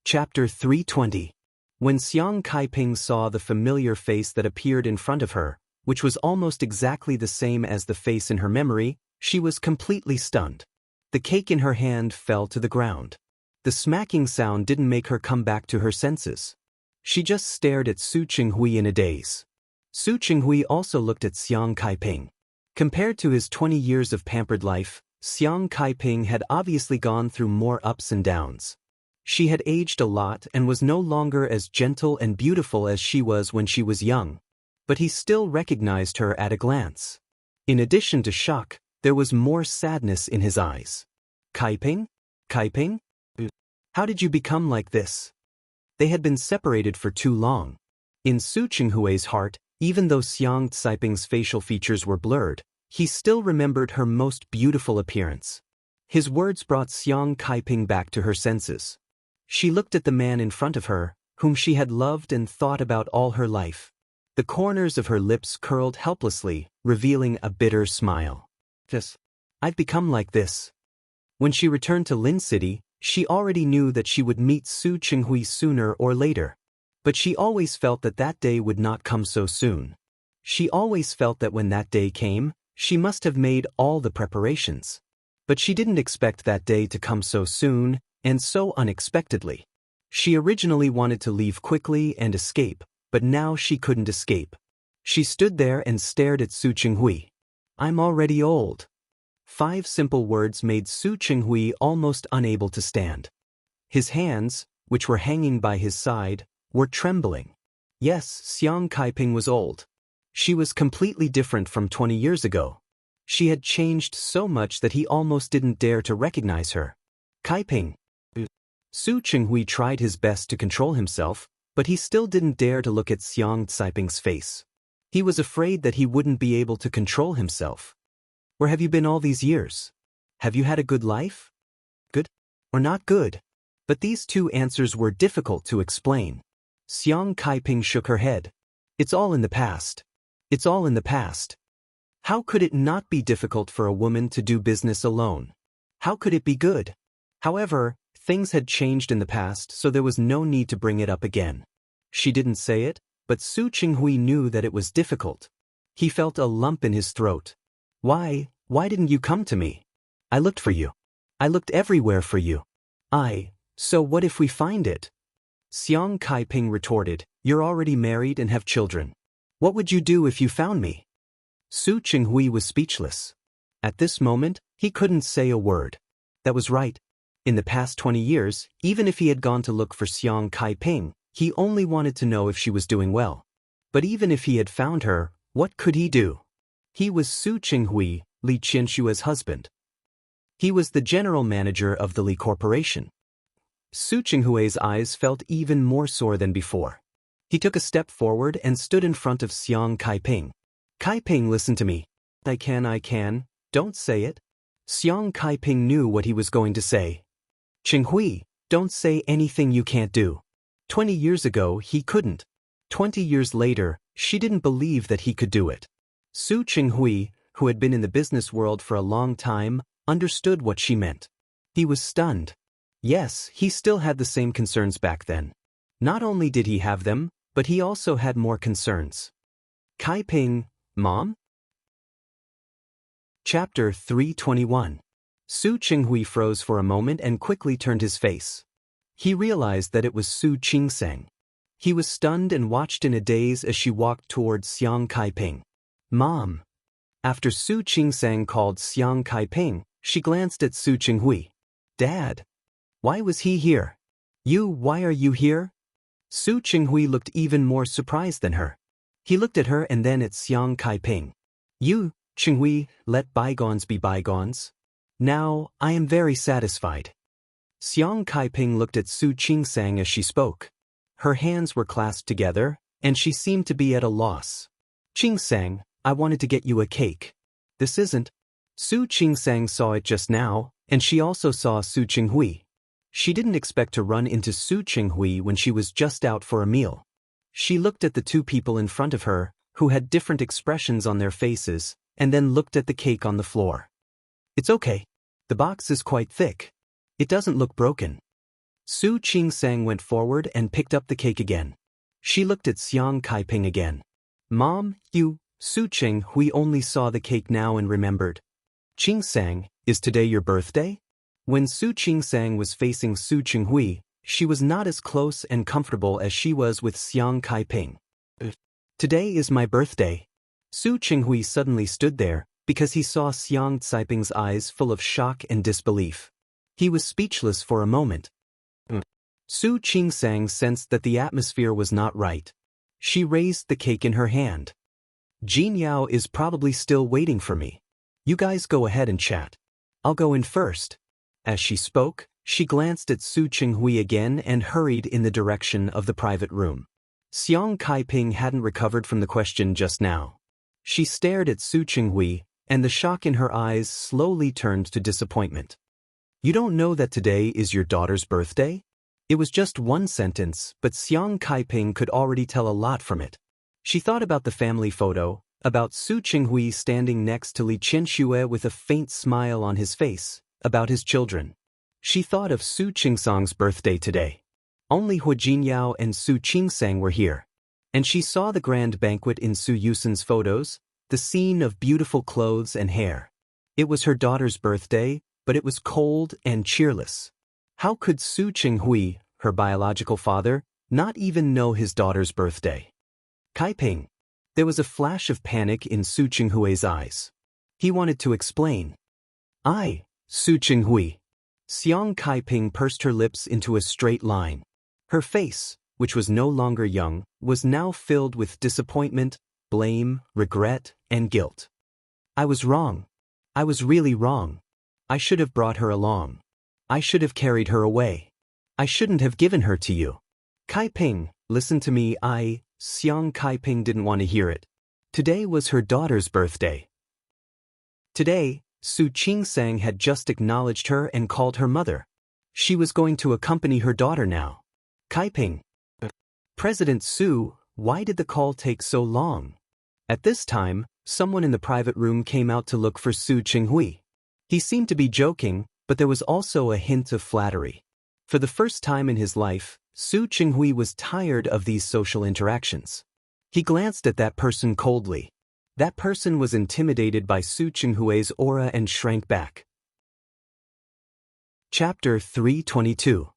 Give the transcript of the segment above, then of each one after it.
Chapter 320. When Xiang Kaiping saw the familiar face that appeared in front of her, which was almost exactly the same as the face in her memory, she was completely stunned. The cake in her hand fell to the ground. The smacking sound didn't make her come back to her senses. She just stared at Su Qinghui in a daze. Su Qinghui also looked at Xiang Kaiping. Compared to his 20 years of pampered life, Xiang Kaiping had obviously gone through more ups and downs. She had aged a lot and was no longer as gentle and beautiful as she was when she was young. But he still recognized her at a glance. In addition to shock, there was more sadness in his eyes. Kaiping? Kaiping? How did you become like this? They had been separated for too long. In Su Qinghui's heart, even though Xiang Kaiping's facial features were blurred, he still remembered her most beautiful appearance. His words brought Xiang Kaiping back to her senses. She looked at the man in front of her, whom she had loved and thought about all her life. The corners of her lips curled helplessly, revealing a bitter smile. I've become like this. When she returned to Lin City, she already knew that she would meet Su Qinghui sooner or later. But she always felt that that day would not come so soon. She always felt that when that day came, she must have made all the preparations. But she didn't expect that day to come so soon, and so unexpectedly. She originally wanted to leave quickly and escape, but now she couldn't escape. She stood there and stared at Su Qinghui. I'm already old. 5 simple words made Su Qinghui almost unable to stand. His hands, which were hanging by his side, were trembling. Yes, Xiang Kaiping was old. She was completely different from 20 years ago. She had changed so much that he almost didn't dare to recognize her. Kaiping. Su Qinghui tried his best to control himself, but he still didn't dare to look at Xiang Kaiping's face. He was afraid that he wouldn't be able to control himself. Where have you been all these years? Have you had a good life? Good? Or not good? But these 2 answers were difficult to explain. Xiang Kaiping shook her head. It's all in the past. It's all in the past. How could it not be difficult for a woman to do business alone? How could it be good? However, things had changed in the past, so there was no need to bring it up again. She didn't say it, but Su Qinghui knew that it was difficult. He felt a lump in his throat. Why didn't you come to me? I looked for you. I looked everywhere for you. So what if we find it? Xiang Kaiping retorted, You're already married and have children. What would you do if you found me? Su Qinghui was speechless. At this moment, he couldn't say a word. That was right. In the past 20 years, even if he had gone to look for Xiang Kaiping, he only wanted to know if she was doing well. But even if he had found her, what could he do? He was Su Qinghui, Li Qianshua's husband. He was the general manager of the Li Corporation. Su Qinghui's eyes felt even more sore than before. He took a step forward and stood in front of Xiang Kaiping. Kaiping, listen to me. I can, don't say it. Xiang Kaiping knew what he was going to say. Qinghui, don't say anything you can't do. 20 years ago, he couldn't. 20 years later, she didn't believe that he could do it. Su Qinghui, who had been in the business world for a long time, understood what she meant. He was stunned. Yes, he still had the same concerns back then. Not only did he have them, but he also had more concerns. Kaiping, Mom? Chapter 321. Su Qinghui froze for a moment and quickly turned his face. He realized that it was Su Qingsang. He was stunned and watched in a daze as she walked towards Xiang Kaiping. Mom. After Su Qingsang called Xiang Kaiping, she glanced at Su Qinghui. Dad. Why was he here? Why are you here? Su Qinghui looked even more surprised than her. He looked at her and then at Xiang Kaiping. Qinghui, let bygones be bygones. Now, I am very satisfied. Xiang Kaiping looked at Su Qingsang as she spoke. Her hands were clasped together, and she seemed to be at a loss. Qingsang, I wanted to get you a cake. This isn't. Su Qingsang saw it just now, and she also saw Su Qinghui. She didn't expect to run into Su Qinghui when she was just out for a meal. She looked at the 2 people in front of her, who had different expressions on their faces, and then looked at the cake on the floor. It's okay. The box is quite thick. It doesn't look broken. Su Qingsang went forward and picked up the cake again. She looked at Xiang Kaiping again. Mom, Su Qinghui only saw the cake now and remembered. Qingsang, is today your birthday? When Su Qingsang was facing Su Qinghui, she was not as close and comfortable as she was with Xiang Kaiping. Today is my birthday. Su Qinghui suddenly stood there, because he saw Xiang Caiping's eyes full of shock and disbelief. He was speechless for a moment. Su Qingsang sensed that the atmosphere was not right. She raised the cake in her hand. Jin Yao is probably still waiting for me. You guys go ahead and chat. I'll go in first. As she spoke, she glanced at Su Qinghui again and hurried in the direction of the private room. Xiang Kaiping hadn't recovered from the question just now. She stared at Su Qinghui, and the shock in her eyes slowly turned to disappointment. You don't know that today is your daughter's birthday? It was just one sentence, but Xiang Kaiping could already tell a lot from it. She thought about the family photo, about Su Qinghui standing next to Li Qianxue with a faint smile on his face, about his children. She thought of Su Qingsang's birthday today. Only Hua Jinyao and Su Qingsang were here. And she saw the grand banquet in Su Yusen's photos, the scene of beautiful clothes and hair. It was her daughter's birthday, but it was cold and cheerless. How could Su Qinghui, her biological father, not even know his daughter's birthday? Kaiping. There was a flash of panic in Su Qinghui's eyes. He wanted to explain. Su Qinghui. Xiang Kaiping pursed her lips into a straight line. Her face, which was no longer young, was now filled with disappointment, blame, regret, and guilt. I was wrong. I was really wrong. I should have brought her along. I should have carried her away. I shouldn't have given her to you. Kaiping, listen to me. Xiang Kaiping didn't want to hear it. Today was her daughter's birthday. Today, Su Qingsang had just acknowledged her and called her mother. She was going to accompany her daughter now. Kaiping. President Su, why did the call take so long? At this time, someone in the private room came out to look for Su Qinghui. He seemed to be joking, but there was also a hint of flattery. For the first time in his life, Su Qinghui was tired of these social interactions. He glanced at that person coldly. That person was intimidated by Su Qinghui's aura and shrank back. Chapter 322.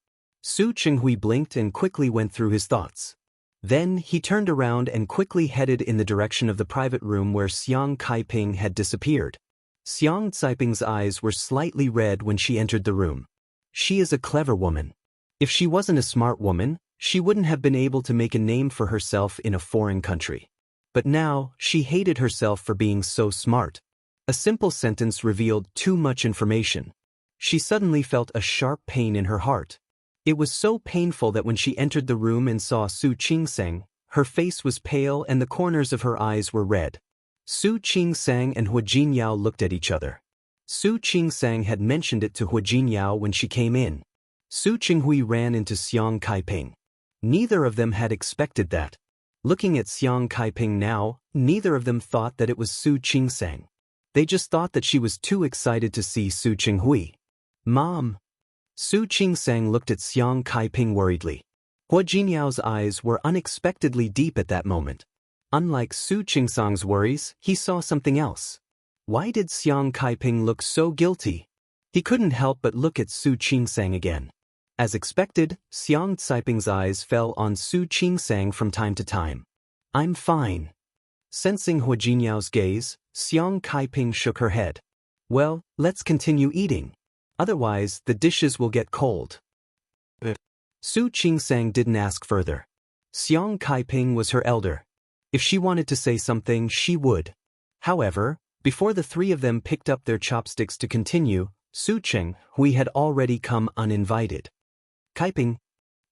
Su Qinghui blinked and quickly went through his thoughts. Then he turned around and quickly headed in the direction of the private room where Xiang Kaiping had disappeared. Xiang Caiping's eyes were slightly red when she entered the room. She is a clever woman. If she wasn't a smart woman, she wouldn't have been able to make a name for herself in a foreign country. But now, she hated herself for being so smart. A simple sentence revealed too much information. She suddenly felt a sharp pain in her heart. It was so painful that when she entered the room and saw Su Qingsang, her face was pale and the corners of her eyes were red. Su Qingsang and Hua Jinyao looked at each other. Su Qingsang had mentioned it to Hua Jinyao when she came in. Su Qinghui ran into Xiang Kaiping. Neither of them had expected that. Looking at Xiang Kaiping now, neither of them thought that it was Su Qingsang. They just thought that she was too excited to see Su Qinghui. Mom. Su Qingsang looked at Xiang Kaiping worriedly. Hua Jinyao's eyes were unexpectedly deep at that moment. Unlike Su Qingsang's worries, he saw something else. Why did Xiang Kaiping look so guilty? He couldn't help but look at Su Qingsang again. As expected, Xiang Caiping's eyes fell on Su Qingsang from time to time. I'm fine. Sensing Hua Jinyao's gaze, Xiang Kaiping shook her head. Well, let's continue eating. Otherwise, the dishes will get cold. Su Qingsang didn't ask further. Xiang Kaiping was her elder. If she wanted to say something, she would. However, before the three of them picked up their chopsticks to continue, Su Qinghui had already come uninvited. Kaiping.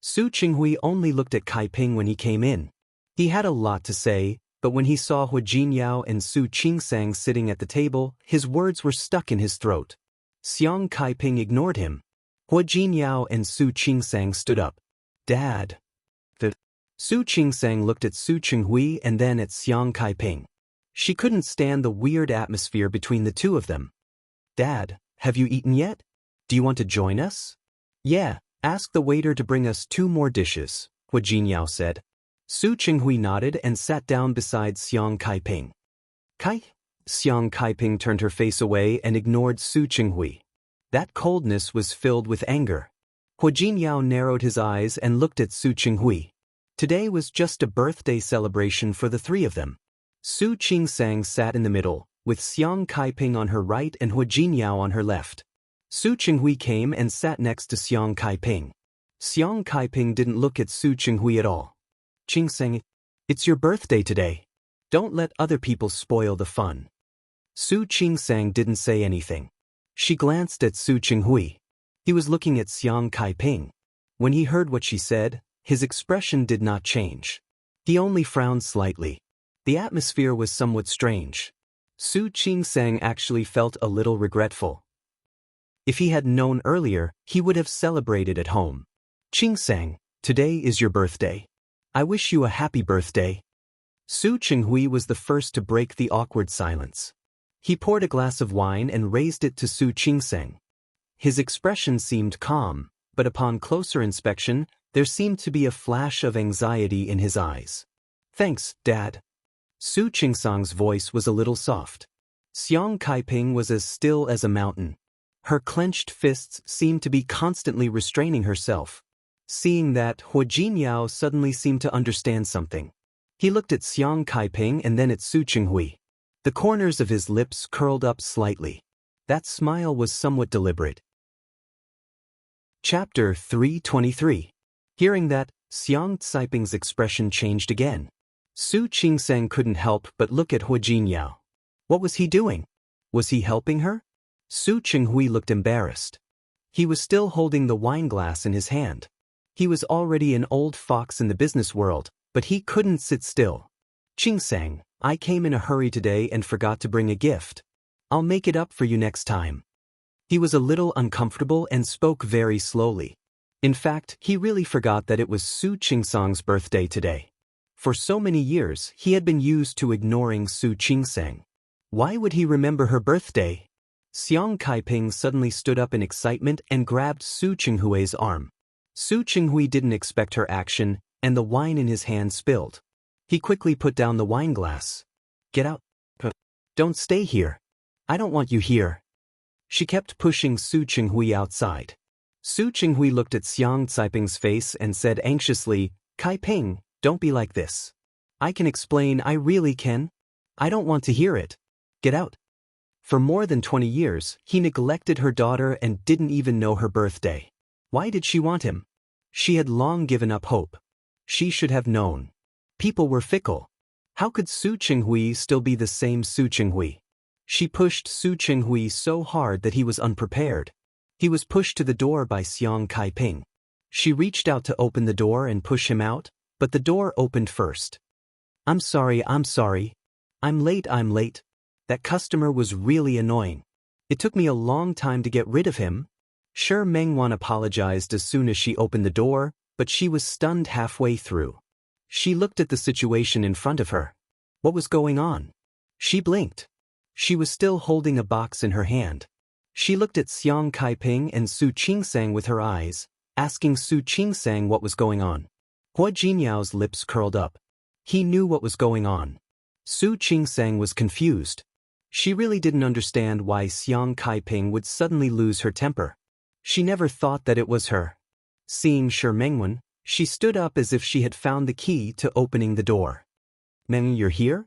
Su Qinghui only looked at Kaiping when he came in. He had a lot to say, but when he saw Hua Jinyao and Su Qingsang sitting at the table, his words were stuck in his throat. Xiang Kaiping ignored him. Hua Jinyao and Su Qingsang stood up. Dad. Su Qingsang looked at Su Qinghui and then at Xiang Kaiping. She couldn't stand the weird atmosphere between the two of them. Dad, have you eaten yet? Do you want to join us? Yeah, Ask the waiter to bring us 2 more dishes, Hua Jinyao said. Su Qinghui nodded and sat down beside Xiang Kaiping. Kai? Xiang Kaiping turned her face away and ignored Su Qinghui. That coldness was filled with anger. Hua Jinyao narrowed his eyes and looked at Su Qinghui. Today was just a birthday celebration for the 3 of them. Su Qingsang sat in the middle, with Xiang Kaiping on her right and Hua Jinyao on her left. Su Qinghui came and sat next to Xiang Kaiping. Xiang Kaiping didn't look at Su Qinghui at all. Qingsang, it's your birthday today. Don't let other people spoil the fun. Su Qingsang didn't say anything. She glanced at Su Qinghui. He was looking at Xiang Kaiping. When he heard what she said, his expression did not change. He only frowned slightly. The atmosphere was somewhat strange. Su Qingsang actually felt a little regretful. If he had known earlier, he would have celebrated at home. Qingsang, today is your birthday. I wish you a happy birthday. Su Qinghui was the first to break the awkward silence. He poured a glass of wine and raised it to Su Qingsang. His expression seemed calm, but upon closer inspection, there seemed to be a flash of anxiety in his eyes. Thanks, Dad. Su Qingsang's voice was a little soft. Xiang Kaiping was as still as a mountain. Her clenched fists seemed to be constantly restraining herself. Seeing that, Hua Jinyao suddenly seemed to understand something. He looked at Xiang Kaiping and then at Su Qinghui. The corners of his lips curled up slightly. That smile was somewhat deliberate. Chapter 323. Hearing that, Xiang Caiping's expression changed again. Su Qingsang couldn't help but look at Hua Jinyao. What was he doing? Was he helping her? Su Qinghui looked embarrassed. He was still holding the wine glass in his hand. He was already an old fox in the business world, but he couldn't sit still. Qingsang, I came in a hurry today and forgot to bring a gift. I'll make it up for you next time. He was a little uncomfortable and spoke very slowly. In fact, he really forgot that it was Su Qingsang's birthday today. For so many years, he had been used to ignoring Su Qingsang. Why would he remember her birthday? Xiang Kaiping suddenly stood up in excitement and grabbed Su Qinghui's arm. Su Qinghui didn't expect her action, and the wine in his hand spilled. He quickly put down the wine glass. Get out. Don't stay here. I don't want you here. She kept pushing Su Qinghui outside. Su Qinghui looked at Xiang Caiping's face and said anxiously, Kaiping, don't be like this. I can explain, I really can. I don't want to hear it. Get out. For more than 20 years, he neglected her daughter and didn't even know her birthday. Why did she want him? She had long given up hope. She should have known. People were fickle. How could Su Qinghui still be the same Su Qinghui? She pushed Su Qinghui so hard that he was unprepared. He was pushed to the door by Xiang Kaiping. She reached out to open the door and push him out, but the door opened first. I'm sorry. I'm late. That customer was really annoying. It took me a long time to get rid of him. Shi Mengwan apologized as soon as she opened the door, but she was stunned halfway through. She looked at the situation in front of her. What was going on? She blinked. She was still holding a box in her hand. She looked at Xiang Kaiping and Su Qingsang with her eyes, asking Su Qingsang what was going on. Hua Jinyao's lips curled up. He knew what was going on. Su Qingsang was confused. She really didn't understand why Xiang Kaiping would suddenly lose her temper. She never thought that it was her. Seeing Shi Mengwan, she stood up as if she had found the key to opening the door. Meng, you're here?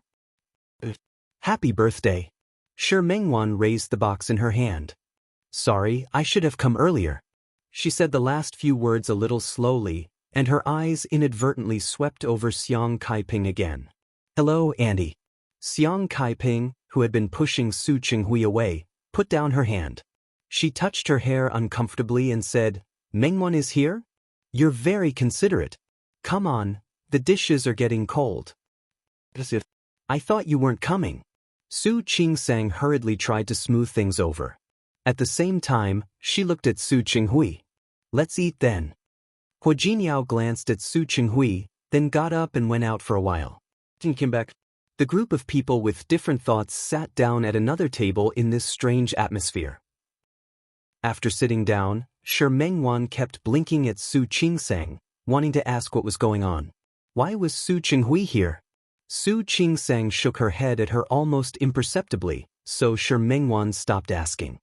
Happy birthday. Shi Mengwan raised the box in her hand. Sorry, I should have come earlier. She said the last few words a little slowly, and her eyes inadvertently swept over Xiang Kaiping again. Hello, Auntie. Xiang Kaiping, who had been pushing Su Qinghui away, put down her hand. She touched her hair uncomfortably and said, Mengwan is here? You're very considerate. Come on, the dishes are getting cold. As if I thought you weren't coming. Su Qingsang hurriedly tried to smooth things over. At the same time, she looked at Su Qinghui. Let's eat then. Hua Jinyao glanced at Su Qinghui, then got up and went out for a while. Jin came back. The group of people with different thoughts sat down at another table in this strange atmosphere. After sitting down, Shi Mengwan kept blinking at Su Qingsang, wanting to ask what was going on. Why was Su Qinghui here? Su Qingsang shook her head at her almost imperceptibly, so Shi Mengwan stopped asking.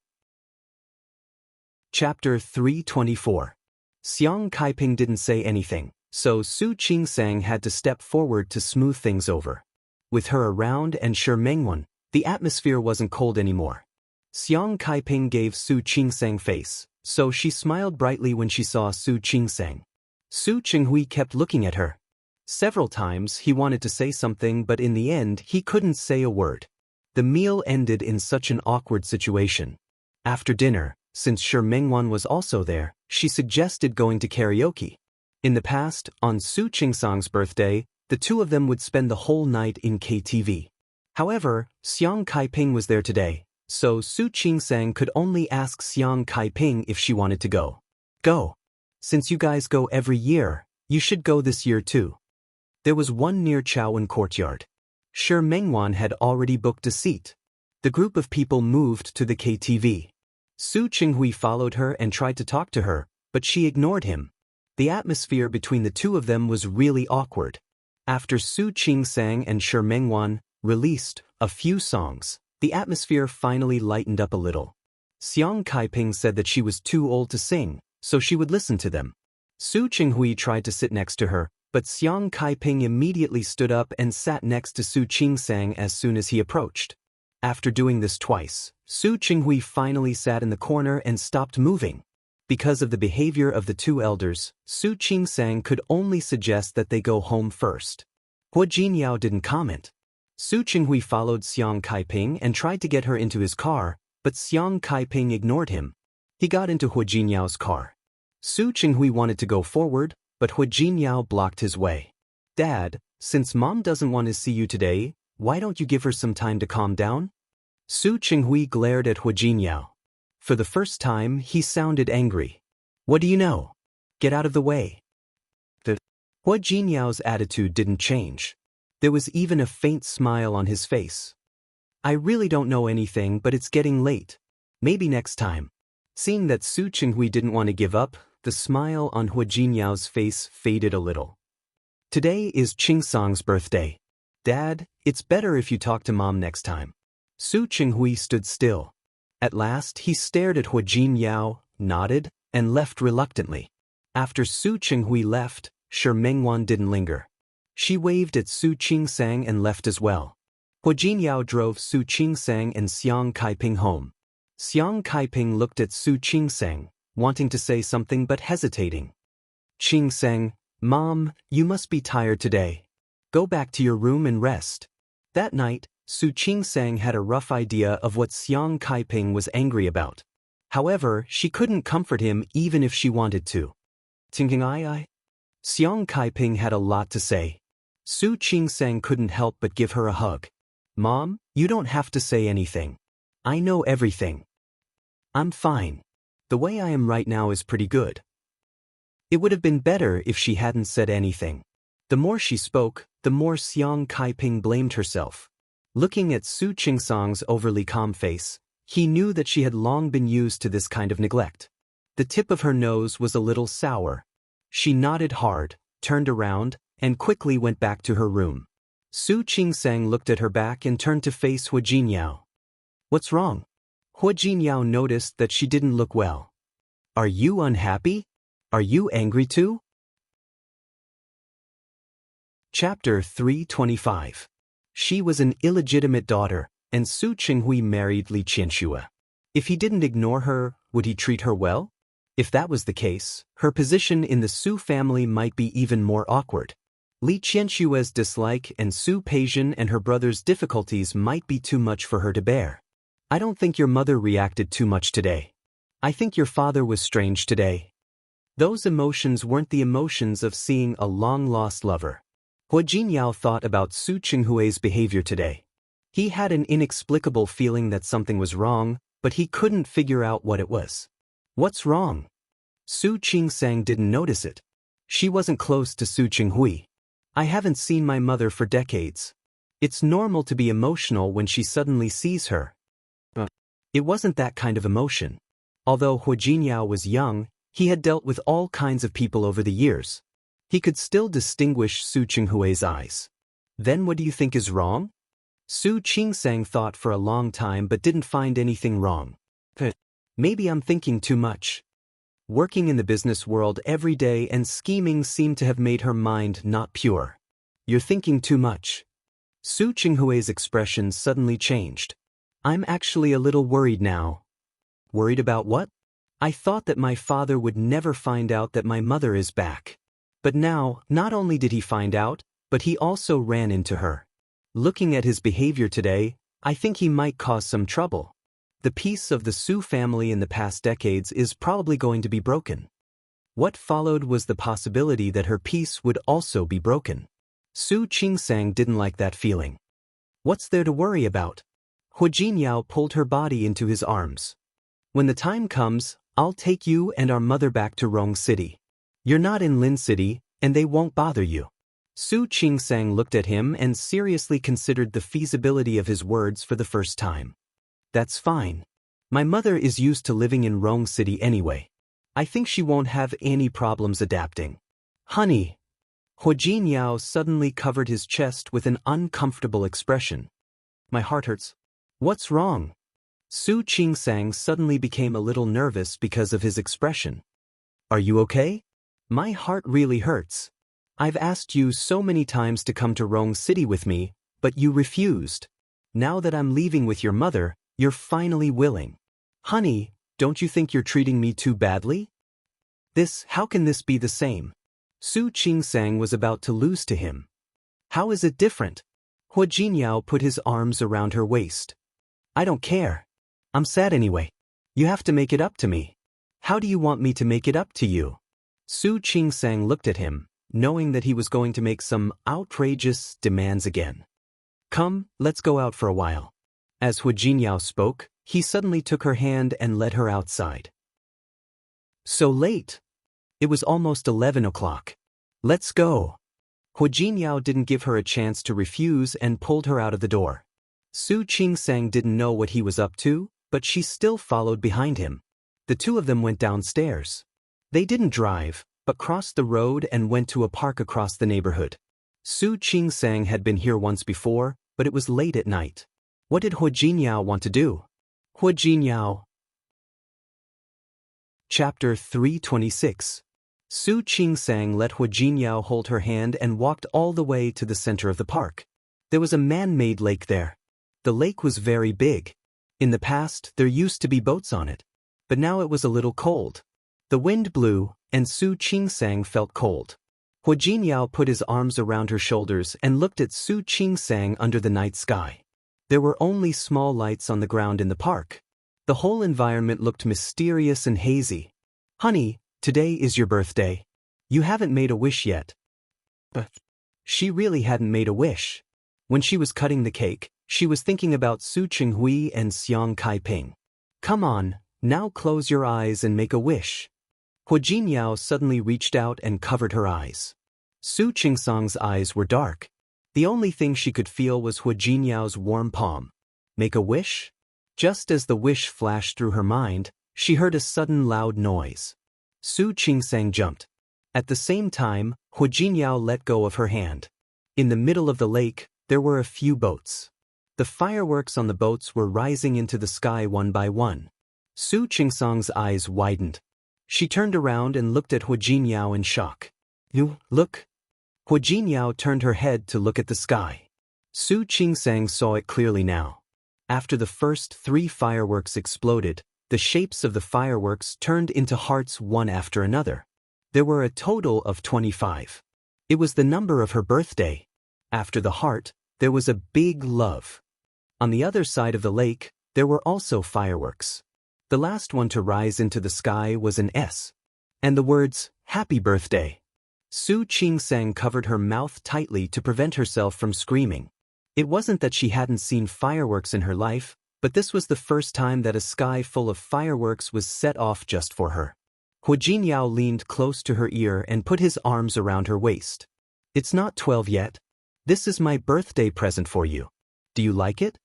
Chapter 324. Xiang Kaiping didn't say anything, so Su Qingsang had to step forward to smooth things over. With her around and Shi Mengwan, the atmosphere wasn't cold anymore. Xiang Kaiping gave Su Qingsang face, so she smiled brightly when she saw Su Qingsang. Su Qinghui kept looking at her. Several times he wanted to say something, but in the end he couldn't say a word. The meal ended in such an awkward situation. After dinner, since Shi Mengwan was also there, she suggested going to karaoke. In the past, on Su Qingsang's birthday, the two of them would spend the whole night in KTV. However, Xiang Kaiping was there today, so Su Qingsang could only ask Xiang Kaiping if she wanted to go. Go. Since you guys go every year, you should go this year too. There was one near Chaowen Courtyard. Shi Mengwan had already booked a seat. The group of people moved to the KTV. Su Qinghui followed her and tried to talk to her, but she ignored him. The atmosphere between the two of them was really awkward. After Su Qingsang and Shi Mengwan released a few songs, the atmosphere finally lightened up a little. Xiang Kaiping said that she was too old to sing, so she would listen to them. Su Qinghui tried to sit next to her, but Xiang Kaiping immediately stood up and sat next to Su Qingsang as soon as he approached. After doing this twice, Su Qinghui finally sat in the corner and stopped moving. Because of the behavior of the two elders, Su Qingsang could only suggest that they go home first. Hua Jinyao didn't comment. Su Qinghui followed Xiang Kaiping and tried to get her into his car, but Xiang Kaiping ignored him. He got into Hua Jinyao's car. Su Qinghui wanted to go forward, but Hua Jinyao blocked his way. Dad, since Mom doesn't want to see you today, why don't you give her some time to calm down? Su Qinghui glared at Hua Jinyao. For the first time, he sounded angry. What do you know? Get out of the way. Hua Jinyao's attitude didn't change. There was even a faint smile on his face. I really don't know anything, but it's getting late. Maybe next time. Seeing that Su Qinghui didn't want to give up, the smile on Hua Jinyao's face faded a little. Today is Qingsang's birthday. Dad, it's better if you talk to Mom next time. Su Qinghui stood still. At last he stared at Hua Jinyao, nodded, and left reluctantly. After Su Qinghui left, Shi Mengwan didn't linger. She waved at Su Qingsang and left as well. Hua Jinyao drove Su Qingsang and Xiang Kaiping home. Xiang Kaiping looked at Su Qingsang, wanting to say something but hesitating. Qingsang, Mom, you must be tired today. Go back to your room and rest. That night, Su Qingsang had a rough idea of what Xiang Kaiping was angry about. However, she couldn't comfort him even if she wanted to. Thinking I? Xiang Kaiping had a lot to say. Su Qingsang couldn't help but give her a hug. Mom, you don't have to say anything. I know everything. I'm fine. The way I am right now is pretty good. It would have been better if she hadn't said anything. The more she spoke, the more Xiang Kaiping blamed herself. Looking at Su Qingsang's overly calm face, he knew that she had long been used to this kind of neglect. The tip of her nose was a little sour. She nodded hard, turned around, and quickly went back to her room. Su Qingsang looked at her back and turned to face Hua Jinyao. What's wrong? Hua Jinyao noticed that she didn't look well. Are you unhappy? Are you angry too? Chapter 325. She was an illegitimate daughter, and Su Qinghui married Li Qianxue. If he didn't ignore her, would he treat her well? If that was the case, her position in the Su family might be even more awkward. Li Qianxue's dislike and Su Peijian and her brother's difficulties might be too much for her to bear. I don't think your mother reacted too much today. I think your father was strange today. Those emotions weren't the emotions of seeing a long-lost lover. Hua Jinyao thought about Su Qinghui's behavior today. He had an inexplicable feeling that something was wrong, but he couldn't figure out what it was. What's wrong? Su Qingsang didn't notice it. She wasn't close to Su Qinghui. I haven't seen my mother for decades. It's normal to be emotional when she suddenly sees her. It wasn't that kind of emotion. Although Hu Jinyao was young, he had dealt with all kinds of people over the years. He could still distinguish Su Qinghui's eyes. Then what do you think is wrong? Su Qingsang thought for a long time but didn't find anything wrong. Maybe I'm thinking too much. Working in the business world every day and scheming seemed to have made her mind not pure. You're thinking too much. Su Qinghui's expression suddenly changed. I'm actually a little worried now. Worried about what? I thought that my father would never find out that my mother is back. But now, not only did he find out, but he also ran into her. Looking at his behavior today, I think he might cause some trouble. The peace of the Su family in the past decades is probably going to be broken. What followed was the possibility that her peace would also be broken. Su Qingsang didn't like that feeling. What's there to worry about? Hu Jinyao pulled her body into his arms. When the time comes, I'll take you and our mother back to Rong City. You're not in Lin City, and they won't bother you. Su Qingsang looked at him and seriously considered the feasibility of his words for the first time. That's fine. My mother is used to living in Rong City anyway. I think she won't have any problems adapting. Honey. Hu Jinyao suddenly covered his chest with an uncomfortable expression. My heart hurts. What's wrong? Su Qingsang suddenly became a little nervous because of his expression. Are you okay? My heart really hurts. I've asked you so many times to come to Rong City with me, but you refused. Now that I'm leaving with your mother, you're finally willing. Honey, don't you think you're treating me too badly? How can this be the same? Su Qingsang was about to lose to him. How is it different? Hu Jinyao put his arms around her waist. I don't care. I'm sad anyway. You have to make it up to me. How do you want me to make it up to you? Su Qingsang looked at him, knowing that he was going to make some outrageous demands again. Come, let's go out for a while. As Hu Jinyao spoke, he suddenly took her hand and led her outside. So late. It was almost 11 o'clock. Let's go. Hu Jinyao didn't give her a chance to refuse and pulled her out of the door. Su Qingsang didn't know what he was up to, but she still followed behind him. The two of them went downstairs. They didn't drive, but crossed the road and went to a park across the neighborhood. Su Qingsang had been here once before, but it was late at night. What did Hu Jinyao want to do? Hu Jinyao. Chapter 326. Su Qingsang let Hu Jinyao hold her hand and walked all the way to the center of the park. There was a man-made lake there. The lake was very big. In the past, there used to be boats on it. But now it was a little cold. The wind blew, and Su Qingsang felt cold. Hu Jinyao put his arms around her shoulders and looked at Su Qingsang under the night sky. There were only small lights on the ground in the park. The whole environment looked mysterious and hazy. Honey, today is your birthday. You haven't made a wish yet. But she really hadn't made a wish. When she was cutting the cake, she was thinking about Su Qinghui and Xiang Kaiping. Come on, now close your eyes and make a wish. Hu Jinyao suddenly reached out and covered her eyes. Su Qingsang's eyes were dark. The only thing she could feel was Hu Jinyao's warm palm. Make a wish? Just as the wish flashed through her mind, she heard a sudden loud noise. Su Qingsang jumped. At the same time, Hu Jinyao let go of her hand. In the middle of the lake, there were a few boats. The fireworks on the boats were rising into the sky one by one. Su Qingsang's eyes widened. She turned around and looked at Hu Jinyao in shock. You, look. Hu Jinyao turned her head to look at the sky. Su Qingsang saw it clearly now. After the first 3 fireworks exploded, the shapes of the fireworks turned into hearts one after another. There were a total of 25. It was the number of her birthday. After the heart, there was a big love. On the other side of the lake, there were also fireworks. The last one to rise into the sky was an S. And the words, Happy Birthday. Su Qingsang covered her mouth tightly to prevent herself from screaming. It wasn't that she hadn't seen fireworks in her life, but this was the first time that a sky full of fireworks was set off just for her. Hu Jinyao leaned close to her ear and put his arms around her waist. It's not 12 yet. This is my birthday present for you. Do you like it?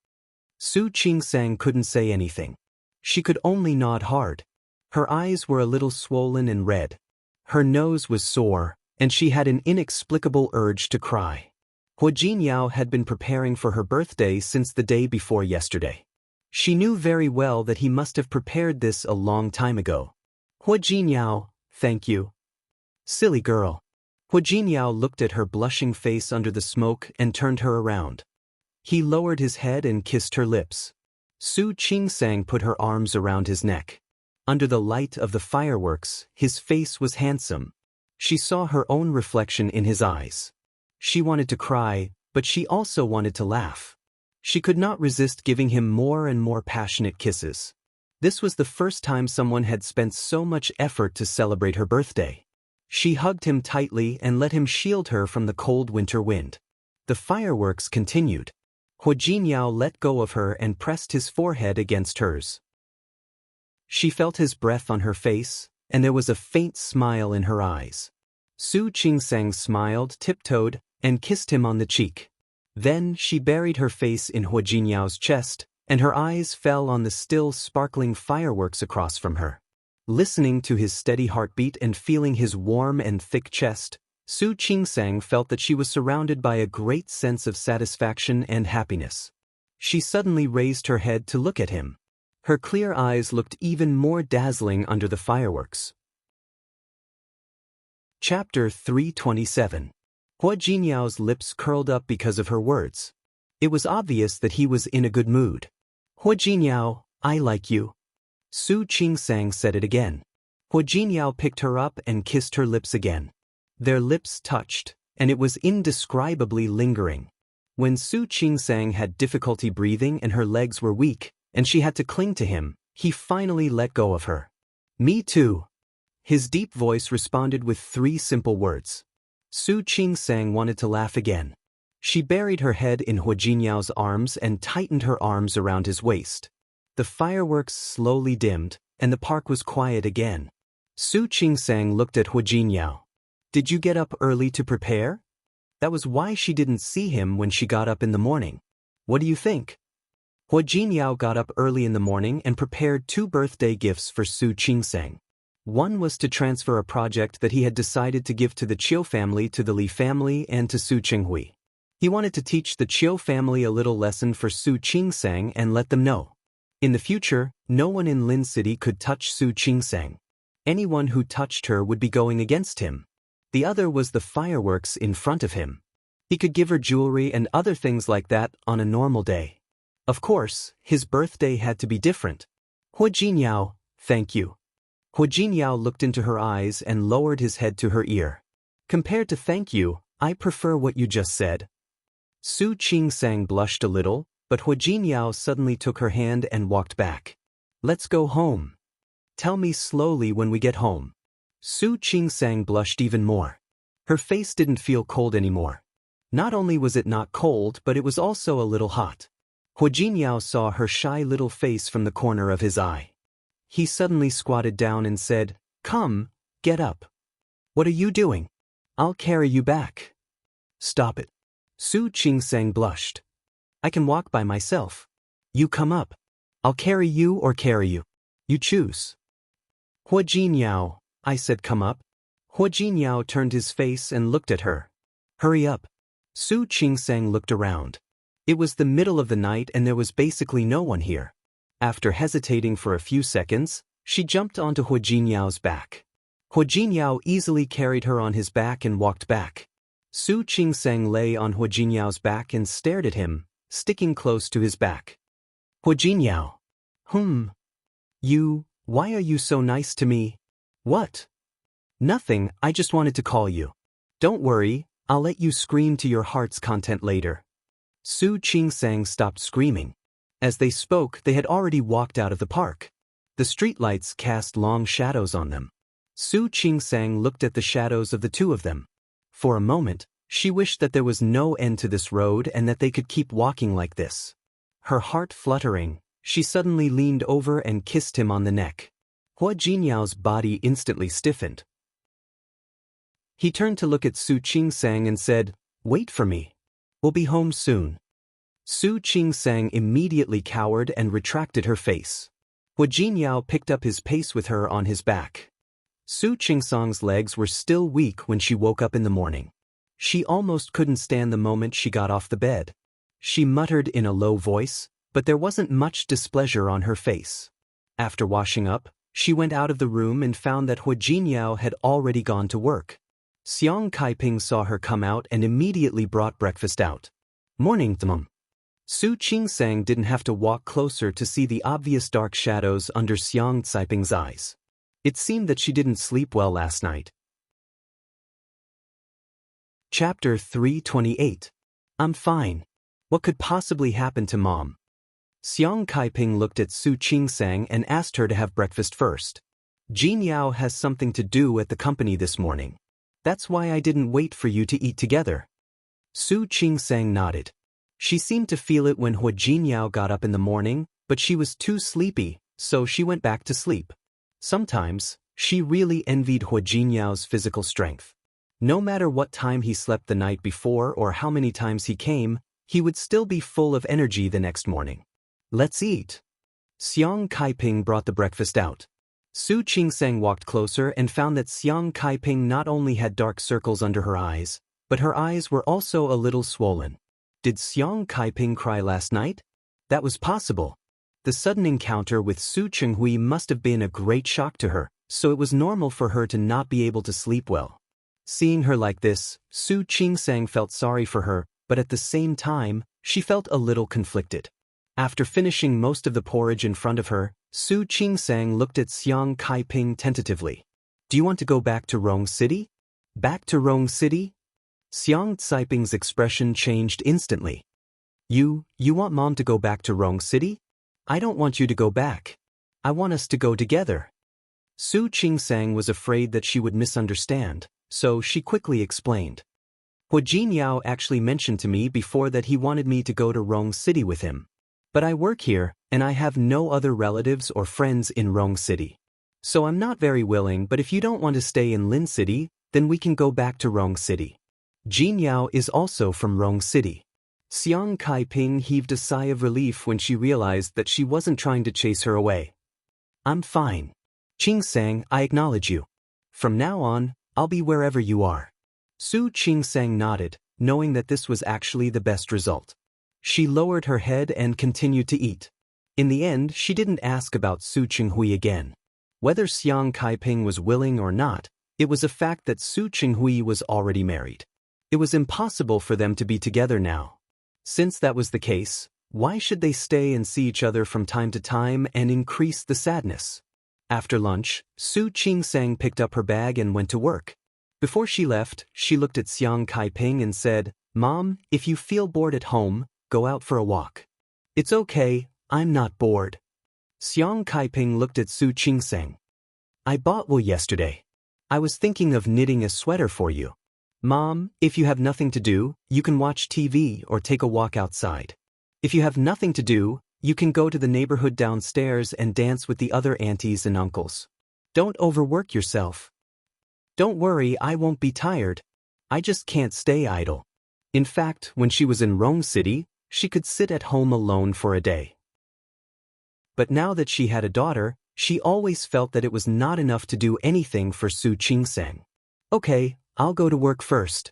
Su Qingsang couldn't say anything. She could only nod hard. Her eyes were a little swollen and red. Her nose was sore, and she had an inexplicable urge to cry. Hua Jinyao had been preparing for her birthday since the day before yesterday. She knew very well that he must have prepared this a long time ago. Hua Jinyao, thank you. Silly girl. Hua Jinyao looked at her blushing face under the smoke and turned her around. He lowered his head and kissed her lips. Su Qingsang put her arms around his neck. Under the light of the fireworks, his face was handsome. She saw her own reflection in his eyes. She wanted to cry, but she also wanted to laugh. She could not resist giving him more and more passionate kisses. This was the first time someone had spent so much effort to celebrate her birthday. She hugged him tightly and let him shield her from the cold winter wind. The fireworks continued. Hua Jinyao let go of her and pressed his forehead against hers. She felt his breath on her face, and there was a faint smile in her eyes. Su Qingsang smiled, tiptoed, and kissed him on the cheek. Then she buried her face in Hua Jinyao's chest, and her eyes fell on the still sparkling fireworks across from her. Listening to his steady heartbeat and feeling his warm and thick chest, Su Qingsang felt that she was surrounded by a great sense of satisfaction and happiness. She suddenly raised her head to look at him. Her clear eyes looked even more dazzling under the fireworks. Chapter 327. Hua Jinyao's lips curled up because of her words. It was obvious that he was in a good mood. Hua Jinyao, I like you. Su Qingsang said it again. Hua Jinyao picked her up and kissed her lips again. Their lips touched, and it was indescribably lingering. When Su Qingsang had difficulty breathing and her legs were weak, and she had to cling to him, he finally let go of her. Me too. His deep voice responded with 3 simple words. Su Qingsang wanted to laugh again. She buried her head in Hua Jinyao's arms and tightened her arms around his waist. The fireworks slowly dimmed, and the park was quiet again. Su Qingsang looked at Hua Jinyao. Did you get up early to prepare? That was why she didn't see him when she got up in the morning. What do you think? Hua Jinyao got up early in the morning and prepared 2 birthday gifts for Su Qingsang. One was to transfer a project that he had decided to give to the Chiu family to the Li family and to Su Qinghui. He wanted to teach the Chiu family a little lesson for Su Qingsang and let them know. In the future, no one in Lin City could touch Su Qingsang. Anyone who touched her would be going against him. The other was the fireworks in front of him. He could give her jewelry and other things like that on a normal day. Of course, his birthday had to be different. Hua Jinyao, thank you. Hua Jinyao looked into her eyes and lowered his head to her ear. Compared to thank you, I prefer what you just said. Su Qingsang blushed a little, but Hua Jinyao suddenly took her hand and walked back. Let's go home. Tell me slowly when we get home. Su Qingsang blushed even more. Her face didn't feel cold anymore. Not only was it not cold, but it was also a little hot. Hua Jinyao saw her shy little face from the corner of his eye. He suddenly squatted down and said, Come, get up. What are you doing? I'll carry you back. Stop it. Su Qingsang blushed. I can walk by myself. You come up. I'll carry you or carry you. You choose. Hua Jinyao, I said come up. Hua Jinyao turned his face and looked at her. Hurry up. Su Qingsang looked around. It was the middle of the night and there was basically no one here. After hesitating for a few seconds, she jumped onto Hua Jinyao's back. Hua Jinyao easily carried her on his back and walked back. Su Qingsang lay on Hua Jinyao's back and stared at him, sticking close to his back. Hua Jinyao. Why are you so nice to me? What? Nothing, I just wanted to call you. Don't worry, I'll let you scream to your heart's content later. Su Qingsang stopped screaming. As they spoke, they had already walked out of the park. The streetlights cast long shadows on them. Su Qingsang looked at the shadows of the 2 of them. For a moment, she wished that there was no end to this road and that they could keep walking like this. Her heart fluttering, she suddenly leaned over and kissed him on the neck. Hua Jinyao's body instantly stiffened. He turned to look at Su Qingsang and said, Wait for me. We'll be home soon. Su Qingsang immediately cowered and retracted her face. Hua Jinyao picked up his pace with her on his back. Su Qingsang's legs were still weak when she woke up in the morning. She almost couldn't stand the moment she got off the bed. She muttered in a low voice, but there wasn't much displeasure on her face. After washing up, she went out of the room and found that Hua Jinyao had already gone to work. Xiang Kaiping saw her come out and immediately brought breakfast out. Morning, Mom. Su Qingsang didn't have to walk closer to see the obvious dark shadows under Xiang Caiping's eyes. It seemed that she didn't sleep well last night. Chapter 328. I'm fine. What could possibly happen to Mom? Xiang Kaiping looked at Su Qingsang and asked her to have breakfast first. Jinyao has something to do at the company this morning. That's why I didn't wait for you to eat together. Su Qingsang nodded. She seemed to feel it when Hua Jinyao got up in the morning, but she was too sleepy, so she went back to sleep. Sometimes, she really envied Hua Jinyao's physical strength. No matter what time he slept the night before or how many times he came, he would still be full of energy the next morning. Let's eat. Xiang Kaiping brought the breakfast out. Su Qingsang walked closer and found that Xiang Kaiping not only had dark circles under her eyes, but her eyes were also a little swollen. Did Xiang Kaiping cry last night? That was possible. The sudden encounter with Su Chenghui must have been a great shock to her, so it was normal for her to not be able to sleep well. Seeing her like this, Su Qingsang felt sorry for her, but at the same time, she felt a little conflicted. After finishing most of the porridge in front of her, Su Qingsang looked at Xiang Kaiping tentatively. Do you want to go back to Rong City? Back to Rong City? Xiang Caiping's expression changed instantly. You want Mom to go back to Rong City? I don't want you to go back. I want us to go together. Su Qingsang was afraid that she would misunderstand, so she quickly explained. Hua Jinyao actually mentioned to me before that he wanted me to go to Rong City with him. But I work here, and I have no other relatives or friends in Rong City. So I'm not very willing, but if you don't want to stay in Lin City, then we can go back to Rong City. Jinyao is also from Rong City. Xiang Kaiping heaved a sigh of relief when she realized that she wasn't trying to chase her away. I'm fine. Qingsang, I acknowledge you. From now on, I'll be wherever you are. Su Qingsang nodded, knowing that this was actually the best result. She lowered her head and continued to eat. In the end, she didn't ask about Su Chenghui again. Whether Xiang Kaiping was willing or not, it was a fact that Su Chenghui was already married. It was impossible for them to be together now. Since that was the case, why should they stay and see each other from time to time and increase the sadness? After lunch, Su Qingsang picked up her bag and went to work. Before she left, she looked at Xiang Kaiping and said, Mom, if you feel bored at home, go out for a walk. It's okay, I'm not bored. Xiang Kaiping looked at Su Qingsang. I bought wool yesterday. I was thinking of knitting a sweater for you. Mom, if you have nothing to do, you can watch TV or take a walk outside. If you have nothing to do, you can go to the neighborhood downstairs and dance with the other aunties and uncles. Don't overwork yourself. Don't worry, I won't be tired. I just can't stay idle. In fact, when she was in Rong City, she could sit at home alone for a day. But now that she had a daughter, she always felt that it was not enough to do anything for Su Qingsang. Okay, I'll go to work first.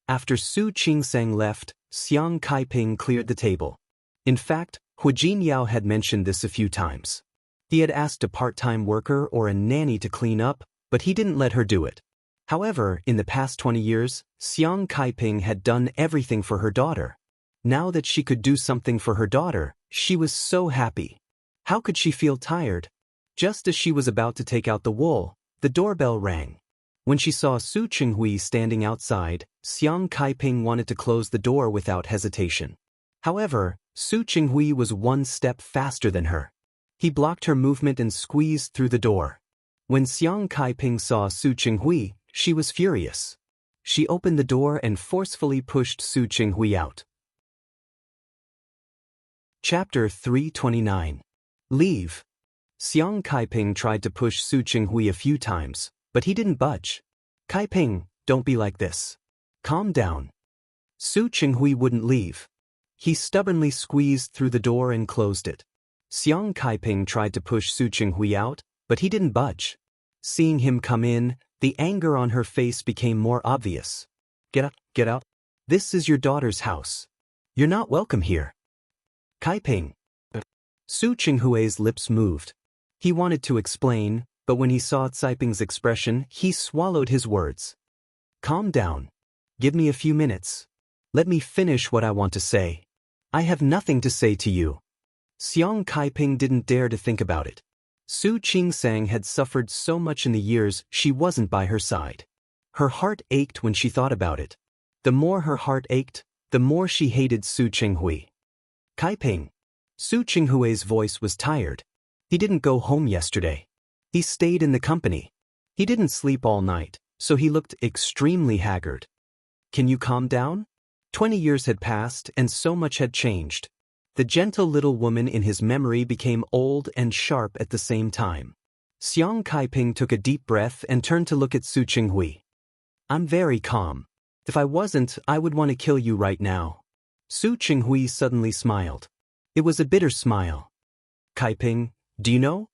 After Su Qingsang left, Xiang Kaiping cleared the table. In fact, Hua Jinyao had mentioned this a few times. He had asked a part-time worker or a nanny to clean up, but he didn't let her do it. However, in the past 20 years, Xiang Kaiping had done everything for her daughter. Now that she could do something for her daughter, she was so happy. How could she feel tired? Just as she was about to take out the wool, the doorbell rang. When she saw Su Chenghui standing outside, Xiang Kaiping wanted to close the door without hesitation. However, Su Chenghui was one step faster than her. He blocked her movement and squeezed through the door. When Xiang Kaiping saw Su Chenghui, she was furious. She opened the door and forcefully pushed Su Chenghui out. Chapter 329. Leave. Xiang Kaiping tried to push Su Chenghui a few times, but he didn't budge. Kaiping, don't be like this. Calm down. Su Chenghui wouldn't leave. He stubbornly squeezed through the door and closed it. Xiang Kaiping tried to push Su Qinghui out, but he didn't budge. Seeing him come in, the anger on her face became more obvious. Get up, get out. This is your daughter's house. You're not welcome here. Kaiping. Su Qinghui's lips moved. He wanted to explain, but when he saw Caiping's expression, he swallowed his words. Calm down. Give me a few minutes. Let me finish what I want to say. I have nothing to say to you. Xiang Kaiping didn't dare to think about it. Su Qingsang had suffered so much in the years she wasn't by her side. Her heart ached when she thought about it. The more her heart ached, the more she hated Su Qinghui. Kaiping. Su Qinghui's voice was tired. He didn't go home yesterday. He stayed in the company. He didn't sleep all night, so he looked extremely haggard. Can you calm down? 20 years had passed and so much had changed. The gentle little woman in his memory became old and sharp at the same time. Xiang Kaiping took a deep breath and turned to look at Su Qinghui. I'm very calm. If I wasn't, I would want to kill you right now. Su Qinghui suddenly smiled. It was a bitter smile. Kaiping, do you know?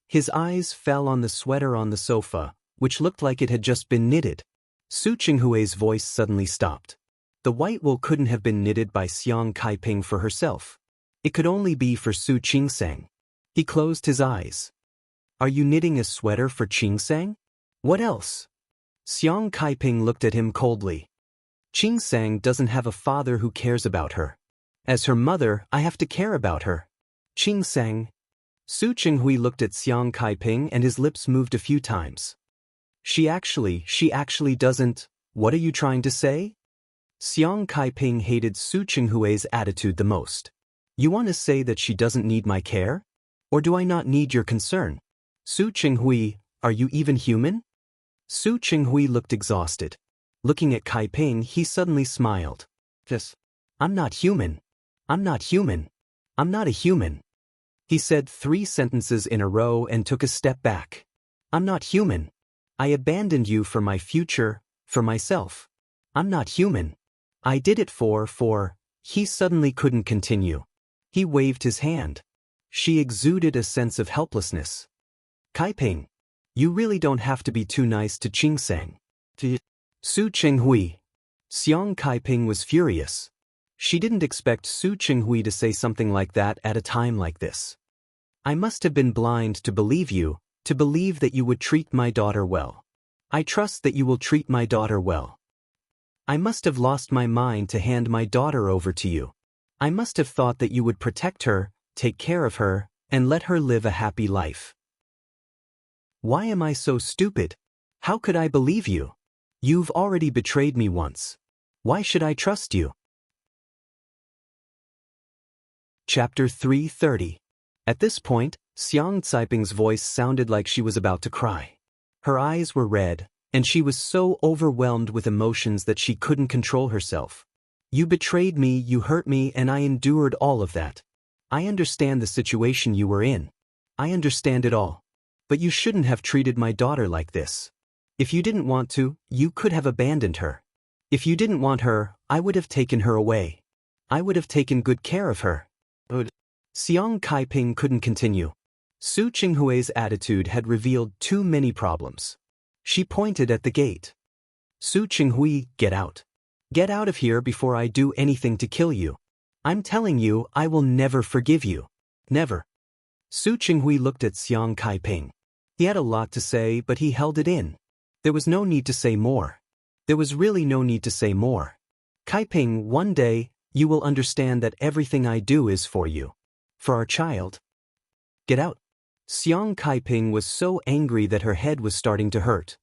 His eyes fell on the sweater on the sofa, which looked like it had just been knitted. Su Qinghui's voice suddenly stopped. The white wool couldn't have been knitted by Xiang Kaiping for herself. It could only be for Su Qingsang. He closed his eyes. Are you knitting a sweater for Qingsang? What else? Xiang Kaiping looked at him coldly. Qingsang doesn't have a father who cares about her. As her mother, I have to care about her. Qingsang. Su Qinghui looked at Xiang Kaiping and his lips moved a few times. She actually doesn't. What are you trying to say? Xiang Kaiping hated Su Qinghui's attitude the most. You want to say that she doesn't need my care? Or do I not need your concern? Su Qinghui, are you even human? Su Qinghui looked exhausted. Looking at Kaiping, he suddenly smiled. Yes. I'm not human. I'm not human. I'm not a human. He said 3 sentences in a row and took a step back. I'm not human. I abandoned you for my future, for myself. I'm not human. I did it for. He suddenly couldn't continue. He waved his hand. She exuded a sense of helplessness. Kaiping, you really don't have to be too nice to Qingsang. Su Qinghui. Xiang Kaiping was furious. She didn't expect Su Qinghui to say something like that at a time like this. I must have been blind to believe you, to believe that you would treat my daughter well. I trust that you will treat my daughter well. I must have lost my mind to hand my daughter over to you. I must have thought that you would protect her, take care of her, and let her live a happy life. Why am I so stupid? How could I believe you? You've already betrayed me once. Why should I trust you? Chapter 330. At this point, Xiang Caiping's voice sounded like she was about to cry. Her eyes were red, and she was so overwhelmed with emotions that she couldn't control herself. You betrayed me, you hurt me, and I endured all of that. I understand the situation you were in. I understand it all. But you shouldn't have treated my daughter like this. If you didn't want to, you could have abandoned her. If you didn't want her, I would have taken her away. I would have taken good care of her. Xiang Kaiping couldn't continue. Su Qinghui's attitude had revealed too many problems. She pointed at the gate. Su Qinghui, get out. Get out of here before I do anything to kill you. I'm telling you, I will never forgive you. Never. Su Qinghui looked at Xiang Kaiping. He had a lot to say, but he held it in. There was no need to say more. There was really no need to say more. Kaiping, one day, you will understand that everything I do is for you. For our child. Get out. Xiang Kaiping was so angry that her head was starting to hurt.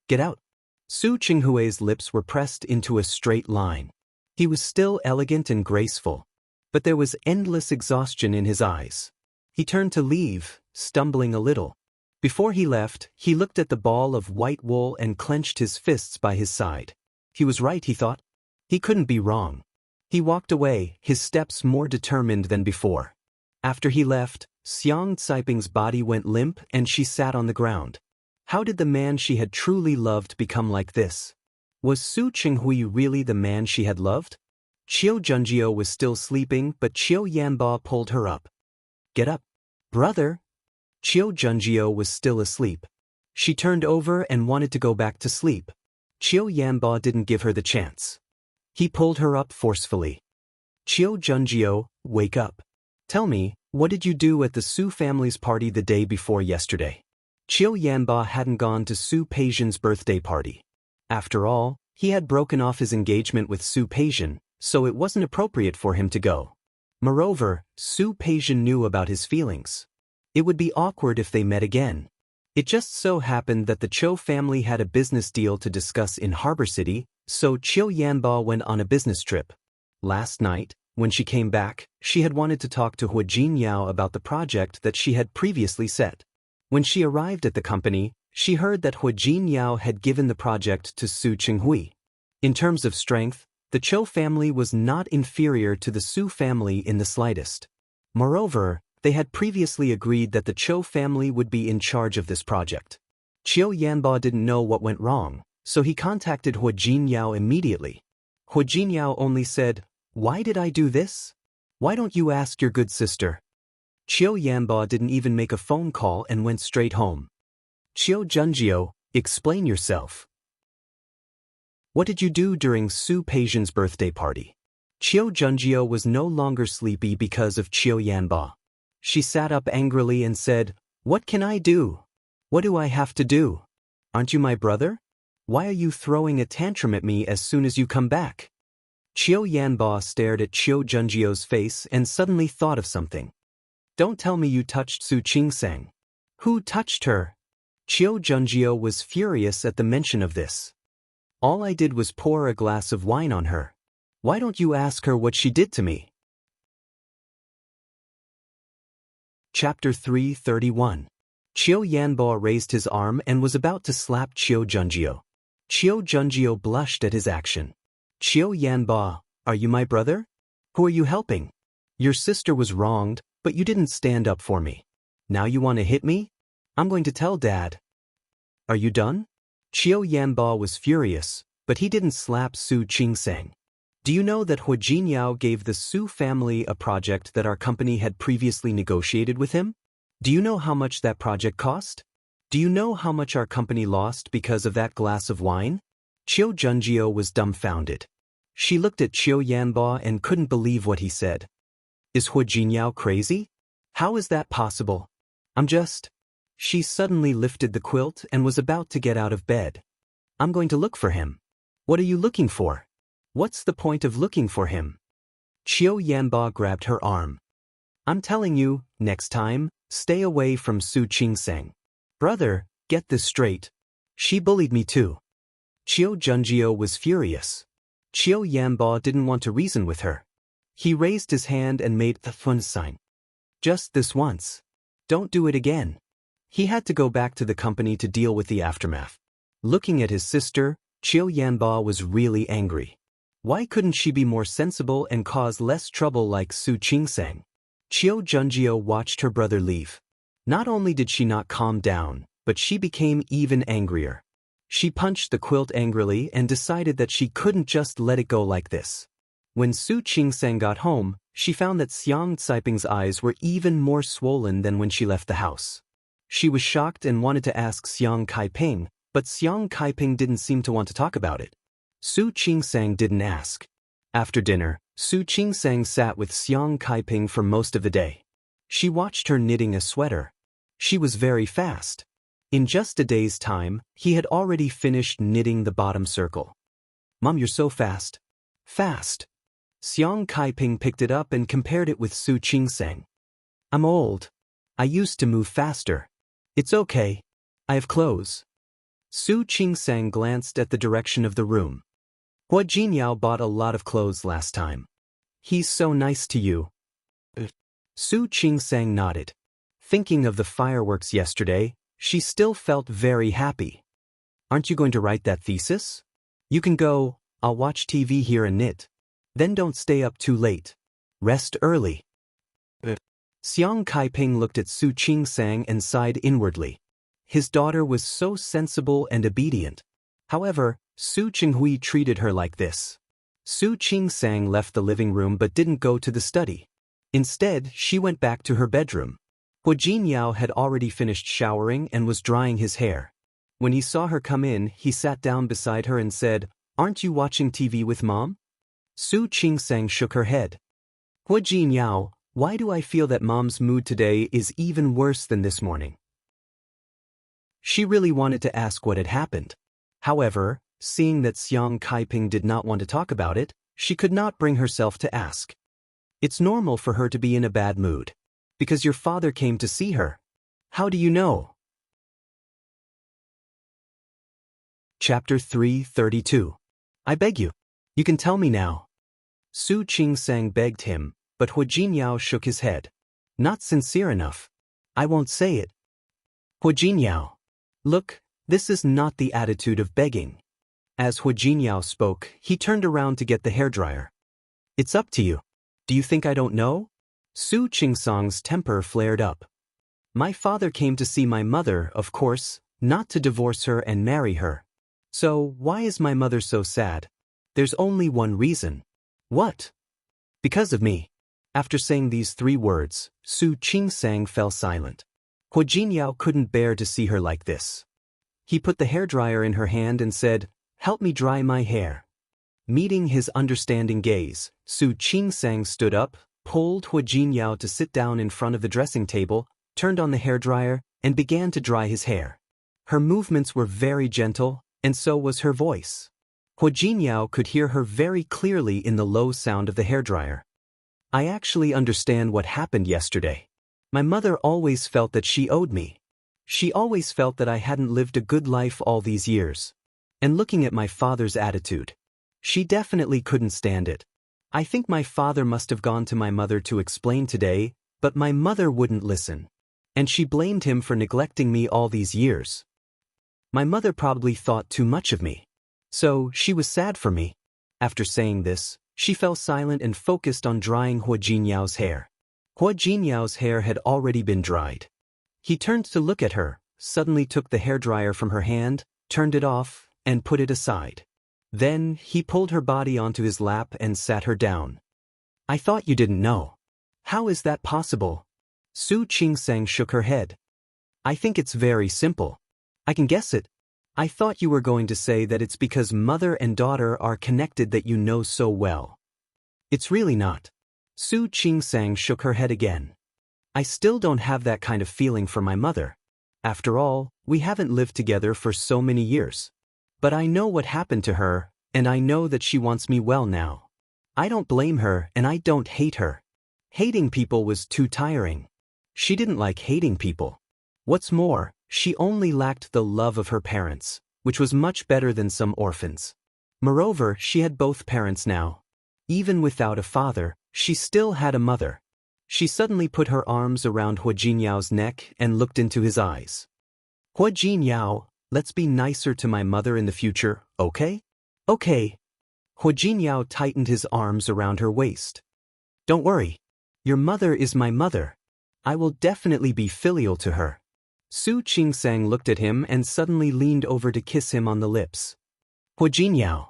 Get out. Su Qinghui's lips were pressed into a straight line. He was still elegant and graceful, but there was endless exhaustion in his eyes. He turned to leave, stumbling a little. Before he left, he looked at the ball of white wool and clenched his fists by his side. He was right, he thought. He couldn't be wrong. He walked away, his steps more determined than before. After he left, Xiang Caiping's body went limp and she sat on the ground. How did the man she had truly loved become like this? Was Su Qinghui really the man she had loved? Qiu Junjiu was still sleeping, but Qiu Yanba pulled her up. get up. Brother? Chiu Junjie was still asleep. She turned over and wanted to go back to sleep. Chiu Yanba didn't give her the chance. He pulled her up forcefully. Chiu Junjie, wake up. Tell me, what did you do at the Su family's party the day before yesterday? Chiu Yanba hadn't gone to Su Peijian's birthday party. After all, he had broken off his engagement with Su Peijian, so it wasn't appropriate for him to go. Moreover, Su Peijian knew about his feelings. It would be awkward if they met again. It just so happened that the Cho family had a business deal to discuss in Harbor City, so Chiu Yanba went on a business trip. Last night, when she came back, she had wanted to talk to Hu Jinyao about the project that she had previously set. When she arrived at the company, she heard that Hu Jinyao had given the project to Su Qinghui. In terms of strength, the Cho family was not inferior to the Su family in the slightest. Moreover, they had previously agreed that the Cho family would be in charge of this project. Chiu Yanba didn't know what went wrong, so he contacted Hu Jinyao immediately. Hu Jinyao only said, "Why did I do this? Why don't you ask your good sister?" Chiu Yanba didn't even make a phone call and went straight home. Chiu Junjie, explain yourself. What did you do during Su Peijian's birthday party? Chiu Junjie was no longer sleepy because of Chiu Yanba. She sat up angrily and said, "What can I do? What do I have to do? Aren't you my brother? Why are you throwing a tantrum at me as soon as you come back?" Chiu Yanba stared at Chiu Junjie's face and suddenly thought of something. "Don't tell me you touched Su Qingsang." "Who touched her?" Chiu Junjie was furious at the mention of this. "All I did was pour a glass of wine on her. Why don't you ask her what she did to me?" Chapter 331. Chiu Yanba raised his arm and was about to slap Chiu Junjie. Chiu Junjie blushed at his action. "Chiu Yanba, are you my brother? Who are you helping? Your sister was wronged, but you didn't stand up for me. Now you want to hit me? I'm going to tell Dad." "Are you done?" Chiu Yanba was furious, but he didn't slap Su Qingsang. "Do you know that Hu Jinyao gave the Su family a project that our company had previously negotiated with him? Do you know how much that project cost? Do you know how much our company lost because of that glass of wine?" Chiu Junjie was dumbfounded. She looked at Chiu Yanba and couldn't believe what he said. "Is Hu Jinyao crazy? How is that possible? I'm just..." She suddenly lifted the quilt and was about to get out of bed. "I'm going to look for him." "What are you looking for? What's the point of looking for him?" Chiu Yanba grabbed her arm. "I'm telling you, next time, stay away from Su Qingsang." "Brother, get this straight. She bullied me too." Chiu Junjie was furious. Chiu Yanba didn't want to reason with her. He raised his hand and made the fun sign. "Just this once. Don't do it again." He had to go back to the company to deal with the aftermath. Looking at his sister, Chiu Yanba was really angry. Why couldn't she be more sensible and cause less trouble like Su Qingsang? Chiu Junjie watched her brother leave. Not only did she not calm down, but she became even angrier. She punched the quilt angrily and decided that she couldn't just let it go like this. When Su Qingsang got home, she found that Xiang Caiping's eyes were even more swollen than when she left the house. She was shocked and wanted to ask Xiang Caiping, but Xiang Caiping didn't seem to want to talk about it. Su Qingsang didn't ask. After dinner, Su Qingsang sat with Xiang Caiping for most of the day. She watched her knitting a sweater. She was very fast. In just a day's time, he had already finished knitting the bottom circle. "Mom, you're so fast." "Fast." Xiang Caiping picked it up and compared it with Su Qingsang. "I'm old. I used to move faster. It's okay. I have clothes." Su Qingsang glanced at the direction of the room. "Hua Jinyao bought a lot of clothes last time. He's so nice to you." Su Qingsang nodded. Thinking of the fireworks yesterday, she still felt very happy. "Aren't you going to write that thesis? You can go. I'll watch TV here and knit. Then don't stay up too late. Rest early." Xiang Caiping looked at Su Qingsang and sighed inwardly. His daughter was so sensible and obedient. However, Su Qinghui treated her like this. Su Qingsang left the living room but didn't go to the study. Instead, she went back to her bedroom. Hua Jinyao had already finished showering and was drying his hair. When he saw her come in, he sat down beside her and said, "Aren't you watching TV with Mom?" Su Qingsang shook her head. "Hua Jinyao, why do I feel that Mom's mood today is even worse than this morning?" She really wanted to ask what had happened. However, seeing that Xiang Kaiping did not want to talk about it, she could not bring herself to ask. It's normal for her to be in a bad mood. Because your father came to see her. How do you know? Chapter 332. I beg you. You can tell me now. Su Qingsang begged him, but Hua Jinyao shook his head. Not sincere enough. I won't say it. Hua Jinyao. Look, this is not the attitude of begging. As Hua Jinyao spoke, he turned around to get the hairdryer. It's up to you. Do you think I don't know? Su Qingsang's temper flared up. My father came to see my mother, of course, not to divorce her and marry her. So, why is my mother so sad? There's only one reason. What? Because of me. After saying these 3 words, Su Qingsang fell silent. Hua Jinyao couldn't bear to see her like this. He put the hairdryer in her hand and said, "Help me dry my hair." Meeting his understanding gaze, Su Qingsang stood up, pulled Hua Jinyao to sit down in front of the dressing table, turned on the hairdryer, and began to dry his hair. Her movements were very gentle, and so was her voice. Hua Jinyao could hear her very clearly in the low sound of the hairdryer. I actually understand what happened yesterday. My mother always felt that she owed me. She always felt that I hadn't lived a good life all these years. And looking at my father's attitude, she definitely couldn't stand it. I think my father must have gone to my mother to explain today, but my mother wouldn't listen. And she blamed him for neglecting me all these years. My mother probably thought too much of me. So, she was sad for me. After saying this, she fell silent and focused on drying Hua Jinyao's hair. Hua Jinyao's hair had already been dried. He turned to look at her, suddenly took the hairdryer from her hand, turned it off, and put it aside. Then, he pulled her body onto his lap and sat her down. I thought you didn't know. How is that possible? Su Qingsang shook her head. I think it's very simple. I can guess it. I thought you were going to say that it's because mother and daughter are connected that you know so well. It's really not. Su Qingsang shook her head again. I still don't have that kind of feeling for my mother. After all, we haven't lived together for so many years. But I know what happened to her, and I know that she wants me well now. I don't blame her and I don't hate her. Hating people was too tiring. She didn't like hating people. What's more, she only lacked the love of her parents, which was much better than some orphans. Moreover, she had both parents now. Even without a father, she still had a mother. She suddenly put her arms around Hua Jinyao's neck and looked into his eyes. Hua Jinyao, let's be nicer to my mother in the future, okay? Okay. Hua Jinyao tightened his arms around her waist. Don't worry. Your mother is my mother. I will definitely be filial to her. Su Qingsang looked at him and suddenly leaned over to kiss him on the lips. Hua Jinyao.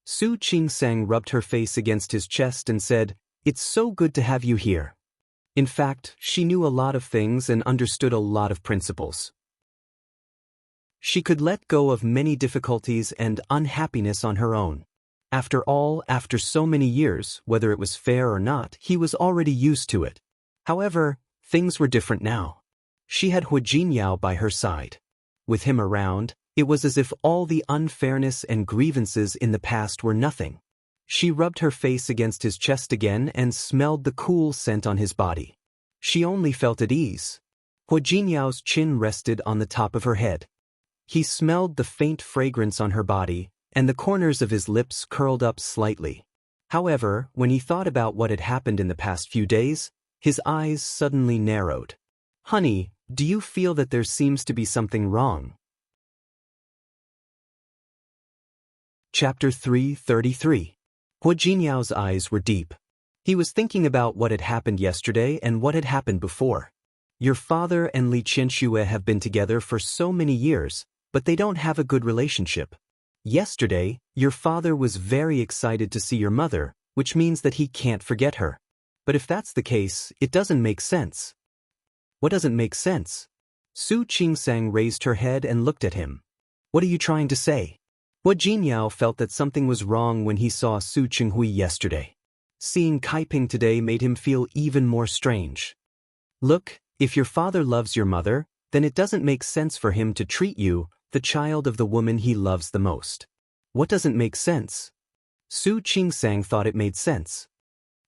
Su Qingsang rubbed her face against his chest and said, It's so good to have you here. In fact, she knew a lot of things and understood a lot of principles. She could let go of many difficulties and unhappiness on her own. After all, after so many years, whether it was fair or not, he was already used to it. However, things were different now. She had Hua Jinyao by her side. With him around, it was as if all the unfairness and grievances in the past were nothing. She rubbed her face against his chest again and smelled the cool scent on his body. She only felt at ease. Hua Jinyao's chin rested on the top of her head. He smelled the faint fragrance on her body, and the corners of his lips curled up slightly. However, when he thought about what had happened in the past few days, his eyes suddenly narrowed. Honey, do you feel that there seems to be something wrong? Chapter 333. Hua Jinyao's eyes were deep. He was thinking about what had happened yesterday and what had happened before. Your father and Li Qianxue have been together for so many years, but they don't have a good relationship. Yesterday, your father was very excited to see your mother, which means that he can't forget her. But if that's the case, it doesn't make sense. What doesn't make sense? Su Qingsang raised her head and looked at him. What are you trying to say? Hua Jinyao felt that something was wrong when he saw Su Qinghui yesterday. Seeing Kaiping today made him feel even more strange. Look, if your father loves your mother, then it doesn't make sense for him to treat you, the child of the woman he loves the most. What doesn't make sense? Su Qingsang thought it made sense.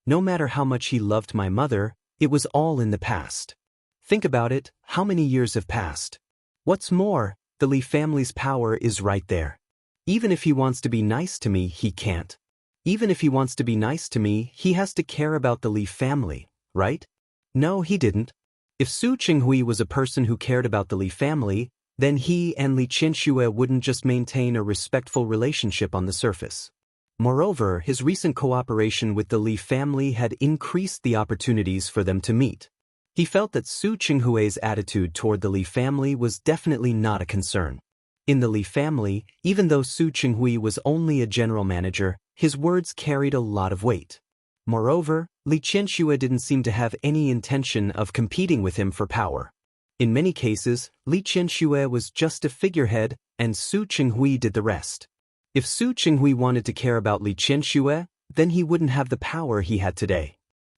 No matter how much he loved my mother, it was all in the past. Think about it, how many years have passed? What's more, the Li family's power is right there. Even if he wants to be nice to me, he can't. Even if he wants to be nice to me, he has to care about the Li family, right? No, he didn't. If Su Qinghui was a person who cared about the Li family, then he and Li Qianxue wouldn't just maintain a respectful relationship on the surface. Moreover, his recent cooperation with the Li family had increased the opportunities for them to meet. He felt that Su Qinghui's attitude toward the Li family was definitely not a concern. In the Li family, even though Su Qinghui was only a general manager, his words carried a lot of weight. Moreover, Li Qianxue didn't seem to have any intention of competing with him for power. In many cases, Li Qianxue was just a figurehead, and Su Qinghui did the rest. If Su Qinghui wanted to care about Li Qianxue, then he wouldn't have the power he had today.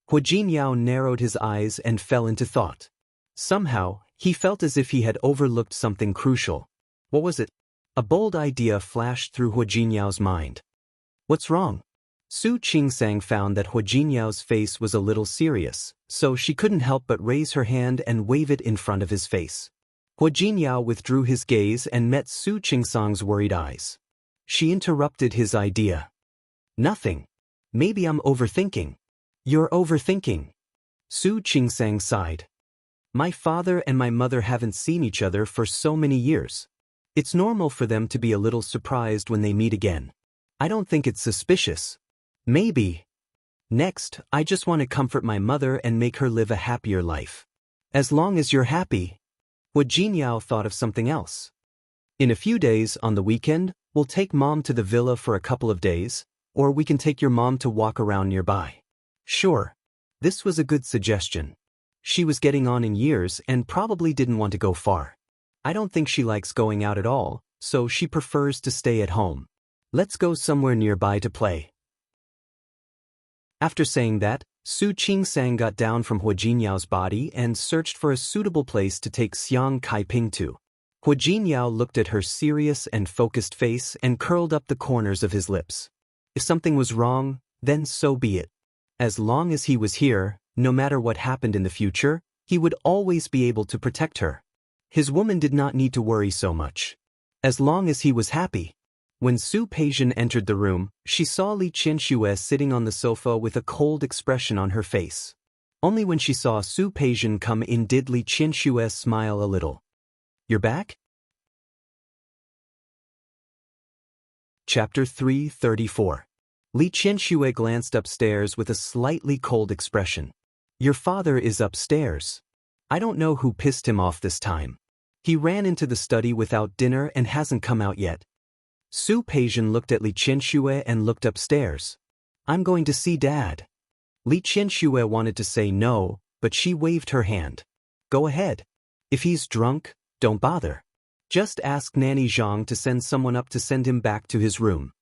Hua Jinyao narrowed his eyes and fell into thought. Somehow, he felt as if he had overlooked something crucial. What was it? A bold idea flashed through Hua Jinyao's mind. What's wrong? Su Qingsang found that Hua Jinyao's face was a little serious, so she couldn't help but raise her hand and wave it in front of his face. Hua Jinyao withdrew his gaze and met Su Qingsang's worried eyes. She interrupted his idea. Nothing. Maybe I'm overthinking. You're overthinking. Su Qingsang sighed. My father and my mother haven't seen each other for so many years. It's normal for them to be a little surprised when they meet again. I don't think it's suspicious. Maybe. Next, I just want to comfort my mother and make her live a happier life. As long as you're happy. Hua Jinyao thought of something else. In a few days, on the weekend, we'll take Mom to the villa for a couple of days, or we can take your mom to walk around nearby. Sure. This was a good suggestion. She was getting on in years and probably didn't want to go far. I don't think she likes going out at all, so she prefers to stay at home. Let's go somewhere nearby to play. After saying that, Su Qingsang got down from Hua Jinyao's body and searched for a suitable place to take Xiang Kaiping to. Hua Jinyao looked at her serious and focused face and curled up the corners of his lips. If something was wrong, then so be it. As long as he was here, no matter what happened in the future, he would always be able to protect her. His woman did not need to worry so much. As long as he was happy. When Su Peijian entered the room, she saw Li Qianxue sitting on the sofa with a cold expression on her face. Only when she saw Su Peijian come in did Li Qianxue smile a little. You're back? Chapter 334. Li Qianxue glanced upstairs with a slightly cold expression. Your father is upstairs. I don't know who pissed him off this time. He ran into the study without dinner and hasn't come out yet. Su Peijian looked at Li Qianxue and looked upstairs. I'm going to see Dad. Li Qianxue wanted to say no, but she waved her hand. Go ahead. If he's drunk, don't bother. Just ask Nanny Zhang to send someone up to send him back to his room.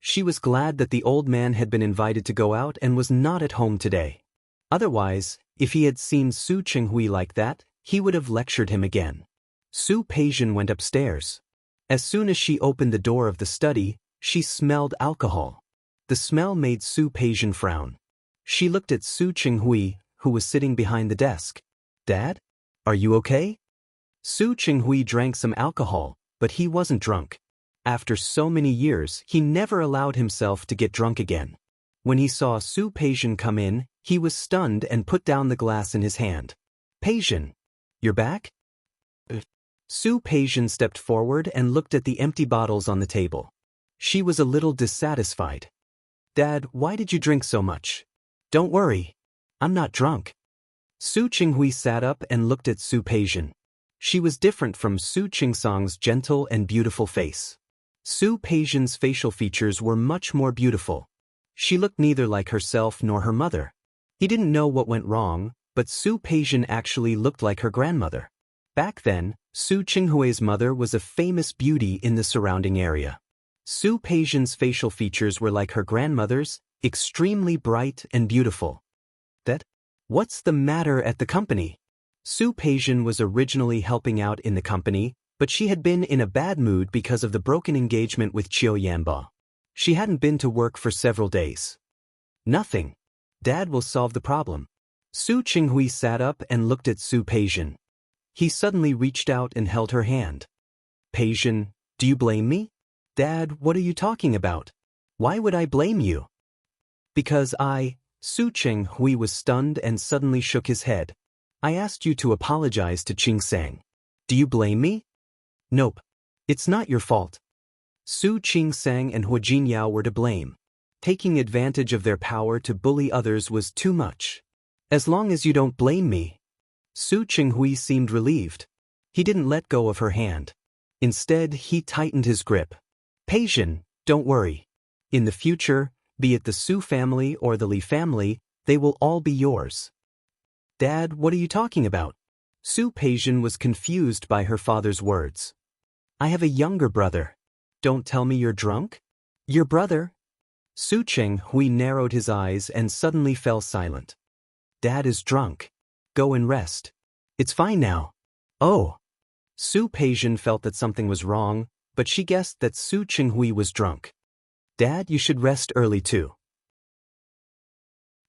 She was glad that the old man had been invited to go out and was not at home today. Otherwise, if he had seen Su Qinghui like that, he would have lectured him again. Su Peijian went upstairs. As soon as she opened the door of the study, she smelled alcohol. The smell made Su Peijian frown. She looked at Su Qinghui, who was sitting behind the desk. Dad? Are you okay? Su Qinghui drank some alcohol, but he wasn't drunk. After so many years, he never allowed himself to get drunk again. When he saw Su Peijian come in, he was stunned and put down the glass in his hand. Peijian, you're back? Su Peijian stepped forward and looked at the empty bottles on the table. She was a little dissatisfied. Dad, why did you drink so much? Don't worry. I'm not drunk. Su Qinghui sat up and looked at Su Peijian. She was different from Su Qingsang's gentle and beautiful face. Su Peijian's facial features were much more beautiful. She looked neither like herself nor her mother. He didn't know what went wrong, but Su Peijian actually looked like her grandmother. Back then, Su Qinghui's mother was a famous beauty in the surrounding area. Su Peijian's facial features were like her grandmother's, extremely bright and beautiful. What's the matter at the company? Su Peijian was originally helping out in the company, but she had been in a bad mood because of the broken engagement with Qiu Yanba. She hadn't been to work for several days. Nothing. Dad will solve the problem. Su Qinghui sat up and looked at Su Peijian. He suddenly reached out and held her hand. Peijian, do you blame me? Dad, what are you talking about? Why would I blame you? Because Su Qinghui was stunned and suddenly shook his head. I asked you to apologize to Qing Sang. Do you blame me? Nope. It's not your fault. Su Qing Sang and Hua Jinyao were to blame. Taking advantage of their power to bully others was too much. As long as you don't blame me. Su Qinghui seemed relieved. He didn't let go of her hand. Instead, he tightened his grip. Peijian, don't worry. In the future, be it the Su family or the Li family, they will all be yours. Dad, what are you talking about? Su Peijian was confused by her father's words. I have a younger brother. Don't tell me you're drunk? Your brother? Su Qinghui narrowed his eyes and suddenly fell silent. Dad is drunk. Go and rest. It's fine now. Oh. Su Peijian felt that something was wrong, but she guessed that Su Qinghui was drunk. Dad, you should rest early too.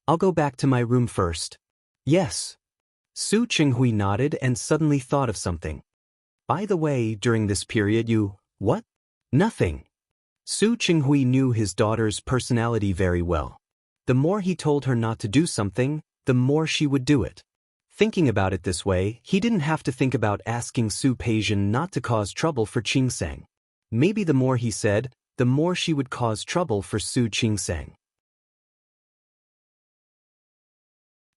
I'll go back to my room first. Yes. Su Qinghui nodded and suddenly thought of something. By the way, during this period what? Nothing. Su Qinghui knew his daughter's personality very well. The more he told her not to do something, the more she would do it. Thinking about it this way, he didn't have to think about asking Su Peijian not to cause trouble for Qing Sang. Maybe the more he said, the more she would cause trouble for Su Qing Sang.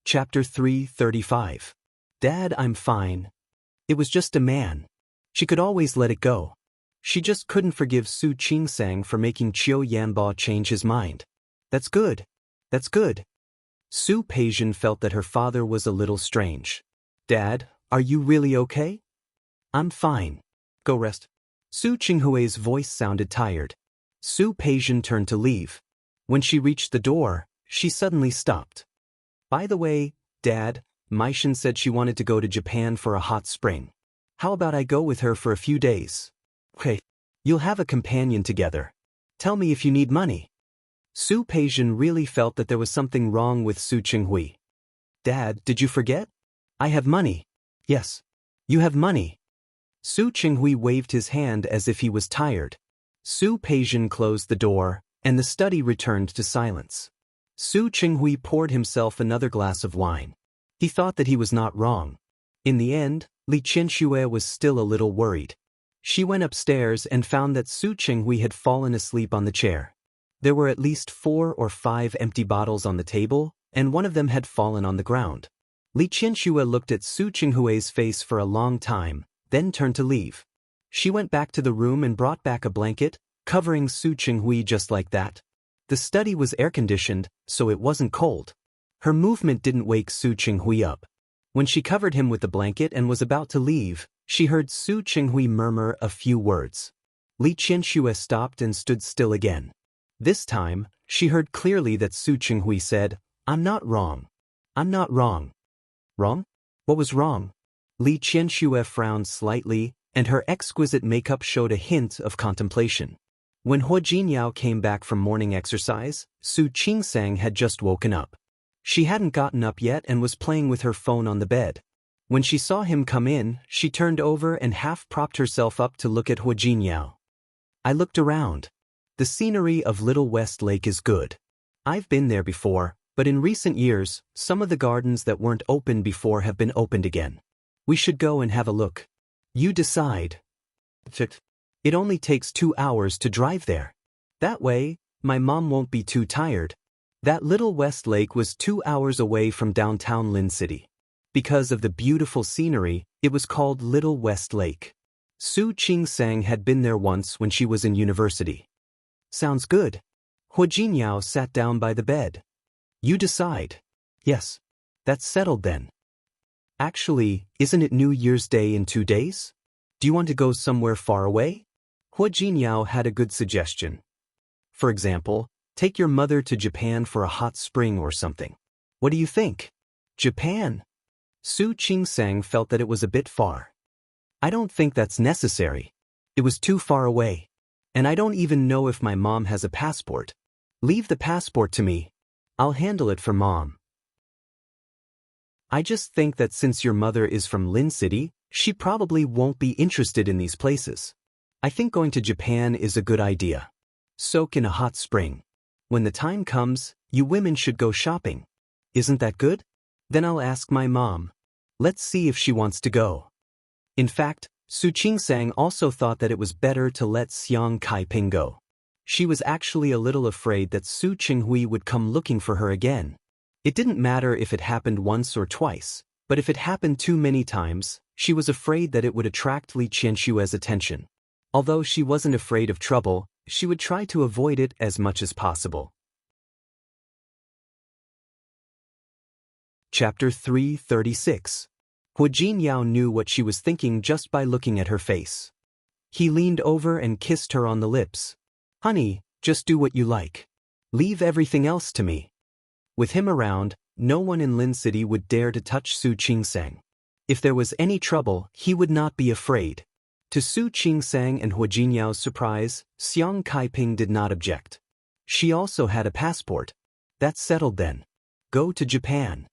Chapter 335. Dad, I'm fine. It was just a man. She could always let it go. She just couldn't forgive Su Qing Sang for making Qiu Yanba change his mind. That's good. That's good. Su Peijian felt that her father was a little strange. Dad, are you really okay? I'm fine. Go rest. Su Qinghui's voice sounded tired. Su Peijian turned to leave. When she reached the door, she suddenly stopped. By the way, Dad, Maishin said she wanted to go to Japan for a hot spring. How about I go with her for a few days? Okay. You'll have a companion together. Tell me if you need money. Su Peijian really felt that there was something wrong with Su Qinghui. Dad, did you forget? I have money. Yes. You have money. Su Qinghui waved his hand as if he was tired. Su Peijian closed the door, and the study returned to silence. Su Qinghui poured himself another glass of wine. He thought that he was not wrong. In the end, Li Qianxue was still a little worried. She went upstairs and found that Su Qinghui had fallen asleep on the chair. There were at least 4 or 5 empty bottles on the table, and one of them had fallen on the ground. Li Qianxue looked at Su Qinghui's face for a long time, then turned to leave. She went back to the room and brought back a blanket, covering Su Qinghui just like that. The study was air-conditioned, so it wasn't cold. Her movement didn't wake Su Qinghui up. When she covered him with the blanket and was about to leave, she heard Su Qinghui murmur a few words. Li Qianxue stopped and stood still again. This time, she heard clearly that Su Qinghui said, I'm not wrong. I'm not wrong. Wrong? What was wrong? Li Qianxue frowned slightly, and her exquisite makeup showed a hint of contemplation. When Hua Jinyao came back from morning exercise, Su Qing Sang had just woken up. She hadn't gotten up yet and was playing with her phone on the bed. When she saw him come in, she turned over and half-propped herself up to look at Hua Jinyao. I looked around. The scenery of Little West Lake is good. I've been there before, but in recent years, some of the gardens that weren't open before have been opened again. We should go and have a look. You decide. It only takes 2 hours to drive there. That way, my mom won't be too tired. That Little West Lake was 2 hours away from downtown Lin City. Because of the beautiful scenery, it was called Little West Lake. Su Qing Sang had been there once when she was in university. Sounds good. Hua Jinyao sat down by the bed. You decide. Yes. That's settled then. Actually, isn't it New Year's Day in 2 days? Do you want to go somewhere far away? Hua Jinyao had a good suggestion. For example, take your mother to Japan for a hot spring or something. What do you think? Japan? Su Qingsang felt that it was a bit far. I don't think that's necessary. It was too far away. And I don't even know if my mom has a passport. Leave the passport to me. I'll handle it for Mom. I just think that since your mother is from Lin City, she probably won't be interested in these places. I think going to Japan is a good idea. Soak in a hot spring. When the time comes, you women should go shopping. Isn't that good? Then I'll ask my mom. Let's see if she wants to go. In fact, Su Qingsang also thought that it was better to let Xiang Kaiping go. She was actually a little afraid that Su Qinghui would come looking for her again. It didn't matter if it happened once or twice, but if it happened too many times, she was afraid that it would attract Li Qianshue's attention. Although she wasn't afraid of trouble, she would try to avoid it as much as possible. Chapter 336. Hua Jinyao knew what she was thinking just by looking at her face. He leaned over and kissed her on the lips. Honey, just do what you like. Leave everything else to me. With him around, no one in Lin City would dare to touch Su Qingsang. If there was any trouble, he would not be afraid. To Su Qingsang and Hua Jinyao's surprise, Xiang Kaiping did not object. She also had a passport. That's settled then. Go to Japan.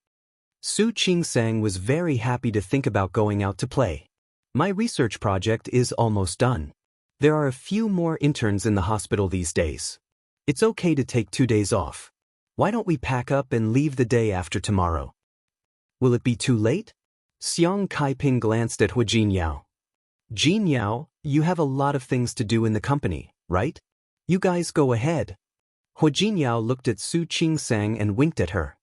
Su Qingsang was very happy to think about going out to play. My research project is almost done. There are a few more interns in the hospital these days. It's okay to take 2 days off. Why don't we pack up and leave the day after tomorrow? Will it be too late? Xiang Kaiping glanced at Hua Jinyao. Jinyao, you have a lot of things to do in the company, right? You guys go ahead. Hua Jinyao looked at Su Qingsang and winked at her.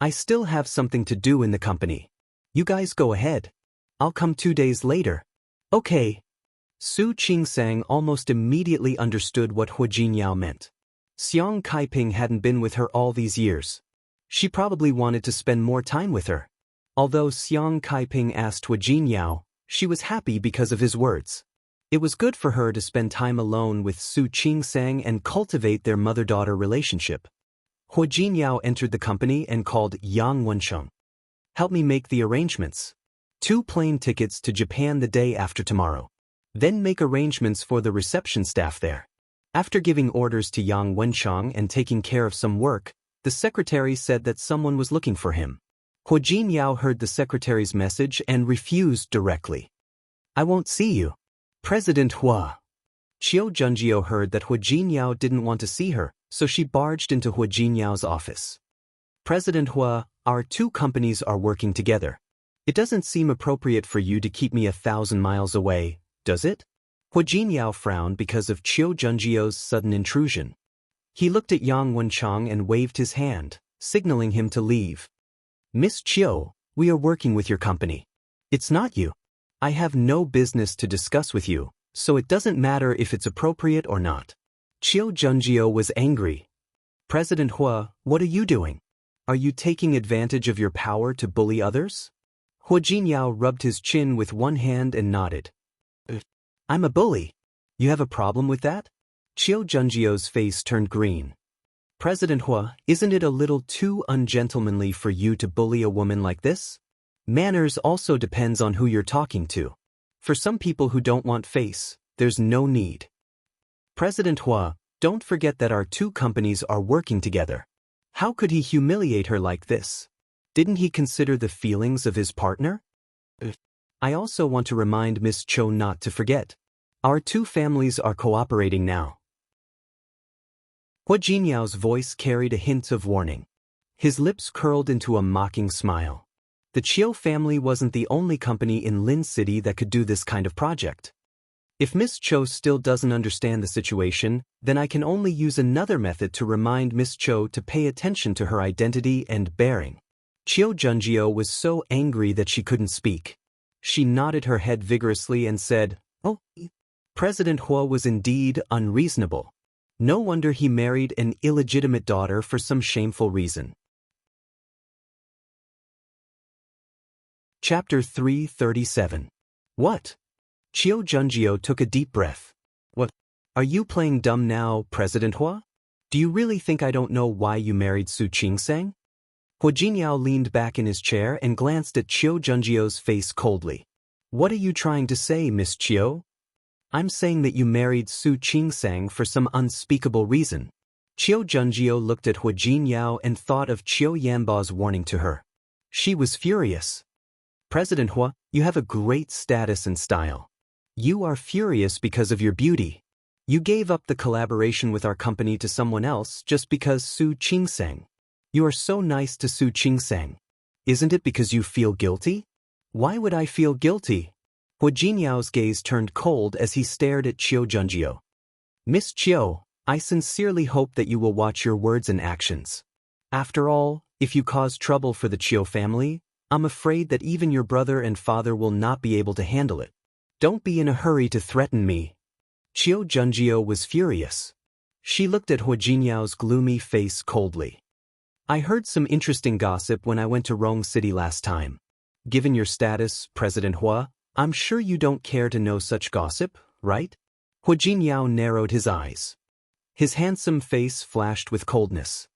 I still have something to do in the company. You guys go ahead. I'll come 2 days later. Okay. Su Qingsang almost immediately understood what Hua Jinyao meant. Xiang Kaiping hadn't been with her all these years. She probably wanted to spend more time with her. Although Xiang Kaiping asked Hua Jinyao, she was happy because of his words. It was good for her to spend time alone with Su Qingsang and cultivate their mother-daughter relationship. Hua Jinyao entered the company and called Yang Wencheng. Help me make the arrangements. 2 plane tickets to Japan the day after tomorrow. Then make arrangements for the reception staff there. After giving orders to Yang Wencheng and taking care of some work, the secretary said that someone was looking for him. Hua Jinyao heard the secretary's message and refused directly. I won't see you. President Hua. Qiu Junjiu heard that Hua Jinyao didn't want to see her, so she barged into Hua Jinyao's office. President Hua, our 2 companies are working together. It doesn't seem appropriate for you to keep me 1,000 miles away, does it? Hua Jinyao frowned because of Qiu Junjiu's sudden intrusion. He looked at Yang Wencheng and waved his hand, signaling him to leave. Miss Qiu, we are working with your company. It's not you. I have no business to discuss with you, so it doesn't matter if it's appropriate or not. Qiu Junjiu was angry. President Hua, what are you doing? Are you taking advantage of your power to bully others? Hua Jinyao rubbed his chin with one hand and nodded. I'm a bully. You have a problem with that? Qiu Junjiu's face turned green. President Hua, isn't it a little too ungentlemanly for you to bully a woman like this? Manners also depends on who you're talking to. For some people who don't want face, there's no need. President Hua, don't forget that our 2 companies are working together. How could he humiliate her like this? Didn't he consider the feelings of his partner? I also want to remind Miss Cho not to forget. Our 2 families are cooperating now. Hua Jinyao's voice carried a hint of warning. His lips curled into a mocking smile. The Qiu family wasn't the only company in Lin City that could do this kind of project. If Miss Cho still doesn't understand the situation, then I can only use another method to remind Miss Cho to pay attention to her identity and bearing. Qiu Junjiu was so angry that she couldn't speak. She nodded her head vigorously and said, "Oh." President Hua was indeed unreasonable. No wonder he married an illegitimate daughter for some shameful reason. Chapter 337. What? Chiu Junjio took a deep breath. What? Are you playing dumb now, President Hua? Do you really think I don't know why you married Su Qingsang? Hua Jinyao leaned back in his chair and glanced at Chiu Junjio's face coldly. What are you trying to say, Miss Chiu? I'm saying that you married Su Qingsang for some unspeakable reason. Chiu Junjio looked at Hua Jinyao and thought of Chiu Yanba's warning to her. She was furious. President Hua, you have a great status and style. You are furious because of your beauty. You gave up the collaboration with our company to someone else just because Su Qingsang. You are so nice to Su Qingsang. Isn't it because you feel guilty? Why would I feel guilty? Hua Jinyao's gaze turned cold as he stared at Chiu Junjio. Miss Chiu, I sincerely hope that you will watch your words and actions. After all, if you cause trouble for the Chiu family, I'm afraid that even your brother and father will not be able to handle it. Don't be in a hurry to threaten me. Chiu Junjio was furious. She looked at Hua Jinyao's gloomy face coldly. I heard some interesting gossip when I went to Rong City last time. Given your status, President Hua, I'm sure you don't care to know such gossip, right? Hua Jinyao narrowed his eyes. His handsome face flashed with coldness.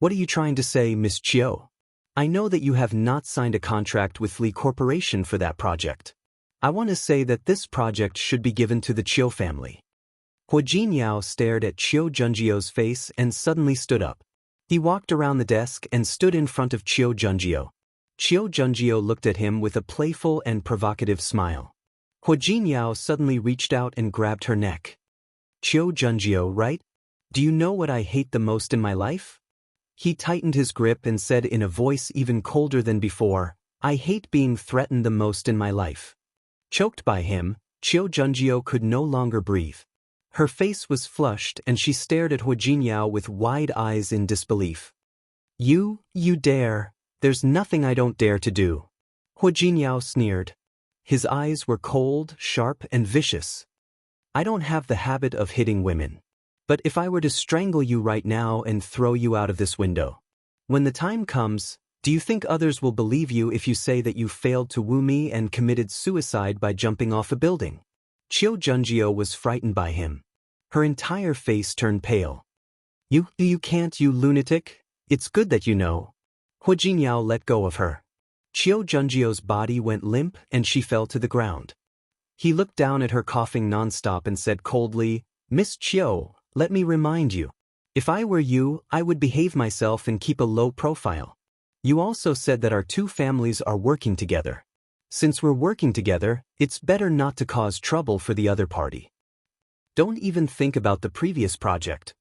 What are you trying to say, Miss Chiu? I know that you have not signed a contract with Li Corporation for that project. I want to say that this project should be given to the Chiu family. Hua Jinyao stared at Chiu Junjio's face and suddenly stood up. He walked around the desk and stood in front of Chiu Junjio. Chiu Junjio looked at him with a playful and provocative smile. Hua Jinyao suddenly reached out and grabbed her neck. Chiu Junjio, right? Do you know what I hate the most in my life? He tightened his grip and said in a voice even colder than before, I hate being threatened the most in my life. Choked by him, Chiu Junjio could no longer breathe. Her face was flushed and she stared at Hua Jinyao with wide eyes in disbelief. You dare. There's nothing I don't dare to do. Hua Jinyao sneered. His eyes were cold, sharp, and vicious. I don't have the habit of hitting women. But if I were to strangle you right now and throw you out of this window, when the time comes, do you think others will believe you if you say that you failed to woo me and committed suicide by jumping off a building? Chiu Junjio was frightened by him. Her entire face turned pale. You can't, you lunatic. It's good that you know. Hua Jinyao let go of her. Chiu Junjio's body went limp and she fell to the ground. He looked down at her coughing nonstop and said coldly, Miss Chiu, let me remind you. If I were you, I would behave myself and keep a low profile. You also said that our two families are working together. Since we're working together, it's better not to cause trouble for the other party. Don't even think about the previous project.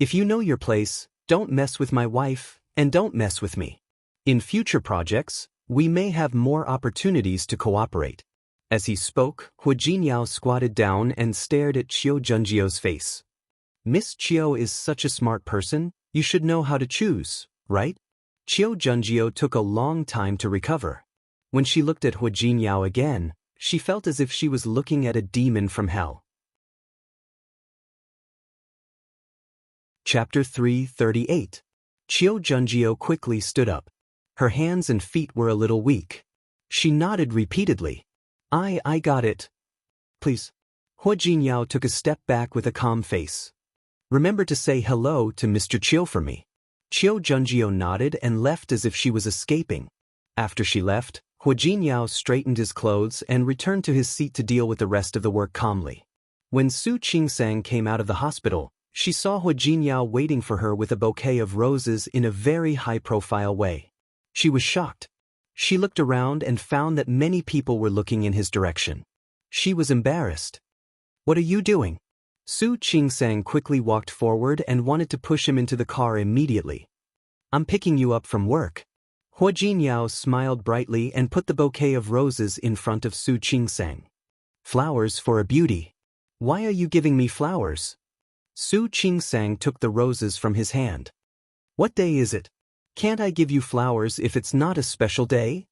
If you know your place, don't mess with my wife, and don't mess with me. In future projects, we may have more opportunities to cooperate. As he spoke, Hua Jinyao squatted down and stared at Chiu Junjio's face. Miss Chiu is such a smart person, you should know how to choose, right? Chiu Junjio took a long time to recover. When she looked at Hua Jinyao again, she felt as if she was looking at a demon from hell. Chapter 338. Chiu Junjio quickly stood up. Her hands and feet were a little weak. She nodded repeatedly. I got it. Please. Hua Jinyao took a step back with a calm face. Remember to say hello to Mr. Chiu for me. Chiu Junjio nodded and left as if she was escaping. After she left, Hua Jinyao straightened his clothes and returned to his seat to deal with the rest of the work calmly. When Su Qingsang came out of the hospital, she saw Hua Jinyao waiting for her with a bouquet of roses in a very high-profile way. She was shocked. She looked around and found that many people were looking in his direction. She was embarrassed. What are you doing? Su Qingsang quickly walked forward and wanted to push him into the car immediately. I'm picking you up from work. Hua Jinyao smiled brightly and put the bouquet of roses in front of Su Qingsang. Flowers for a beauty. Why are you giving me flowers? Su Qingsang took the roses from his hand. What day is it? Can't I give you flowers if it's not a special day?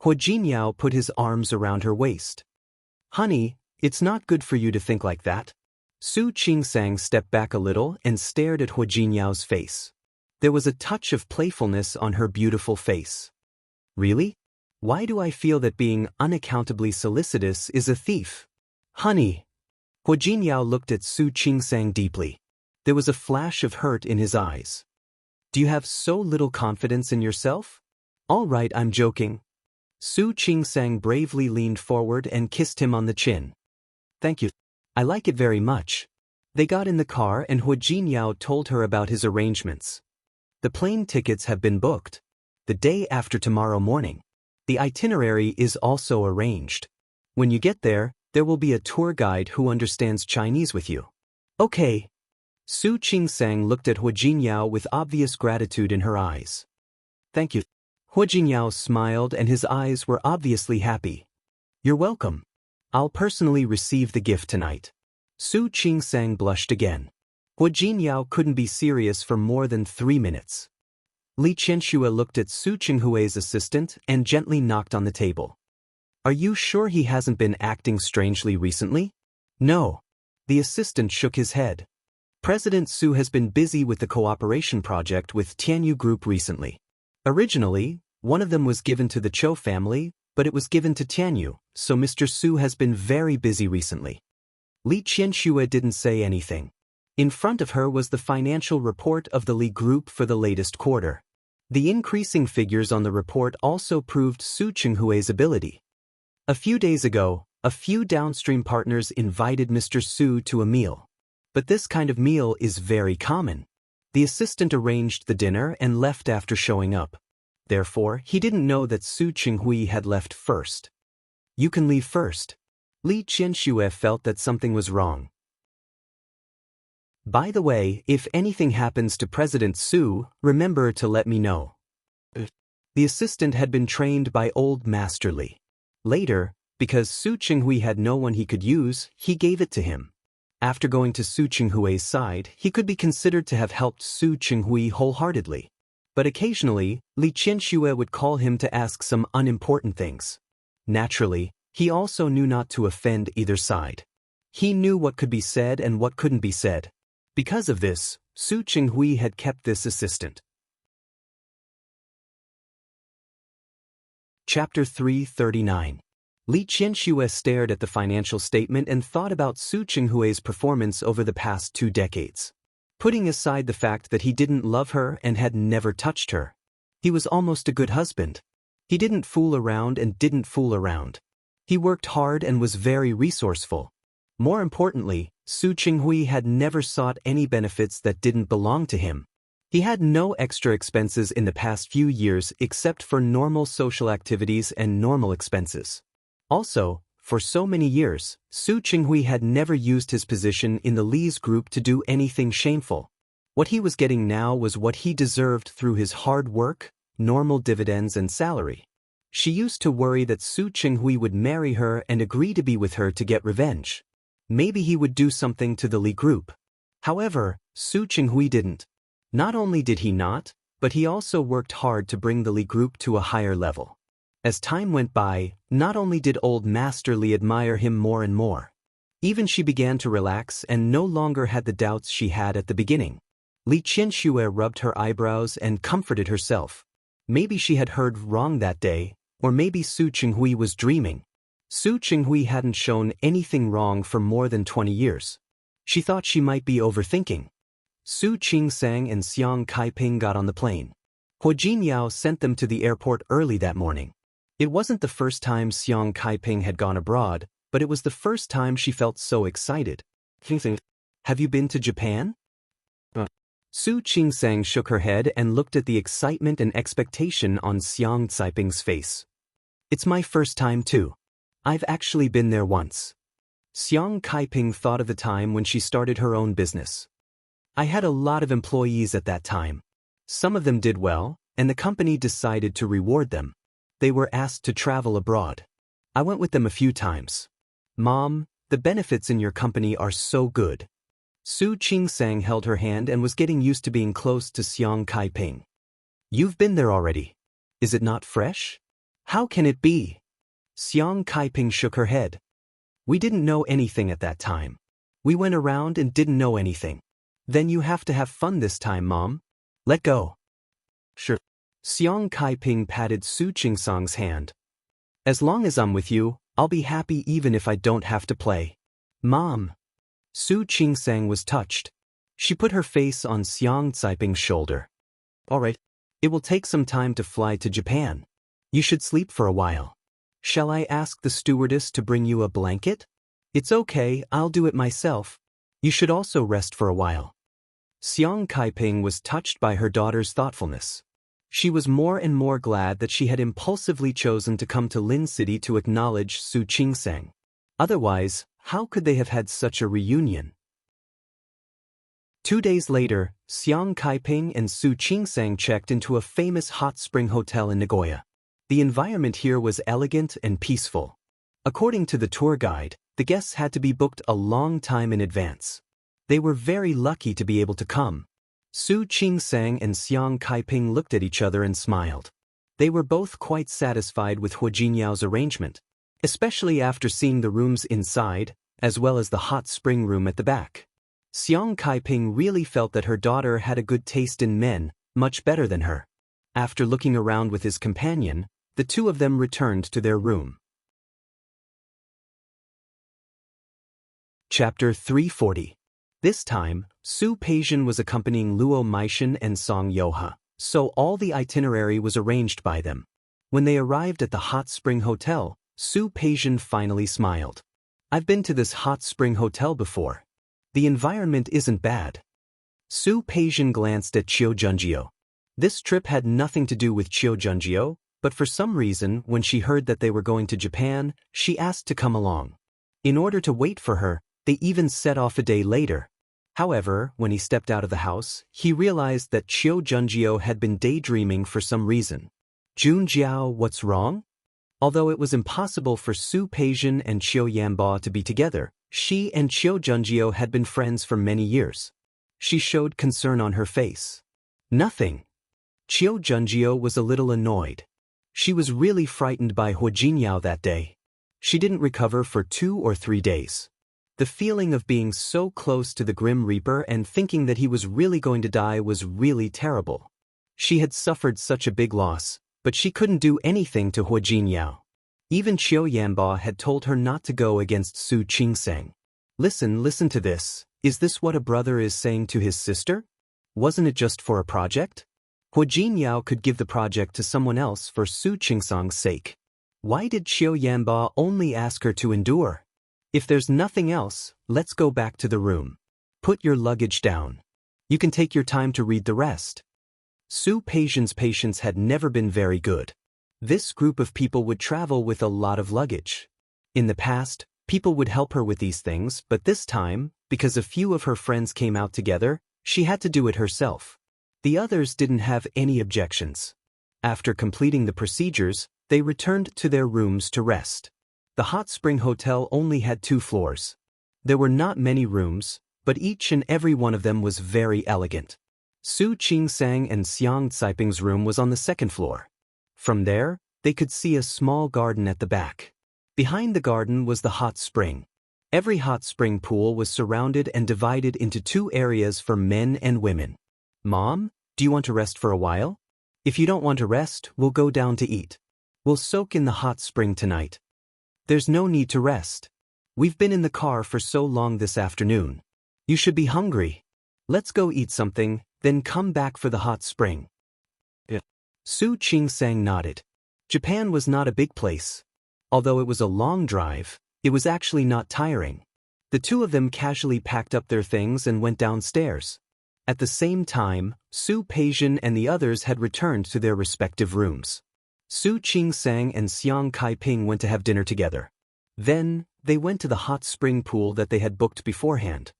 Hua Jinyao put his arms around her waist. Honey, it's not good for you to think like that. Su Qingsang stepped back a little and stared at Hua Jinyao's face. There was a touch of playfulness on her beautiful face. Really? Why do I feel that being unaccountably solicitous is a thief? Honey. Hua Jinyao looked at Su Qingsang deeply. There was a flash of hurt in his eyes. Do you have so little confidence in yourself? All right, I'm joking. Su Qingsang bravely leaned forward and kissed him on the chin. Thank you. I like it very much. They got in the car and Hua Jinyao told her about his arrangements. The plane tickets have been booked. The day after tomorrow morning. The itinerary is also arranged. When you get there, there will be a tour guide who understands Chinese with you. Okay. Su Qingsang looked at Hua Jinyao with obvious gratitude in her eyes. Thank you. Hua Jinyao smiled and his eyes were obviously happy. You're welcome. I'll personally receive the gift tonight. Su Qingsang blushed again. Hua Jinyao couldn't be serious for more than 3 minutes. Li Qianxue looked at Su Qinghui's assistant and gently knocked on the table. Are you sure he hasn't been acting strangely recently? No. The assistant shook his head. President Su has been busy with the cooperation project with Tianyu Group recently. Originally, one of them was given to the Chou family, but it was given to Tianyu, so Mr. Su has been very busy recently. Li Qianxue didn't say anything. In front of her was the financial report of the Li Group for the latest quarter. The increasing figures on the report also proved Su Qinghui's ability. A few days ago, a few downstream partners invited Mr. Su to a meal. But this kind of meal is very common. The assistant arranged the dinner and left after showing up. Therefore, he didn't know that Su Qinghui had left first. You can leave first. Li Qianxue felt that something was wrong. By the way, if anything happens to President Su, remember to let me know. The assistant had been trained by old Master Li. Later, because Su Qinghui had no one he could use, he gave it to him. After going to Su Qinghui's side, he could be considered to have helped Su Qinghui wholeheartedly. But occasionally, Li Qianxue would call him to ask some unimportant things. Naturally, he also knew not to offend either side. He knew what could be said and what couldn't be said. Because of this, Su Qinghui had kept this assistant. Chapter 339. Li Qianxue stared at the financial statement and thought about Su Qinghui's performance over the past 2 decades. Putting aside the fact that he didn't love her and had never touched her. He was almost a good husband. He didn't fool around and didn't fool around. He worked hard and was very resourceful. More importantly, Su Qinghui had never sought any benefits that didn't belong to him. He had no extra expenses in the past few years except for normal social activities and normal expenses. Also, for so many years, Su Qinghui had never used his position in the Li's group to do anything shameful. What he was getting now was what he deserved through his hard work, normal dividends and salary. She used to worry that Su Qinghui would marry her and agree to be with her to get revenge. Maybe he would do something to the Li group. However, Su Qinghui didn't. Not only did he not, but he also worked hard to bring the Li group to a higher level. As time went by, not only did old Master Li admire him more and more. Even she began to relax and no longer had the doubts she had at the beginning. Li Qianxue rubbed her eyebrows and comforted herself. Maybe she had heard wrong that day, or maybe Su Qinghui was dreaming. Su Qinghui hadn't shown anything wrong for more than 20 years. She thought she might be overthinking. Su Qingsang and Xiang Kaiping got on the plane. Hua Jinyao sent them to the airport early that morning. It wasn't the first time Xiang Kaiping had gone abroad, but it was the first time she felt so excited. Have you been to Japan? Su Qingsang shook her head and looked at the excitement and expectation on Xiang Caiping's face. It's my first time too. I've actually been there once. Xiang Kaiping thought of the time when she started her own business. I had a lot of employees at that time. Some of them did well, and the company decided to reward them. They were asked to travel abroad. I went with them a few times. Mom, the benefits in your company are so good. Su Qingsang held her hand and was getting used to being close to Xiang Kaiping. You've been there already. Is it not fresh? How can it be? Xiang Kaiping shook her head. We didn't know anything at that time. We went around and didn't know anything. Then you have to have fun this time, Mom. Let go. Sure. Xiang Kaiping patted Su Qingsang's hand. As long as I'm with you, I'll be happy even if I don't have to play. Mom. Su Qingsang was touched. She put her face on Xiang Caiping's shoulder. All right. It will take some time to fly to Japan. You should sleep for a while. Shall I ask the stewardess to bring you a blanket? It's okay, I'll do it myself. You should also rest for a while. Xiang Kaiping was touched by her daughter's thoughtfulness. She was more and more glad that she had impulsively chosen to come to Lin City to acknowledge Su Qingsang. Otherwise, how could they have had such a reunion? 2 days later, Xiang Kaiping and Su Qingsang checked into a famous hot spring hotel in Nagoya. The environment here was elegant and peaceful. According to the tour guide, the guests had to be booked a long time in advance. They were very lucky to be able to come. Su Qingsang and Xiang Kaiping looked at each other and smiled. They were both quite satisfied with Hu Jinyao's arrangement, especially after seeing the rooms inside, as well as the hot spring room at the back. Xiang Kaiping really felt that her daughter had a good taste in men, much better than her. After looking around with his companion, the two of them returned to their room. Chapter 340. This time, Su Peijian was accompanying Luo Meishan and Song Yoha, so all the itinerary was arranged by them. When they arrived at the hot spring hotel, Su Peijian finally smiled. I've been to this hot spring hotel before. The environment isn't bad. Su Peijian glanced at Qiu Junjiu. This trip had nothing to do with Qiu Junjiu, but for some reason, when she heard that they were going to Japan, she asked to come along. In order to wait for her, they even set off a day later. However, when he stepped out of the house, he realized that Qiu Junjiu had been daydreaming for some reason. Junjiao, what's wrong? Although it was impossible for Su Peijian and Qiu Yanbo to be together, she and Qiu Junjiu had been friends for many years. She showed concern on her face. Nothing. Qiu Junjiu was a little annoyed. She was really frightened by Hu Jinyao that day. She didn't recover for 2 or 3 days. The feeling of being so close to the Grim Reaper and thinking that he was really going to die was really terrible. She had suffered such a big loss, but she couldn't do anything to Hu Jinyao. Even Qiu Yanbo had told her not to go against Su Qingsang. Listen to this. Is this what a brother is saying to his sister? Wasn't it just for a project? Hu Jinyao could give the project to someone else for Su Qingsang's sake. Why did Qiu Yanbo only ask her to endure? If there's nothing else, let's go back to the room. Put your luggage down. You can take your time to read the rest. Su Peijian's patience had never been very good. This group of people would travel with a lot of luggage. In the past, people would help her with these things, but this time, because a few of her friends came out together, she had to do it herself. The others didn't have any objections. After completing the procedures, they returned to their rooms to rest. The hot spring hotel only had 2 floors. There were not many rooms, but each and every one of them was very elegant. Su Qingsang and Xiang Caiping's room was on the 2nd floor. From there, they could see a small garden at the back. Behind the garden was the hot spring. Every hot spring pool was surrounded and divided into 2 areas for men and women. Mom, do you want to rest for a while? If you don't want to rest, we'll go down to eat. We'll soak in the hot spring tonight. There's no need to rest. We've been in the car for so long this afternoon. You should be hungry. Let's go eat something, then come back for the hot spring. Su Qingsang nodded. Japan was not a big place. Although it was a long drive, it was actually not tiring. The 2 of them casually packed up their things and went downstairs. At the same time, Su Peijian and the others had returned to their respective rooms. Su Qingsang and Xiang Kaiping went to have dinner together. Then, they went to the hot spring pool that they had booked beforehand.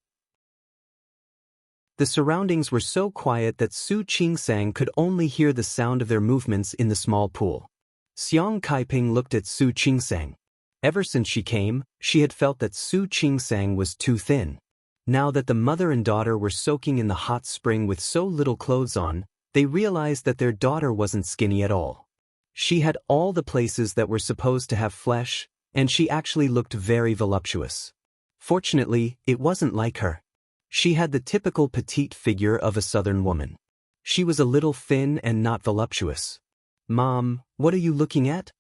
The surroundings were so quiet that Su Qingsang could only hear the sound of their movements in the small pool. Xiang Kaiping looked at Su Qingsang. Ever since she came, she had felt that Su Qingsang was too thin. Now that the mother and daughter were soaking in the hot spring with so little clothes on, they realized that their daughter wasn't skinny at all. She had all the places that were supposed to have flesh, and she actually looked very voluptuous. Fortunately, it wasn't like her. She had the typical petite figure of a southern woman. She was a little thin and not voluptuous. "Mom, what are you looking at?"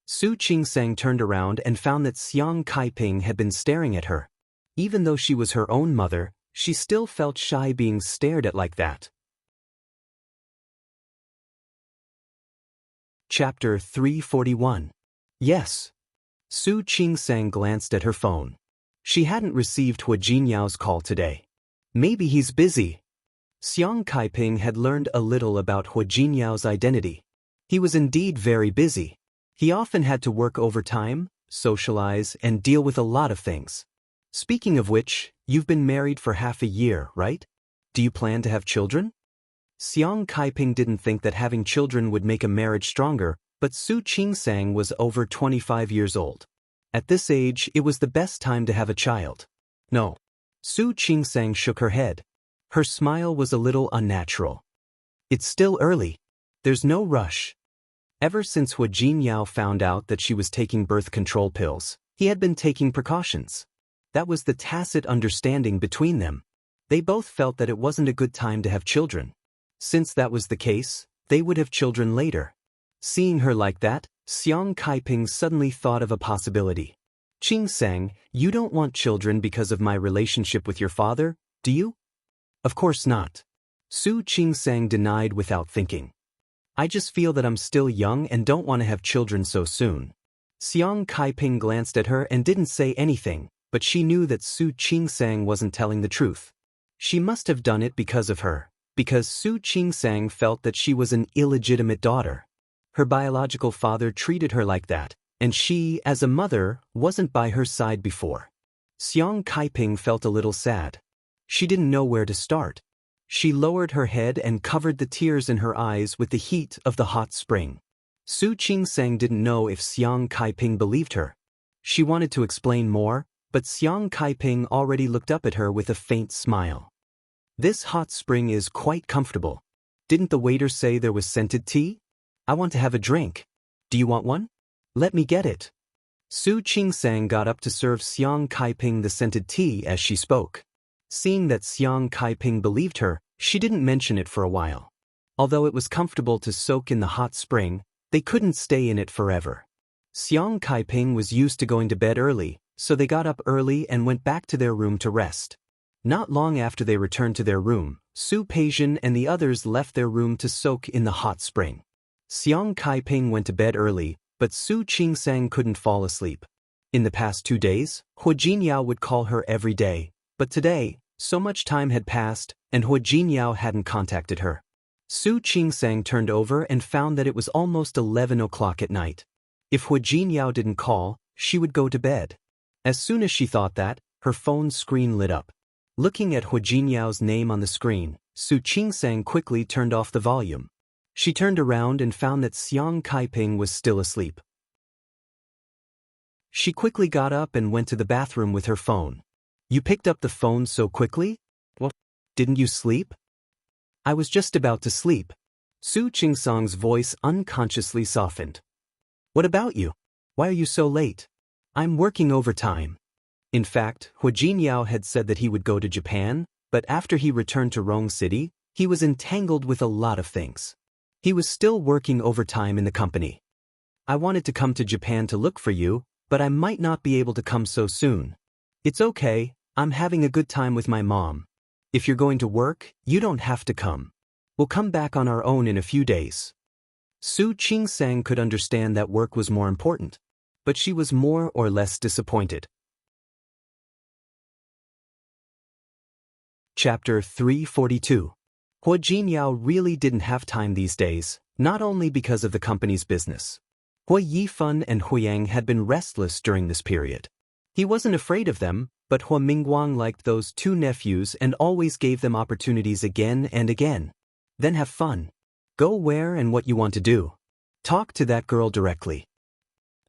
Su Qingsang turned around and found that Xiang Kaiping had been staring at her. Even though she was her own mother, she still felt shy being stared at like that. Chapter 341. Yes. Su Qingsang glanced at her phone. She hadn't received Hua Jinyao's call today. Maybe he's busy. Xiang Kaiping had learned a little about Hua Jinyao's identity. He was indeed very busy. He often had to work overtime, socialize, and deal with a lot of things. Speaking of which, you've been married for half a year, right? Do you plan to have children? Xiang Kaiping didn't think that having children would make a marriage stronger, but Su Qingsang was over 25 years old. At this age, it was the best time to have a child. No. Su Qingsang shook her head. Her smile was a little unnatural. It's still early. There's no rush. Ever since Hua Jinyao found out that she was taking birth control pills, he had been taking precautions. That was the tacit understanding between them. They both felt that it wasn't a good time to have children. Since that was the case, they would have children later. Seeing her like that, Xiang Kaiping suddenly thought of a possibility. "Qingsang, you don't want children because of my relationship with your father, do you?" "Of course not." Su Qingsang denied without thinking. "I just feel that I'm still young and don't want to have children so soon." Xiang Kaiping glanced at her and didn't say anything, but she knew that Su Qingsang wasn't telling the truth. She must have done it because of her, because Su Qingsang felt that she was an illegitimate daughter. Her biological father treated her like that, and she, as a mother, wasn't by her side before. Xiang Kaiping felt a little sad. She didn't know where to start. She lowered her head and covered the tears in her eyes with the heat of the hot spring. Su Qingsang didn't know if Xiang Kaiping believed her. She wanted to explain more, but Xiang Kaiping already looked up at her with a faint smile. "This hot spring is quite comfortable. Didn't the waiter say there was scented tea? I want to have a drink. Do you want one? Let me get it." Su Qingsang got up to serve Xiang Kaiping the scented tea as she spoke. Seeing that Xiang Kaiping believed her, she didn't mention it for a while. Although it was comfortable to soak in the hot spring, they couldn't stay in it forever. Xiang Kaiping was used to going to bed early, so they got up early and went back to their room to rest. Not long after they returned to their room, Su Peijian and the others left their room to soak in the hot spring. Xiang Kaiping went to bed early, but Su Qingsang couldn't fall asleep. In the past 2 days, Hua Jinyao would call her every day, but today, so much time had passed, and Hua Jinyao hadn't contacted her. Su Qingsang turned over and found that it was almost 11 o'clock at night. If Hua Jinyao didn't call, she would go to bed. As soon as she thought that, her phone screen lit up. Looking at Hua Jinyao's name on the screen, Su Qingsang quickly turned off the volume. She turned around and found that Xiang Kaiping was still asleep. She quickly got up and went to the bathroom with her phone. "You picked up the phone so quickly? Well, didn't you sleep?" "I was just about to sleep." Su Qingsang's voice unconsciously softened. "What about you? Why are you so late?" "I'm working overtime." In fact, Hua Jinyao had said that he would go to Japan, but after he returned to Rong City, he was entangled with a lot of things. He was still working overtime in the company. "I wanted to come to Japan to look for you, but I might not be able to come so soon." "It's okay, I'm having a good time with my mom. If you're going to work, you don't have to come. We'll come back on our own in a few days." Su Qingsang could understand that work was more important, but she was more or less disappointed. Chapter 342. Hua Jinyao really didn't have time these days, not only because of the company's business. Hua Yifan and Huiyang had been restless during this period. He wasn't afraid of them, but Hua Mingguang liked those 2 nephews and always gave them opportunities again and again. "Then have fun. Go where and what you want to do. Talk to that girl directly."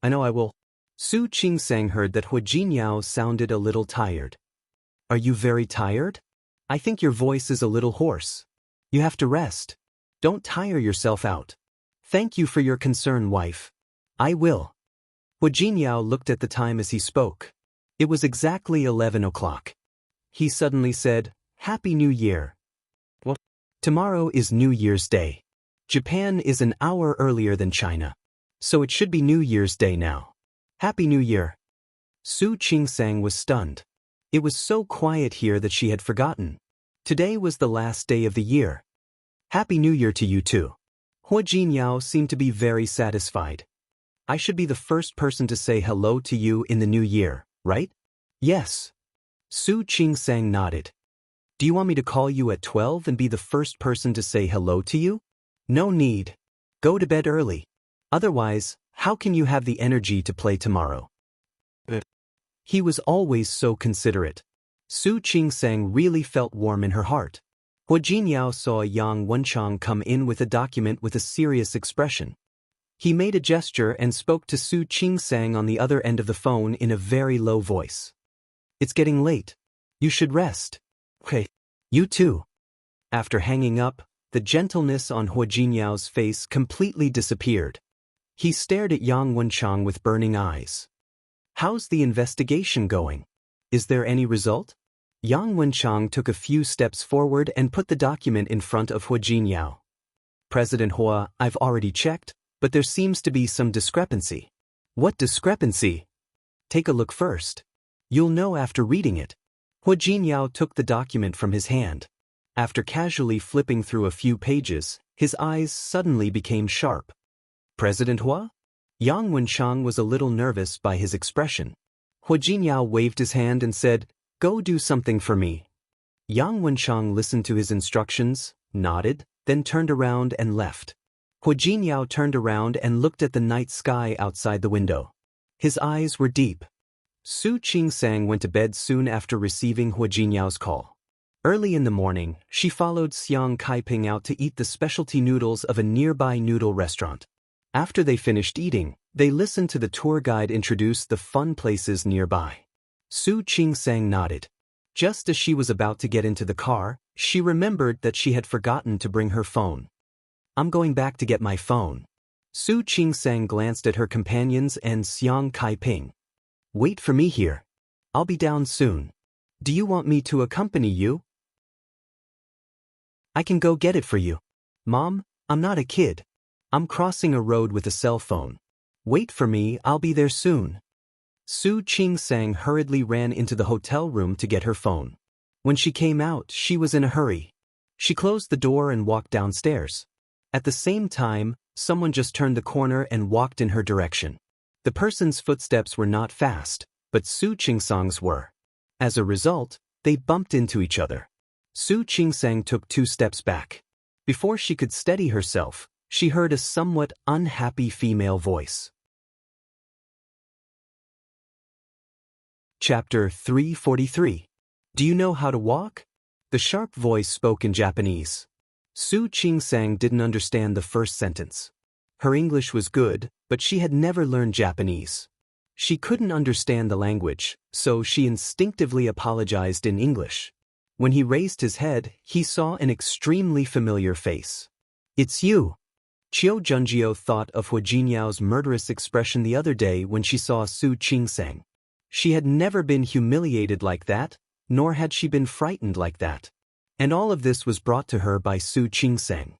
"I know I will." Su Qingsang heard that Hua Jinyao sounded a little tired. "Are you very tired? I think your voice is a little hoarse. You have to rest. Don't tire yourself out." "Thank you for your concern, wife. I will." Hua Jinyao looked at the time as he spoke. It was exactly 11 o'clock. He suddenly said, "Happy New Year." "What? Tomorrow is New Year's Day. Japan is an hour earlier than China. So it should be New Year's Day now. Happy New Year. Su Qingsang was stunned. It was so quiet here that she had forgotten. Today was the last day of the year. Happy New Year to you too. Hua Jinyao seemed to be very satisfied. I should be the first person to say hello to you in the new year, right? Yes. Su Qingsang nodded. Do you want me to call you at 12 and be the first person to say hello to you? No need. Go to bed early. Otherwise, how can you have the energy to play tomorrow? He was always so considerate. Su Qingsang really felt warm in her heart. Hua Jinyao saw Yang Wenchang come in with a document with a serious expression. He made a gesture and spoke to Su Qingsang on the other end of the phone in a very low voice. It's getting late. You should rest. Okay. You too. After hanging up, the gentleness on Hua Jinyao's face completely disappeared. He stared at Yang Wenchang with burning eyes. How's the investigation going? Is there any result? Yang Wenchang took a few steps forward and put the document in front of Hua Jinyao. President Hua, I've already checked, but there seems to be some discrepancy. What discrepancy? Take a look first. You'll know after reading it. Hua Jinyao took the document from his hand. After casually flipping through a few pages, his eyes suddenly became sharp. President Hua? Yang Wenchang was a little nervous by his expression. Hua Jinyao waved his hand and said, Go do something for me. Yang Wenchang listened to his instructions, nodded, then turned around and left. Hua Jinyao turned around and looked at the night sky outside the window. His eyes were deep. Su Qingsang went to bed soon after receiving Hua Jinyao's call. Early in the morning, she followed Xiang Kaiping out to eat the specialty noodles of a nearby noodle restaurant. After they finished eating, they listened to the tour guide introduce the fun places nearby. Su Qingsang nodded. Just as she was about to get into the car, she remembered that she had forgotten to bring her phone. I'm going back to get my phone. Su Qingsang glanced at her companions and Xiang Kaiping. Wait for me here. I'll be down soon. Do you want me to accompany you? I can go get it for you. Mom, I'm not a kid. I'm crossing a road with a cell phone. Wait for me, I'll be there soon. Su Qingsang hurriedly ran into the hotel room to get her phone. When she came out, she was in a hurry. She closed the door and walked downstairs. At the same time, someone just turned the corner and walked in her direction. The person's footsteps were not fast, but Su Qingsang's were. As a result, they bumped into each other. Su Qingsang took 2 steps back. Before she could steady herself, she heard a somewhat unhappy female voice. Chapter 343. Do you know how to walk? The sharp voice spoke in Japanese. Su Qingsang didn't understand the first sentence. Her English was good, but she had never learned Japanese. She couldn't understand the language, so she instinctively apologized in English. When he raised his head, he saw an extremely familiar face. It's you. Chiu Junjie thought of Hua Jinyao's murderous expression the other day when she saw Su Qingsang. She had never been humiliated like that, nor had she been frightened like that. And all of this was brought to her by Su Qingsang.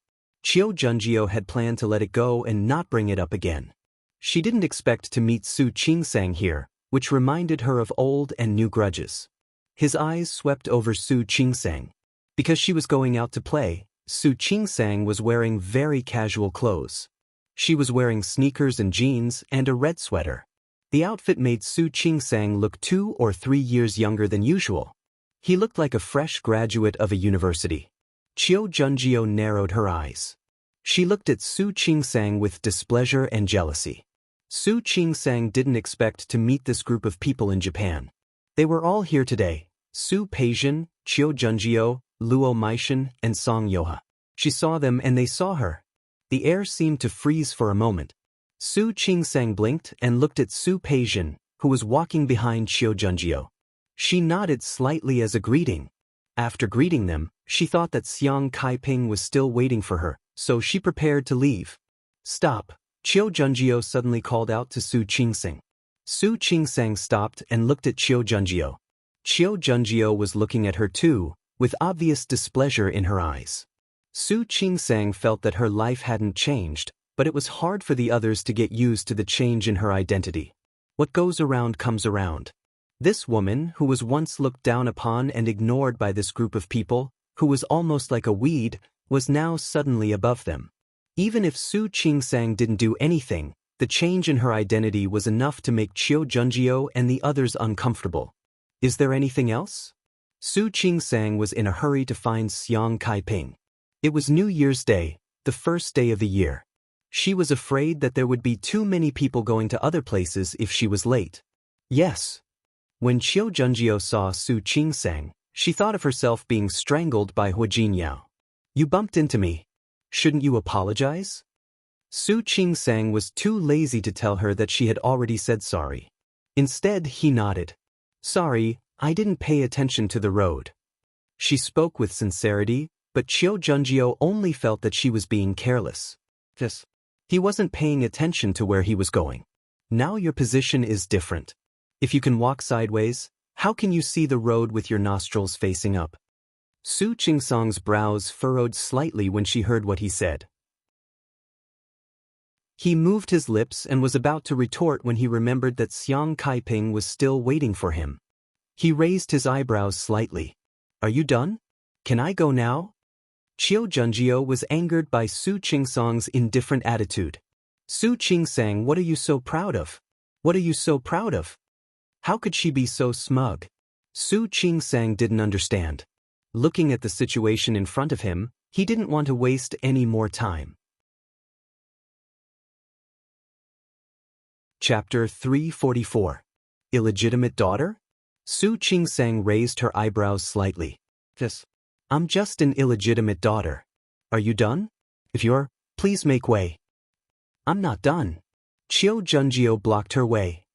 Chiu Junjie had planned to let it go and not bring it up again. She didn't expect to meet Su Qingsang here, which reminded her of old and new grudges. His eyes swept over Su Qingsang. Because she was going out to play, Su Qingsang was wearing very casual clothes. She was wearing sneakers and jeans and a red sweater. The outfit made Su Qingsang look 2 or 3 years younger than usual. He looked like a fresh graduate of a university. Chiu Junjie narrowed her eyes. She looked at Su Qingsang with displeasure and jealousy. Su Qingsang didn't expect to meet this group of people in Japan. They were all here today: Su Peijian, Chiu Junjie, Luo Meishan, and Song Yoha. She saw them and they saw her. The air seemed to freeze for a moment. Su Qingsang blinked and looked at Su Peijian, who was walking behind Chiu Junjie. She nodded slightly as a greeting. After greeting them, she thought that Xiang Kaiping was still waiting for her, so she prepared to leave. Stop, Chiu Junjie suddenly called out to Su Qingsang. Su Qingsang stopped and looked at Chiu Junjie. Chiu Junjie was looking at her too, with obvious displeasure in her eyes. Su Qingsang felt that her life hadn't changed, but it was hard for the others to get used to the change in her identity. What goes around comes around. This woman, who was once looked down upon and ignored by this group of people, who was almost like a weed, was now suddenly above them. Even if Su Qingsang didn't do anything, the change in her identity was enough to make Qiu Junjiu and the others uncomfortable. Is there anything else? Su Qingsang was in a hurry to find Xiang Kaiping. It was New Year's Day, the first day of the year. She was afraid that there would be too many people going to other places if she was late. Yes. When Qiu Junjiu saw Su Qingsang, she thought of herself being strangled by Hu Jinyao. You bumped into me. Shouldn't you apologize? Su Qingsang was too lazy to tell her that she had already said sorry. Instead, he nodded. Sorry, I didn't pay attention to the road. She spoke with sincerity, but Qiu Junjiu only felt that she was being careless. He wasn't paying attention to where he was going. Now your position is different. If you can walk sideways, how can you see the road with your nostrils facing up? Su Qingsang's brows furrowed slightly when she heard what he said. He moved his lips and was about to retort when he remembered that Xiang Kaiping was still waiting for him. He raised his eyebrows slightly. Are you done? Can I go now? Qiu Junjiu was angered by Su Qingsang's indifferent attitude. Su Qingsang, what are you so proud of? What are you so proud of? How could she be so smug? Su Qingsang didn't understand. Looking at the situation in front of him, he didn't want to waste any more time. Chapter 344. Illegitimate daughter? Su Qingsang raised her eyebrows slightly. I'm just an illegitimate daughter. Are you done? If you're, please make way. I'm not done. Qiu Junjiu blocked her way.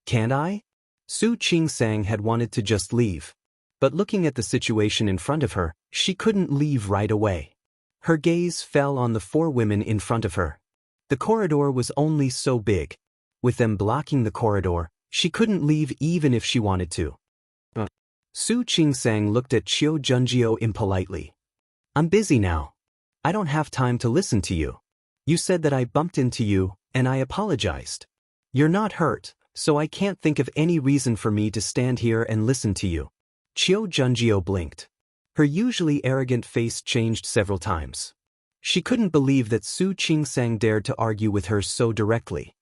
Can't I? Su Qingsang had wanted to just leave. But looking at the situation in front of her, she couldn't leave right away. Her gaze fell on the 4 women in front of her. The corridor was only so big. With them blocking the corridor, she couldn't leave even if she wanted to. Su Qingsang looked at Qiu Junjiu impolitely. I'm busy now. I don't have time to listen to you. You said that I bumped into you, and I apologized. You're not hurt, so I can't think of any reason for me to stand here and listen to you. Qiu Junjiu blinked. Her usually arrogant face changed several times. She couldn't believe that Su Qingsang dared to argue with her so directly.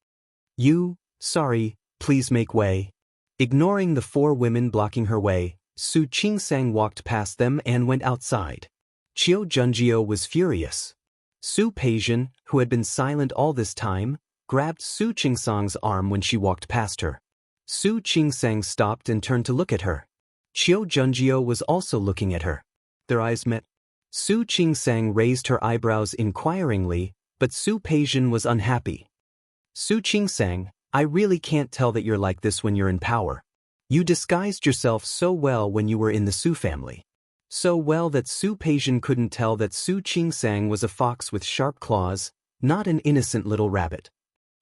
Sorry, please make way. Ignoring the 4 women blocking her way, Su Qingsang walked past them and went outside. Qiu Junjiu was furious. Su Peijian, who had been silent all this time, grabbed Su Qingsang's arm when she walked past her. Su Qingsang stopped and turned to look at her. Qiu Junjiu was also looking at her. Their eyes met. Su Qingsang raised her eyebrows inquiringly, but Su Peijian was unhappy. Su Qingsang, I really can't tell that you're like this when you're in power. You disguised yourself so well when you were in the Su family. So well that Su Peijian couldn't tell that Su Qingsang was a fox with sharp claws, not an innocent little rabbit.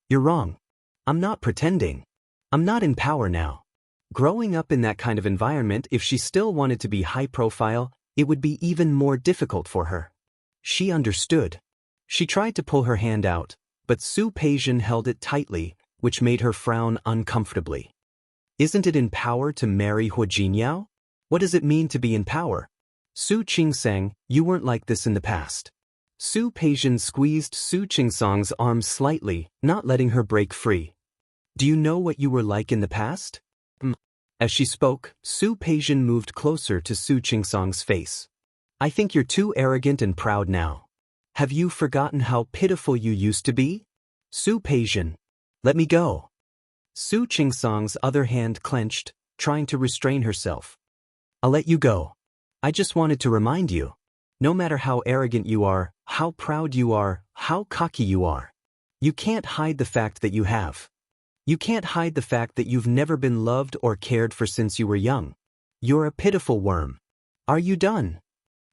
You're wrong. I'm not pretending. I'm not in power now. Growing up in that kind of environment, if she still wanted to be high profile, it would be even more difficult for her. She understood. She tried to pull her hand out, but Su Peijian held it tightly, which made her frown uncomfortably. Isn't it in power to marry Hu Jinyao? What does it mean to be in power? Su Qingsang, you weren't like this in the past. Su Peijian squeezed Su Qingsang's arm slightly, not letting her break free. Do you know what you were like in the past? As she spoke, Su Peijian moved closer to Su Qingsang's face. I think you're too arrogant and proud now. Have you forgotten how pitiful you used to be? Su Peijian, let me go. Su Qingsang's other hand clenched, trying to restrain herself. I'll let you go. I just wanted to remind you. No matter how arrogant you are, how proud you are, how cocky you are, you can't hide the fact that you have. You can't hide the fact that you've never been loved or cared for since you were young. You're a pitiful worm. Are you done?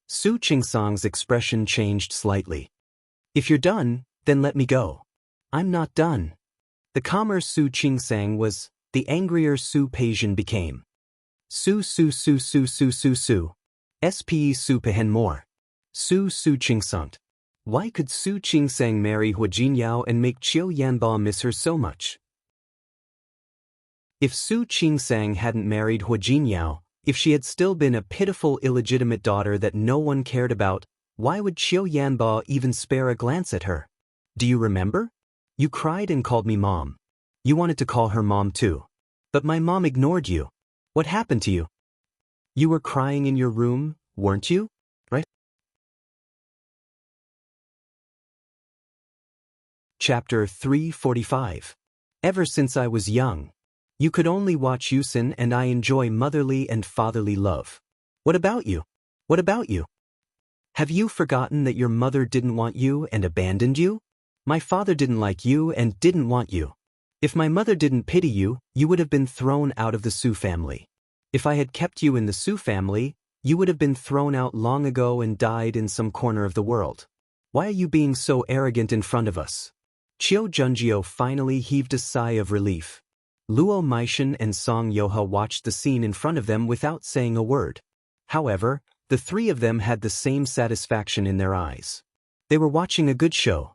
Su Qingsang's expression changed slightly. If you're done, then let me go. I'm not done. The calmer Su Qingsang was, the angrier Su Peijian became. Su. Spe Su Pehen more. Su Qingsang. Why could Su Qingsang marry Hua Jinyao and make Qiu Yanba miss her so much? If Su Qingsang hadn't married Hua Jinyao, if she had still been a pitiful illegitimate daughter that no one cared about, why would Qiu Yanba even spare a glance at her? Do you remember? You cried and called me mom. You wanted to call her mom too. But my mom ignored you. What happened to you? You were crying in your room, weren't you? Right? Chapter 345. Ever since I was young. You could only watch Yusin and I enjoy motherly and fatherly love. What about you? What about you? Have you forgotten that your mother didn't want you and abandoned you? My father didn't like you and didn't want you. If my mother didn't pity you, you would have been thrown out of the Su family. If I had kept you in the Su family, you would have been thrown out long ago and died in some corner of the world. Why are you being so arrogant in front of us? Qiu Junjie finally heaved a sigh of relief. Luo Meishan and Song Yoha watched the scene in front of them without saying a word. However, the three of them had the same satisfaction in their eyes. They were watching a good show.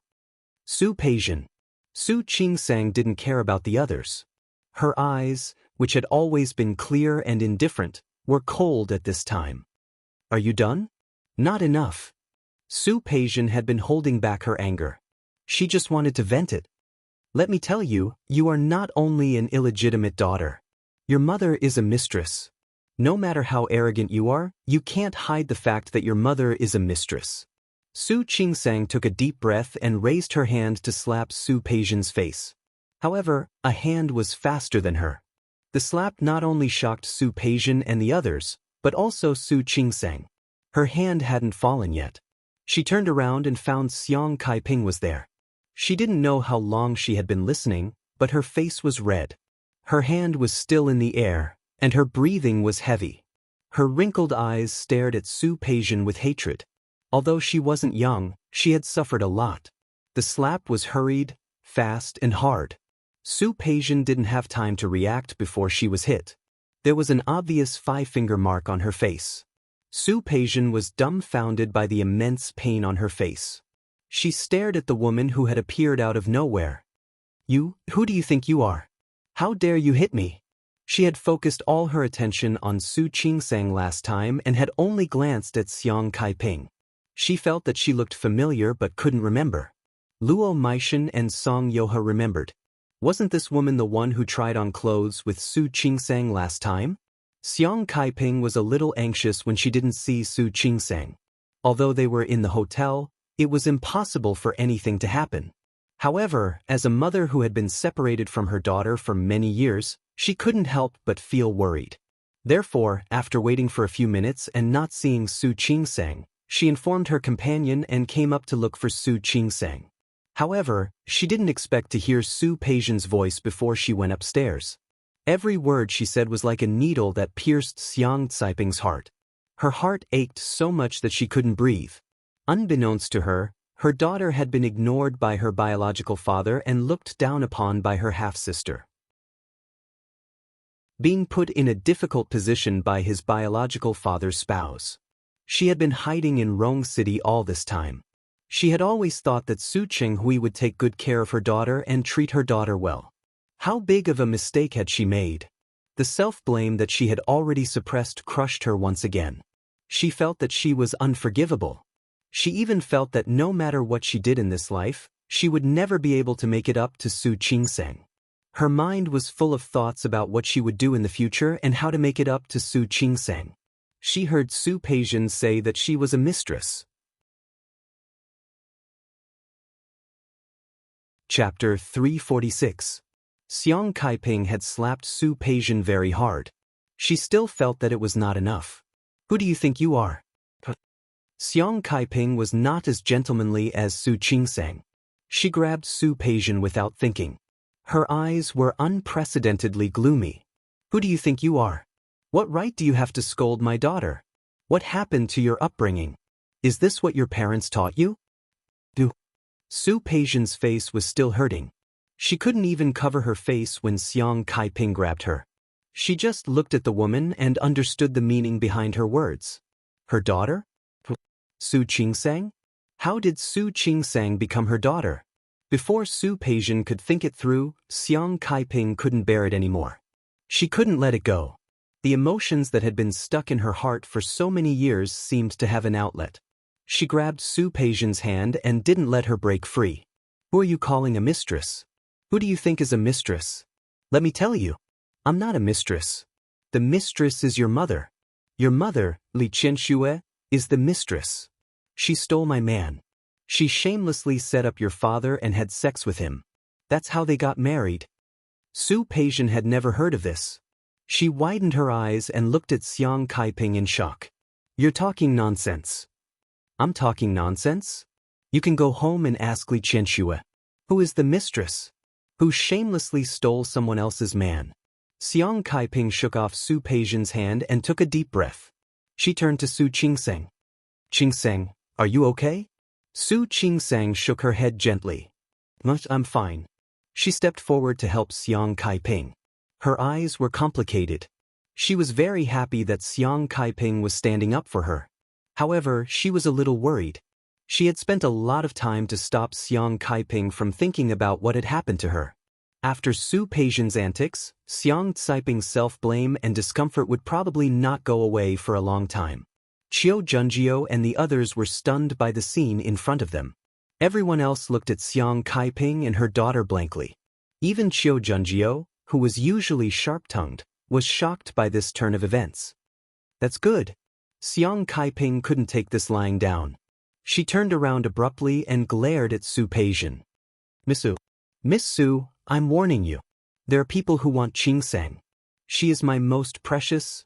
Su Peijian. Su Qingsang didn't care about the others. Her eyes, which had always been clear and indifferent, were cold at this time. Are you done? Not enough. Su Peijian had been holding back her anger. She just wanted to vent it. Let me tell you, you are not only an illegitimate daughter. Your mother is a mistress. No matter how arrogant you are, you can't hide the fact that your mother is a mistress. Su Qingsang took a deep breath and raised her hand to slap Su Peijian's face. However, a hand was faster than her. The slap not only shocked Su Peijian and the others, but also Su Qingsang. Her hand hadn't fallen yet. She turned around and found Xiang Kaiping was there. She didn't know how long she had been listening, but her face was red. Her hand was still in the air, and her breathing was heavy. Her wrinkled eyes stared at Su Peijian with hatred. Although she wasn't young, she had suffered a lot. The slap was hurried, fast, and hard. Su Peijian didn't have time to react before she was hit. There was an obvious five-finger mark on her face. Su Peijian was dumbfounded by the immense pain on her face. She stared at the woman who had appeared out of nowhere. You, who do you think you are? How dare you hit me? She had focused all her attention on Su Qingsang last time and had only glanced at Xiang Kaiping. She felt that she looked familiar but couldn't remember. Luo Meishan and Song Yoha remembered. Wasn't this woman the one who tried on clothes with Su Qingsang last time? Xiang Kaiping was a little anxious when she didn't see Su Qingsang. Although they were in the hotel, it was impossible for anything to happen. However, as a mother who had been separated from her daughter for many years, she couldn't help but feel worried. Therefore, after waiting for a few minutes and not seeing Su Qingsang, she informed her companion and came up to look for Su Qingsang. However, she didn't expect to hear Su Peijian's voice before she went upstairs. Every word she said was like a needle that pierced Xiang Caiping's heart. Her heart ached so much that she couldn't breathe. Unbeknownst to her, her daughter had been ignored by her biological father and looked down upon by her half-sister. Being put in a difficult position by his biological father's spouse. She had been hiding in Rong City all this time. She had always thought that Su Qinghui would take good care of her daughter and treat her daughter well. How big of a mistake had she made? The self-blame that she had already suppressed crushed her once again. She felt that she was unforgivable. She even felt that no matter what she did in this life, she would never be able to make it up to Su Qingsang. Her mind was full of thoughts about what she would do in the future and how to make it up to Su Qingsang. She heard Su Peijian say that she was a mistress. Chapter 346. Xiang Kaiping had slapped Su Peijian very hard. She still felt that it was not enough. Who do you think you are? Xiang Kaiping was not as gentlemanly as Su Qingsang. She grabbed Su Peijian without thinking. Her eyes were unprecedentedly gloomy. Who do you think you are? What right do you have to scold my daughter? What happened to your upbringing? Is this what your parents taught you? Su Peijian's face was still hurting. She couldn't even cover her face when Xiang Kaiping grabbed her. She just looked at the woman and understood the meaning behind her words. Her daughter? Su Qingsang? How did Su Qingsang become her daughter? Before Su Peijian could think it through, Xiang Kaiping couldn't bear it anymore. She couldn't let it go. The emotions that had been stuck in her heart for so many years seemed to have an outlet. She grabbed Su Peijian's hand and didn't let her break free. Who are you calling a mistress? Who do you think is a mistress? Let me tell you. I'm not a mistress. The mistress is your mother. Your mother, Li Qianxue, is the mistress. She stole my man. She shamelessly set up your father and had sex with him. That's how they got married. Su Peijian had never heard of this. She widened her eyes and looked at Xiang Kaiping in shock. You're talking nonsense. I'm talking nonsense? You can go home and ask Li Qianxue. Who is the mistress? Who shamelessly stole someone else's man? Xiang Kaiping shook off Su Peijian's hand and took a deep breath. She turned to Su Qingsang. Qingsang, are you okay? Su Qingsang shook her head gently. I'm fine. She stepped forward to help Xiang Kaiping. Her eyes were complicated. She was very happy that Xiang Kaiping was standing up for her. However, she was a little worried. She had spent a lot of time to stop Xiang Kaiping from thinking about what had happened to her. After Su Peijian's antics, Xiang Caiping's self-blame and discomfort would probably not go away for a long time. Qiu Junjiu and the others were stunned by the scene in front of them. Everyone else looked at Xiang Kaiping and her daughter blankly. Even Qiu Junjiu, who was usually sharp-tongued, was shocked by this turn of events. That's good. Xiang Kaiping couldn't take this lying down. She turned around abruptly and glared at Su Peijian. Miss Su, I'm warning you. There are people who want Qingsang. She is my most precious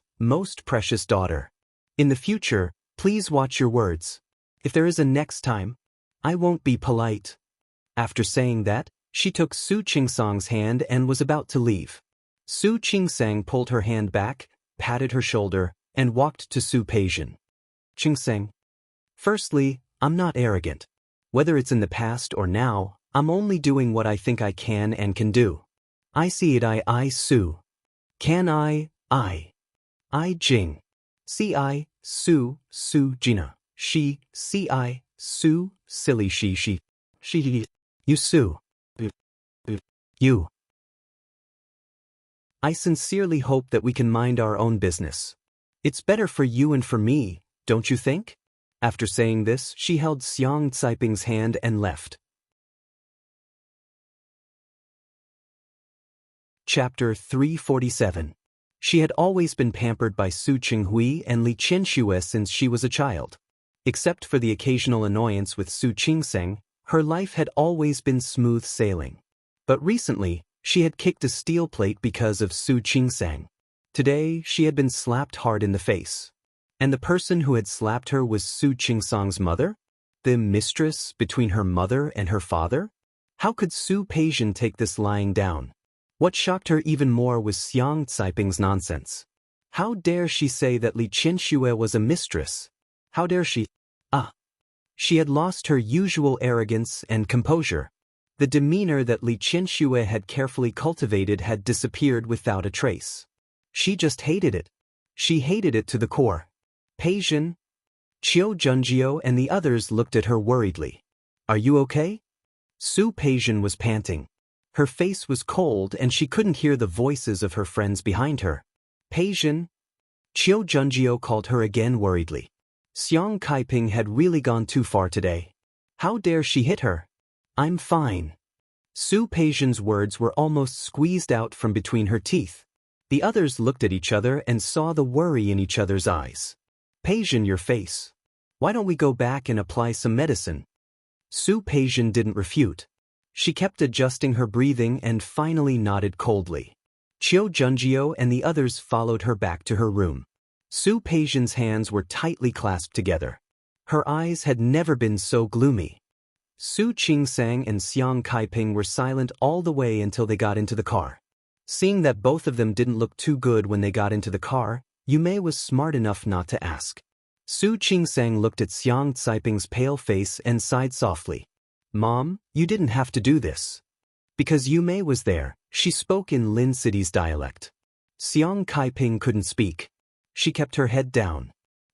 daughter. In the future, please watch your words. If there is a next time, I won't be polite. After saying that, she took Su Qingsang's hand and was about to leave. Su Qingsang pulled her hand back, patted her shoulder, and walked to Su Peijian. Qingsang. Firstly, I'm not arrogant. Whether it's in the past or now, I'm only doing what I think I can and can do. I see it I Su. Can I Jing. C-I, Su, Jina. She, C-I, Su, silly she. You Su. You. I sincerely hope that we can mind our own business. It's better for you and for me, don't you think? After saying this, she held Xiang Caiping's hand and left. Chapter 347. She had always been pampered by Su Qinghui and Li Qianxue since she was a child. Except for the occasional annoyance with Su Qingsang, her life had always been smooth sailing. But recently, she had kicked a steel plate because of Su Qingsang. Today, she had been slapped hard in the face. And the person who had slapped her was Su Qingsang's mother? The mistress between her mother and her father? How could Su Peijian take this lying down? What shocked her even more was Xiang Caiping's nonsense. How dare she say that Li Qianxue was a mistress? How dare she? She had lost her usual arrogance and composure. The demeanor that Li Qianxue had carefully cultivated had disappeared without a trace. She just hated it. She hated it to the core. Peijian, Qiu Junjiu and the others looked at her worriedly. Are you okay? Su Peijian was panting. Her face was cold and she couldn't hear the voices of her friends behind her. Peijian? Qiu Junjiu called her again worriedly. Xiang Kaiping had really gone too far today. How dare she hit her? I'm fine. Su Peijian's words were almost squeezed out from between her teeth. The others looked at each other and saw the worry in each other's eyes. Peijian, your face. Why don't we go back and apply some medicine? Su Peijian didn't refute. She kept adjusting her breathing and finally nodded coldly. Qiu Junjiu and the others followed her back to her room. Su Peijian's hands were tightly clasped together. Her eyes had never been so gloomy. Su Qingsang and Xiang Kaiping were silent all the way until they got into the car. Seeing that both of them didn't look too good when they got into the car, Yumei was smart enough not to ask. Su Qingsang looked at Xiang Caiping's pale face and sighed softly. Mom, you didn't have to do this. Because Yumei was there, she spoke in Lin City's dialect. Xiang Kaiping couldn't speak. She kept her head down.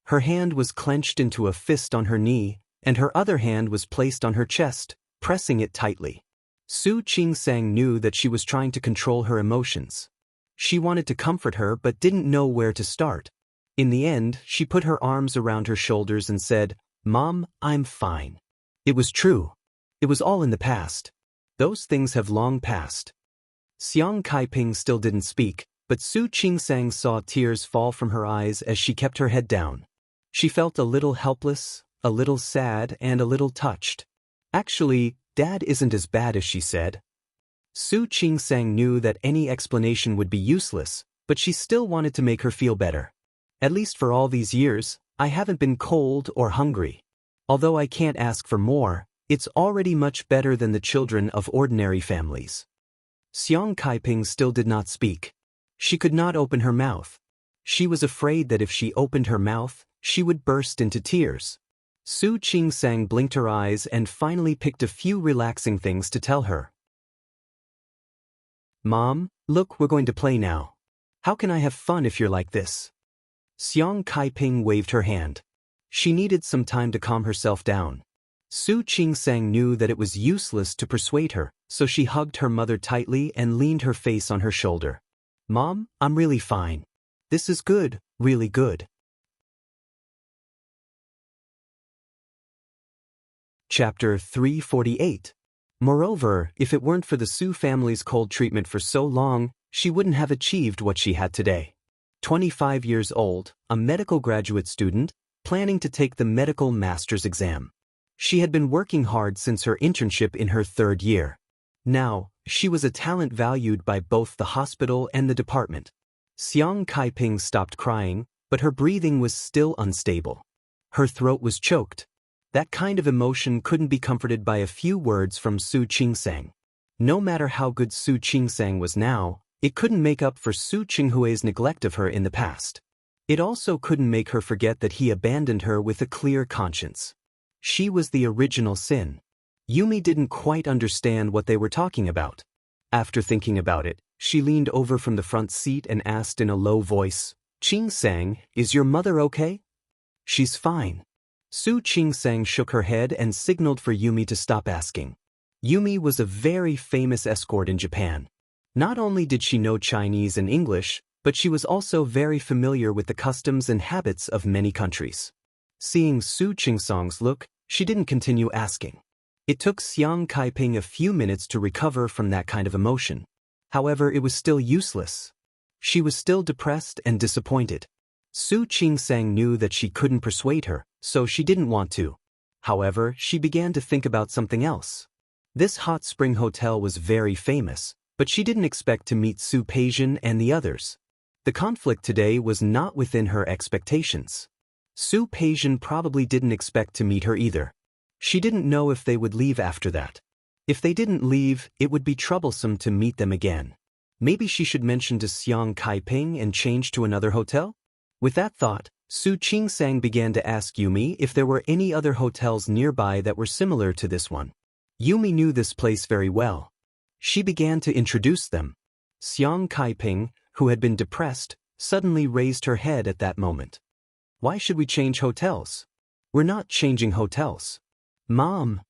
Her hand was clenched into a fist on her knee, and her other hand was placed on her chest, pressing it tightly. Su Qingsang knew that she was trying to control her emotions. She wanted to comfort her but didn't know where to start. In the end, she put her arms around her shoulders and said, "Mom, I'm fine." It was true. It was all in the past. Those things have long passed. Xiang Kaiping still didn't speak, but Su Qingsang saw tears fall from her eyes as she kept her head down. She felt a little helpless, a little sad, and a little touched. Actually, Dad isn't as bad as she said. Su Qingsang knew that any explanation would be useless, but she still wanted to make her feel better. At least for all these years, I haven't been cold or hungry. Although I can't ask for more, it's already much better than the children of ordinary families. Xiang Kaiping still did not speak. She could not open her mouth. She was afraid that if she opened her mouth, she would burst into tears. Su Qingsang blinked her eyes and finally picked a few relaxing things to tell her. "Mom, look, we're going to play now. How can I have fun if you're like this?" Xiang Kaiping waved her hand. She needed some time to calm herself down. Su Qingsang knew that it was useless to persuade her, so she hugged her mother tightly and leaned her face on her shoulder. "Mom, I'm really fine. This is good, really good." Chapter 348. Moreover, if it weren't for the Su family's cold treatment for so long, she wouldn't have achieved what she had today. 25 years old, a medical graduate student, planning to take the medical master's exam. She had been working hard since her internship in her 3rd year. Now, she was a talent valued by both the hospital and the department. Xiang Kaiping stopped crying, but her breathing was still unstable. Her throat was choked. That kind of emotion couldn't be comforted by a few words from Su Qingsang. No matter how good Su Qingsang was now, it couldn't make up for Su Qinghui's neglect of her in the past. It also couldn't make her forget that he abandoned her with a clear conscience. She was the original sin. Yumi didn't quite understand what they were talking about. After thinking about it, she leaned over from the front seat and asked in a low voice, "Qingsang, is your mother okay?" "She's fine." Su Qingsang shook her head and signaled for Yumi to stop asking. Yumi was a very famous escort in Japan. Not only did she know Chinese and English, but she was also very familiar with the customs and habits of many countries. Seeing Su Qingsang's look, she didn't continue asking. It took Xiang Kaiping a few minutes to recover from that kind of emotion. However, it was still useless. She was still depressed and disappointed. Su Qingsang knew that she couldn't persuade her, so she didn't want to. However, she began to think about something else. This hot spring hotel was very famous, but she didn't expect to meet Su Peijian and the others. The conflict today was not within her expectations. Su Peijian probably didn't expect to meet her either. She didn't know if they would leave after that. If they didn't leave, it would be troublesome to meet them again. Maybe she should mention to Xiang Kaiping and change to another hotel? With that thought, Su Qingsang began to ask Yumi if there were any other hotels nearby that were similar to this one. Yumi knew this place very well. She began to introduce them. Xiang Kaiping, who had been depressed, suddenly raised her head at that moment. "Why should we change hotels? We're not changing hotels." "Mom,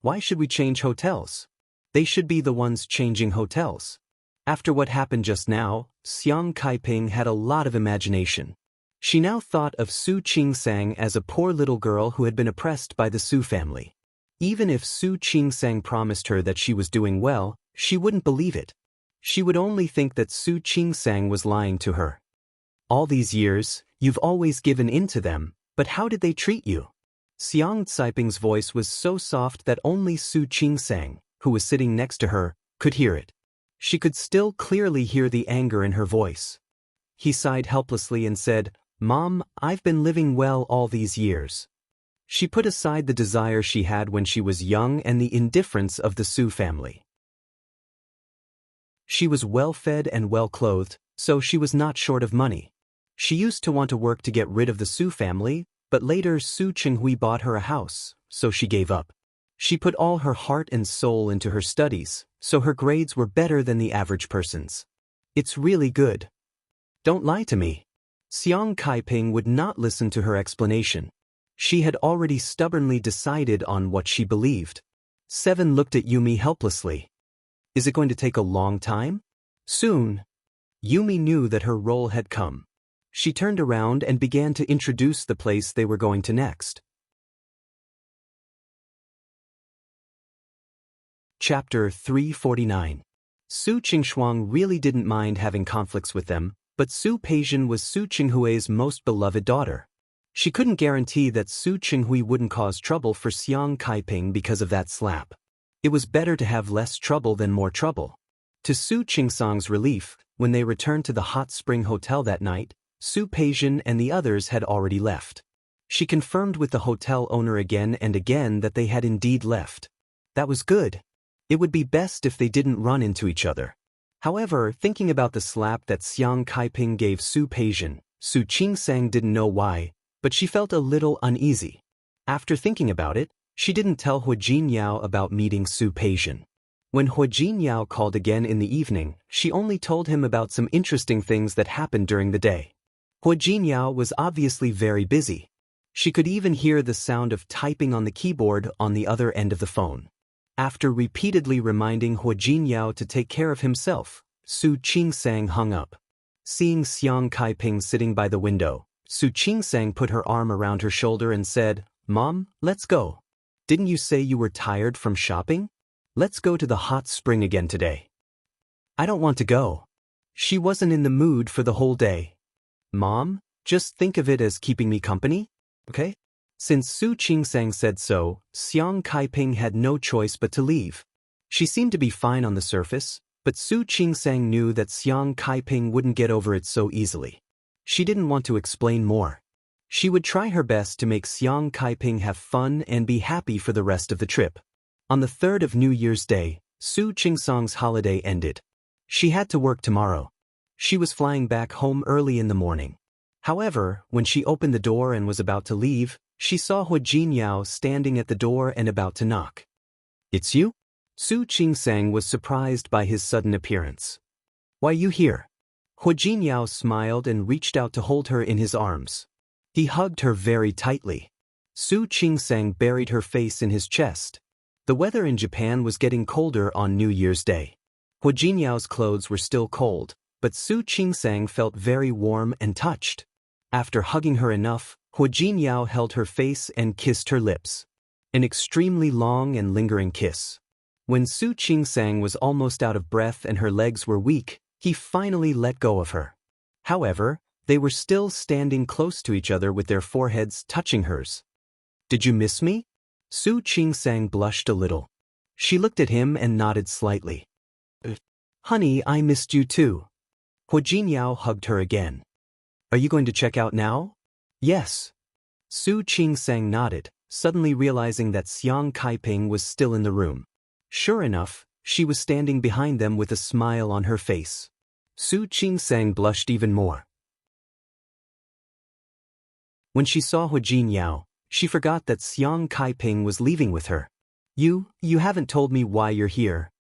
why should we change hotels? They should be the ones changing hotels." After what happened just now, Xiang Kaiping had a lot of imagination. She now thought of Su Qingsang as a poor little girl who had been oppressed by the Su family. Even if Su Qingsang promised her that she was doing well, she wouldn't believe it. She would only think that Su Qingsang was lying to her. "All these years, you've always given in to them, but how did they treat you?" Xiang Caiping's voice was so soft that only Su Qingsang, who was sitting next to her, could hear it. She could still clearly hear the anger in her voice. He sighed helplessly and said, "Mom, I've been living well all these years." She put aside the desire she had when she was young and the indifference of the Su family. She was well-fed and well-clothed, so she was not short of money. She used to want to work to get rid of the Su family, but later Su Qinghui bought her a house, so she gave up. She put all her heart and soul into her studies, so her grades were better than the average person's. "It's really good. Don't lie to me." Xiang Kaiping would not listen to her explanation. She had already stubbornly decided on what she believed. Seven looked at Yumi helplessly. Is it going to take a long time? Soon. Yumi knew that her role had come. She turned around and began to introduce the place they were going to next. Chapter 349. Su Qingxuang really didn't mind having conflicts with them, but Su Peijian was Su Qinghui's most beloved daughter. She couldn't guarantee that Su Qinghui wouldn't cause trouble for Xiang Kaiping because of that slap. It was better to have less trouble than more trouble. To Su Qingsang's relief, when they returned to the hot spring hotel that night, Su Peijian and the others had already left. She confirmed with the hotel owner again and again that they had indeed left. That was good. It would be best if they didn't run into each other. However, thinking about the slap that Xiang Kaiping gave Su Peijian, Su Qingsang didn't know why, but she felt a little uneasy. After thinking about it, she didn't tell Hua Jinyao about meeting Su Peijian. When Hua Jinyao called again in the evening, she only told him about some interesting things that happened during the day. Hua Jinyao was obviously very busy. She could even hear the sound of typing on the keyboard on the other end of the phone. After repeatedly reminding Hua Jinyao to take care of himself, Su Qingsang hung up. Seeing Xiang Kaiping sitting by the window, Su Qingsang put her arm around her shoulder and said, "Mom, let's go. Didn't you say you were tired from shopping? Let's go to the hot spring again today." "I don't want to go." She wasn't in the mood for the whole day. "Mom, just think of it as keeping me company, okay?" Since Su Qingsang said so, Xiang Kaiping had no choice but to leave. She seemed to be fine on the surface, but Su Qingsang knew that Xiang Kaiping wouldn't get over it so easily. She didn't want to explain more. She would try her best to make Xiang Kaiping have fun and be happy for the rest of the trip. On the 3rd of New Year's Day, Su Qingsang's holiday ended. She had to work tomorrow. She was flying back home early in the morning. However, when she opened the door and was about to leave, she saw Hua Jinyao standing at the door and about to knock. "It's you?" Su Qingsang was surprised by his sudden appearance. "Why you here?" Hua Jinyao smiled and reached out to hold her in his arms. He hugged her very tightly. Su Qingsang buried her face in his chest. The weather in Japan was getting colder on New Year's Day. Hua Jinyao's clothes were still cold, but Su Qingsang felt very warm and touched. After hugging her enough, Hua Jinyao held her face and kissed her lips. An extremely long and lingering kiss. When Su Qingsang was almost out of breath and her legs were weak, he finally let go of her. However, they were still standing close to each other with their foreheads touching hers. "Did you miss me?" Su Qingsang blushed a little. She looked at him and nodded slightly. "Honey, I missed you too." Hua Jinyao hugged her again. "Are you going to check out now?" "Yes." Su Qingsang nodded, suddenly realizing that Xiang Kaiping was still in the room. Sure enough, she was standing behind them with a smile on her face. Su Qingsang blushed even more. When she saw Hua Jinyao, she forgot that Xiang Kaiping was leaving with her. You haven't told me why you're here."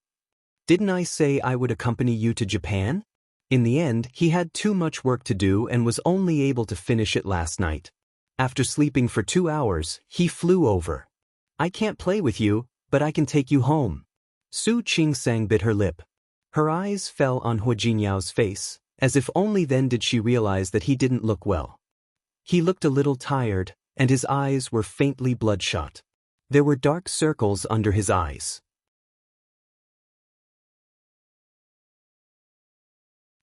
"Didn't I say I would accompany you to Japan?" In the end, he had too much work to do and was only able to finish it last night. After sleeping for 2 hours, he flew over. "I can't play with you, but I can take you home." Su Qingsang bit her lip. Her eyes fell on Hua Jinyao's face, as if only then did she realize that he didn't look well. He looked a little tired, and his eyes were faintly bloodshot. There were dark circles under his eyes.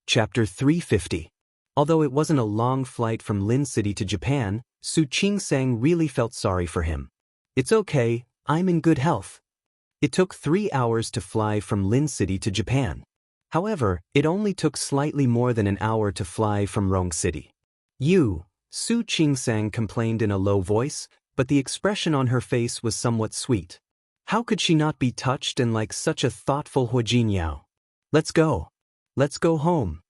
Chapter 350. Although it wasn't a long flight from Lin City to Japan, Su Qingsang really felt sorry for him. "It's okay, I'm in good health." It took 3 hours to fly from Lin City to Japan. However, it only took slightly more than an hour to fly from Rong City. Su Qingsang complained in a low voice, but the expression on her face was somewhat sweet. How could she not be touched and like such a thoughtful Hua Jinyao? "Let's go. Let's go home."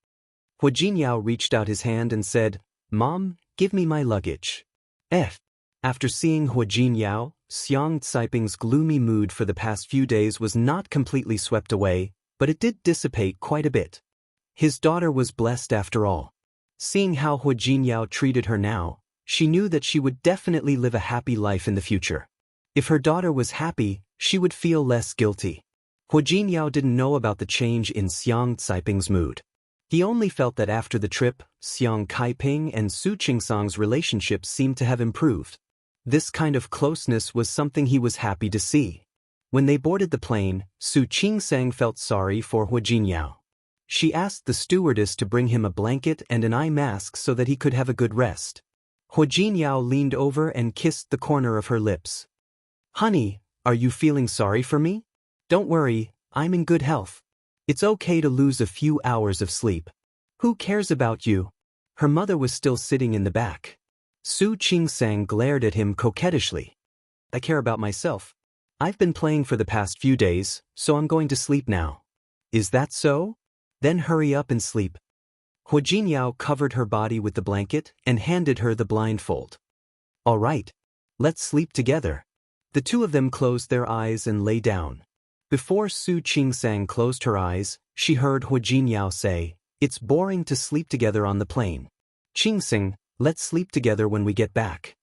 Hua Jinyao reached out his hand and said, "Mom, give me my luggage." After seeing Hua Jinyao, Xiang Caiping's gloomy mood for the past few days was not completely swept away, but it did dissipate quite a bit. His daughter was blessed after all. Seeing how Hu Jinyao treated her now, she knew that she would definitely live a happy life in the future. If her daughter was happy, she would feel less guilty. Hu Jinyao didn't know about the change in Xiang Caiping's mood. He only felt that after the trip, Xiang Caiping and Su Qingsang's relationship seemed to have improved. This kind of closeness was something he was happy to see. When they boarded the plane, Su Qingsang felt sorry for Hu Jinyao. She asked the stewardess to bring him a blanket and an eye mask so that he could have a good rest. Hu Jinyao leaned over and kissed the corner of her lips. "Honey, are you feeling sorry for me? Don't worry, I'm in good health. It's okay to lose a few hours of sleep. Who cares about you?" Her mother was still sitting in the back. Su Qingsang glared at him coquettishly. "I care about myself. I've been playing for the past few days, so I'm going to sleep now." "Is that so? Then hurry up and sleep." Hu Jinyao covered her body with the blanket and handed her the blindfold. "All right. Let's sleep together." The two of them closed their eyes and lay down. Before Su Qingsang closed her eyes, she heard Hu Jinyao say, "It's boring to sleep together on the plane. Qingsang, let's sleep together when we get back."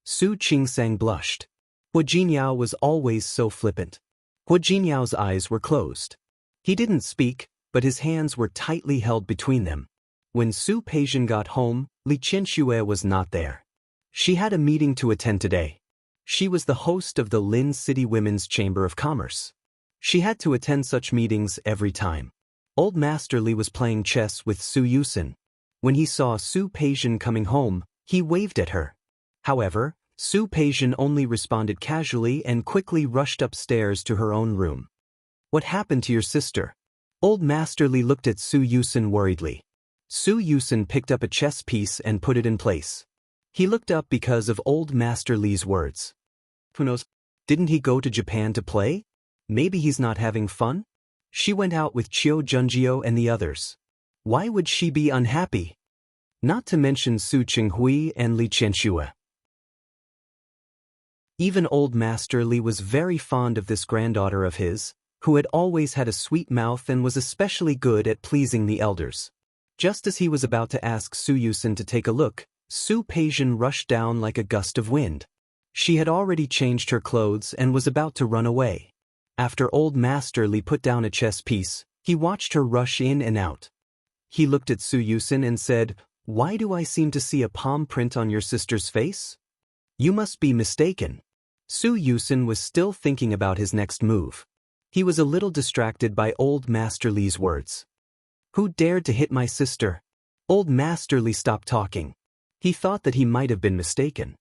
Su Qingsang blushed. Hu Jinyao was always so flippant. Hu Jinyao's eyes were closed. He didn't speak, but his hands were tightly held between them. When Su Peijian got home, Li Qianxue was not there. She had a meeting to attend today. She was the host of the Lin City Women's Chamber of Commerce. She had to attend such meetings every time. Old Master Li was playing chess with Su Yusin. When he saw Su Peijian coming home, he waved at her. However, Su Peijian only responded casually and quickly rushed upstairs to her own room. "What happened to your sister?" Old Master Li looked at Su Yusin worriedly. Su Yusin picked up a chess piece and put it in place. He looked up because of Old Master Li's words. Who knows? Didn't he go to Japan to play? Maybe he's not having fun? She went out with Qiu Junjiu and the others. Why would she be unhappy? Not to mention Su Qinghui and Li Qianxue. Even Old Master Li was very fond of this granddaughter of his, who had always had a sweet mouth and was especially good at pleasing the elders. Just as he was about to ask Su Yusin to take a look, Su Peijian rushed down like a gust of wind. She had already changed her clothes and was about to run away. After Old Master Li put down a chess piece, he watched her rush in and out. He looked at Su Yusin and said, "Why do I seem to see a palm print on your sister's face? You must be mistaken." Su Yusin was still thinking about his next move. He was a little distracted by Old Master Li's words. "Who dared to hit my sister?" Old Master Li stopped talking. He thought that he might have been mistaken.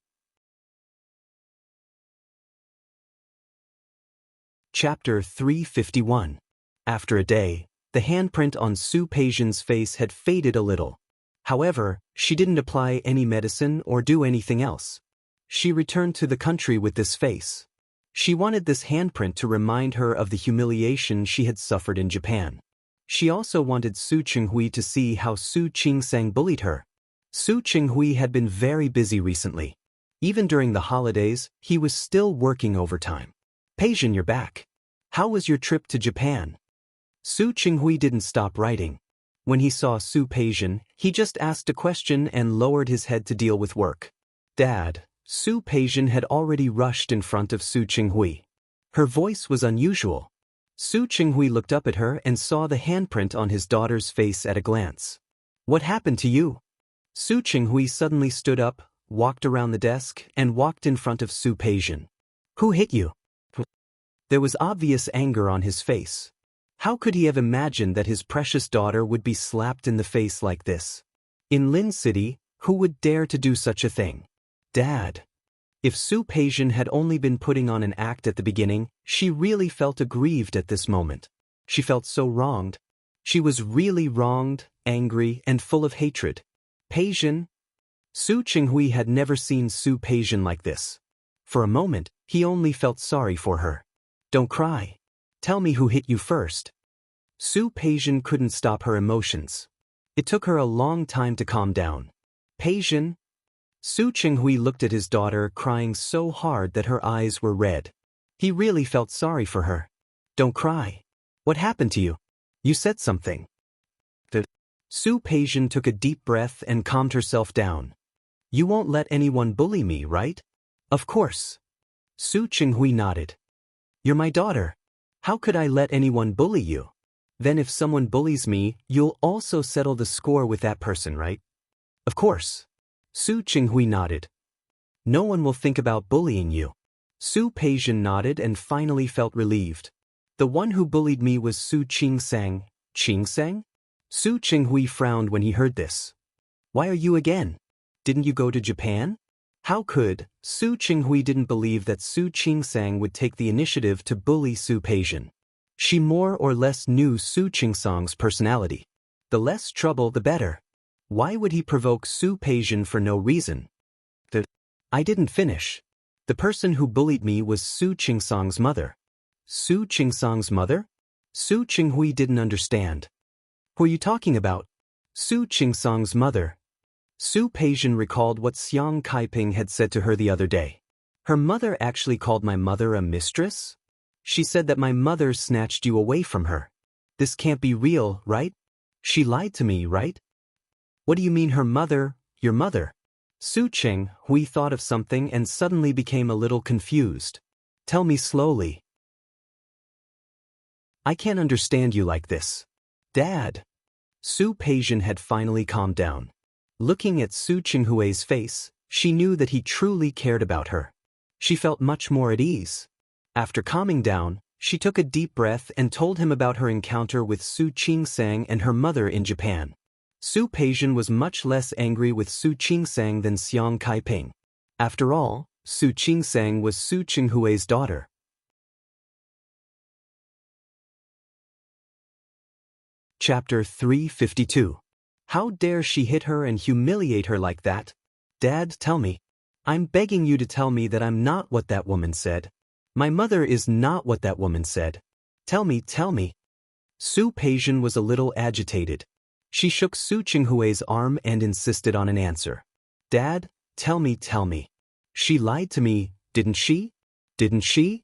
Chapter 351. After a day, the handprint on Su Peijian's face had faded a little. However, she didn't apply any medicine or do anything else. She returned to the country with this face. She wanted this handprint to remind her of the humiliation she had suffered in Japan. She also wanted Su Qinghui to see how Su Qingsang bullied her. Su Qinghui had been very busy recently. Even during the holidays, he was still working overtime. "Peijian, you're back. How was your trip to Japan?" Su Qinghui didn't stop writing. When he saw Su Peijian, he just asked a question and lowered his head to deal with work. "Dad." Su Peijian had already rushed in front of Su Qinghui. Her voice was unusual. Su Qinghui looked up at her and saw the handprint on his daughter's face at a glance. "What happened to you?" Su Qinghui suddenly stood up, walked around the desk, and walked in front of Su Peijian. "Who hit you?" There was obvious anger on his face. How could he have imagined that his precious daughter would be slapped in the face like this? In Lin City, who would dare to do such a thing? "Dad." If Su Peijian had only been putting on an act at the beginning, she really felt aggrieved at this moment. She felt so wronged. She was really wronged, angry, and full of hatred. "Peijian?" Su Qinghui had never seen Su Peijian like this. For a moment, he only felt sorry for her. "Don't cry. Tell me who hit you first." Su Peijian couldn't stop her emotions. It took her a long time to calm down. "Peijian?" Su Qinghui looked at his daughter crying so hard that her eyes were red. He really felt sorry for her. "Don't cry. What happened to you? You said something." Su Peijian took a deep breath and calmed herself down. You won't let anyone bully me, right? Of course. Su Qinghui nodded. You're my daughter. How could I let anyone bully you? Then if someone bullies me, you'll also settle the score with that person, right? Of course. Su Qinghui nodded. No one will think about bullying you. Su Peijian nodded and finally felt relieved. The one who bullied me was Su Qingsang. Qingsang? Su Qinghui frowned when he heard this. Why are you again? Didn't you go to Japan? How could? Su Qinghui didn't believe that Su Qingsang would take the initiative to bully Su Peijian. She more or less knew Su Qingsang's personality. The less trouble the better. Why would he provoke Su Peijian for no reason? I didn't finish. The person who bullied me was Su Qingsang's mother. Su Qingsang's mother? Su Qinghui didn't understand. Who are you talking about? Su Qingsang's mother. Su Peijian recalled what Xiang Kaiping had said to her the other day. Her mother actually called my mother a mistress? She said that my mother snatched you away from her. This can't be real, right? She lied to me, right? What do you mean her mother, your mother? Su Qinghui thought of something and suddenly became a little confused. Tell me slowly. I can't understand you like this. Dad. Su Peijian had finally calmed down. Looking at Su Qinghui's face, she knew that he truly cared about her. She felt much more at ease. After calming down, she took a deep breath and told him about her encounter with Su Qingsang and her mother in Japan. Su Peijian was much less angry with Su Qingsang than Xiang Kaiping. After all, Su Qingsang was Su Qinghui's daughter. Chapter 352. How dare she hit her and humiliate her like that? Dad, tell me. I'm begging you to tell me that I'm not what that woman said. My mother is not what that woman said. Tell me, tell me. Su Peijian was a little agitated. She shook Su Qinghui's arm and insisted on an answer. Dad, tell me, tell me. She lied to me, didn't she? Didn't she?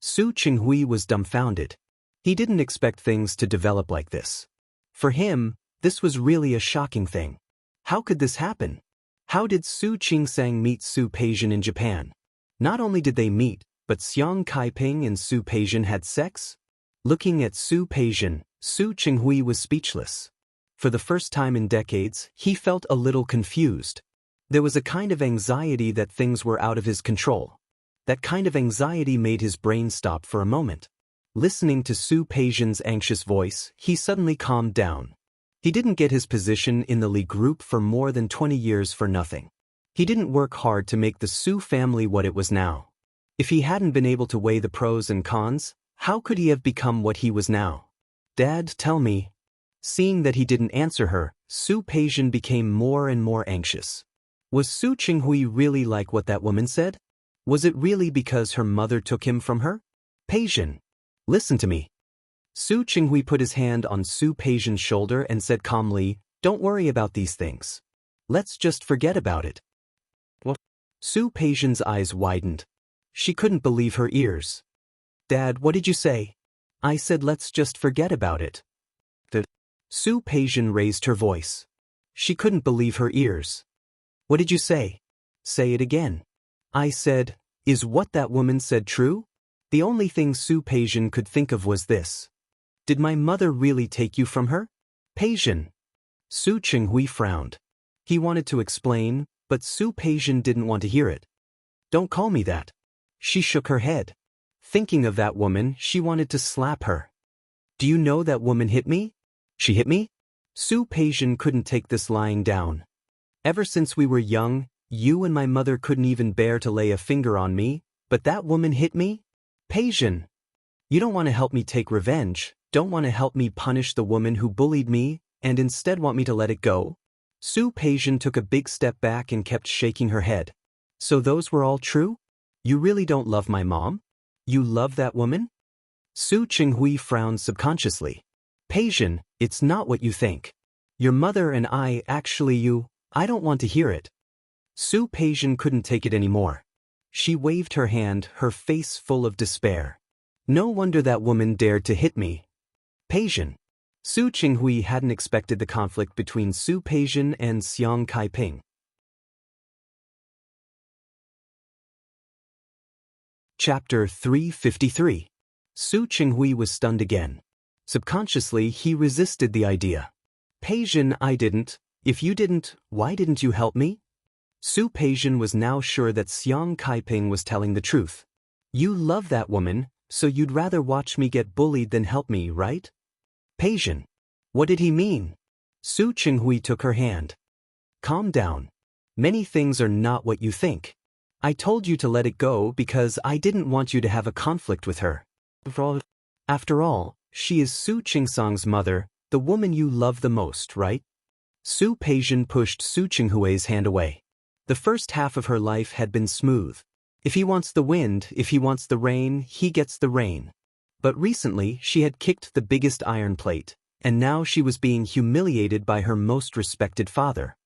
Su Qinghui was dumbfounded. He didn't expect things to develop like this. For him, this was really a shocking thing. How could this happen? How did Su Qingsang meet Su Peijian in Japan? Not only did they meet, but Xiang Kaiping and Su Peijian had sex? Looking at Su Peijian, Su Qinghui was speechless. For the first time in decades, he felt a little confused. There was a kind of anxiety that things were out of his control. That kind of anxiety made his brain stop for a moment. Listening to Su Peijian's anxious voice, he suddenly calmed down. He didn't get his position in the Li group for more than 20 years for nothing. He didn't work hard to make the Su family what it was now. If he hadn't been able to weigh the pros and cons, how could he have become what he was now? Dad, tell me. Seeing that he didn't answer her, Su Peijian became more and more anxious. Was Su Qinghui really like what that woman said? Was it really because her mother took him from her? Peijian, listen to me. Su Qinghui put his hand on Su Peijian's shoulder and said calmly, don't worry about these things. Let's just forget about it. What? Su Peijian's eyes widened. She couldn't believe her ears. Dad, what did you say? I said let's just forget about it. Su Peijian raised her voice. She couldn't believe her ears. What did you say? Say it again. I said, is what that woman said true? The only thing Su Peijian could think of was this. Did my mother really take you from her? Peijian. Su Qinghui frowned. He wanted to explain, but Su Peijian didn't want to hear it. Don't call me that. She shook her head. Thinking of that woman, she wanted to slap her. Do you know that woman hit me? She hit me? Su Peijian couldn't take this lying down. Ever since we were young, you and my mother couldn't even bear to lay a finger on me, but that woman hit me? Peijian. You don't want to help me take revenge, don't want to help me punish the woman who bullied me, and instead want me to let it go? Su Peijian took a big step back and kept shaking her head. So those were all true? You really don't love my mom? You love that woman? Su Qinghui frowned subconsciously. Peijian, it's not what you think. Your mother and I I don't want to hear it. Su Peijian couldn't take it anymore. She waved her hand, her face full of despair. No wonder that woman dared to hit me. Peijian. Su Qinghui hadn't expected the conflict between Su Peizhen and Xiang Kaiping. Chapter 353. Su Qinghui was stunned again. Subconsciously, he resisted the idea. Peizhen, I didn't. If you didn't, why didn't you help me? Su Peizhen was now sure that Xiang Kaiping was telling the truth. You love that woman, so you'd rather watch me get bullied than help me, right? Peizhen. What did he mean? Su Qinghui took her hand. Calm down. Many things are not what you think. I told you to let it go because I didn't want you to have a conflict with her. After all, she is Su Qingsang's mother, the woman you love the most, right? Su Peizhen pushed Su Qinghui's hand away. The first half of her life had been smooth. If he wants the wind, if he wants the rain, he gets the rain. But recently, she had kicked the biggest iron plate, and now she was being humiliated by her most respected father.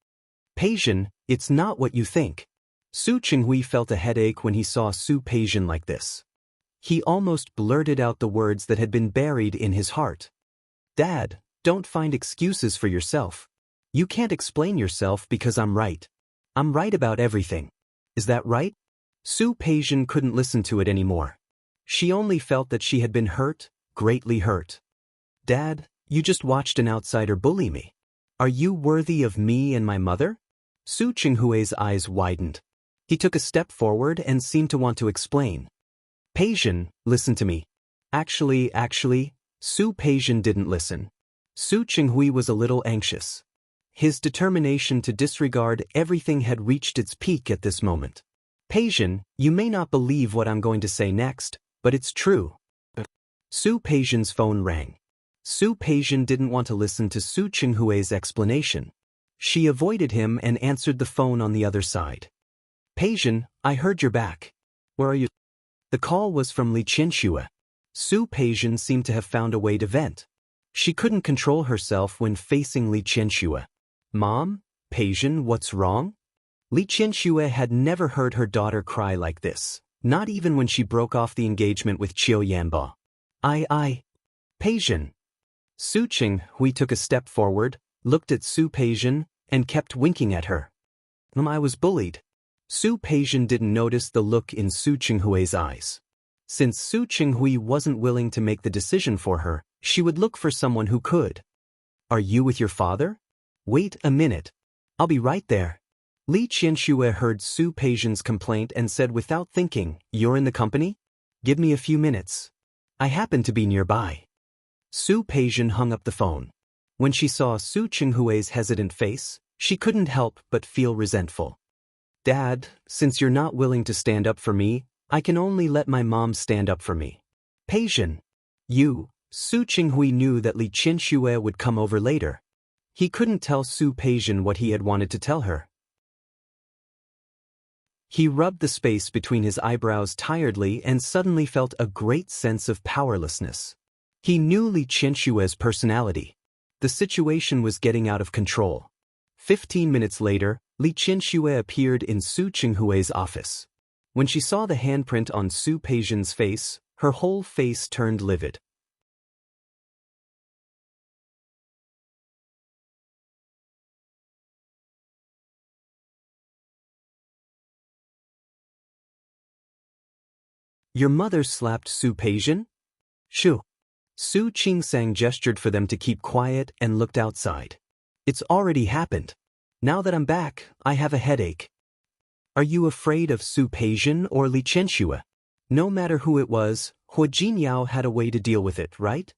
Peizhen, it's not what you think. Su Qinghui felt a headache when he saw Su Peizhen like this. He almost blurted out the words that had been buried in his heart. Dad, don't find excuses for yourself. You can't explain yourself because I'm right. I'm right about everything. Is that right? Su Peizhen couldn't listen to it anymore. She only felt that she had been hurt, greatly hurt. Dad, you just watched an outsider bully me. Are you worthy of me and my mother? Su Qinghui's eyes widened. He took a step forward and seemed to want to explain. Peizhen, listen to me. Actually, Su Peizhen didn't listen. Su Qinghui was a little anxious. His determination to disregard everything had reached its peak at this moment. Peizhen, you may not believe what I'm going to say next, but it's true. Su Peizhen's phone rang. Su Peizhen didn't want to listen to Su Qinghui's explanation. She avoided him and answered the phone on the other side. Peizhen, I heard you're back. Where are you? The call was from Li Qianxue. Su Peizhen seemed to have found a way to vent. She couldn't control herself when facing Li Qianxue. Mom? Peizhen, what's wrong? Li Qianxue had never heard her daughter cry like this, not even when she broke off the engagement with Qiu Yanbo. Peizhen. Su Qinghui took a step forward, looked at Su Peizhen, and kept winking at her. I was bullied. Su Peizhen didn't notice the look in Su Qinghui's eyes. Since Su Qinghui wasn't willing to make the decision for her, she would look for someone who could. Are you with your father? Wait a minute. I'll be right there. Li Qianxue heard Su Peizhen's complaint and said without thinking, You're in the company? Give me a few minutes. I happen to be nearby. Su Peizhen hung up the phone. When she saw Su Qinghui's hesitant face, she couldn't help but feel resentful. Dad, since you're not willing to stand up for me, I can only let my mom stand up for me. Peizhen. Su Qinghui knew that Li Qianxue would come over later. He couldn't tell Su Peizhen what he had wanted to tell her. He rubbed the space between his eyebrows tiredly and suddenly felt a great sense of powerlessness. He knew Li Qianxue's personality. The situation was getting out of control. 15 minutes later, Li Qianxue appeared in Su Qinghui's office. When she saw the handprint on Su Peizhen's face, her whole face turned livid. Your mother slapped Su Peizhen? Shoo. Su Qingsang gestured for them to keep quiet and looked outside. It's already happened. Now that I'm back, I have a headache. Are you afraid of Su Peizhen or Li Qianxue? No matter who it was, Hua Jinyao had a way to deal with it, right?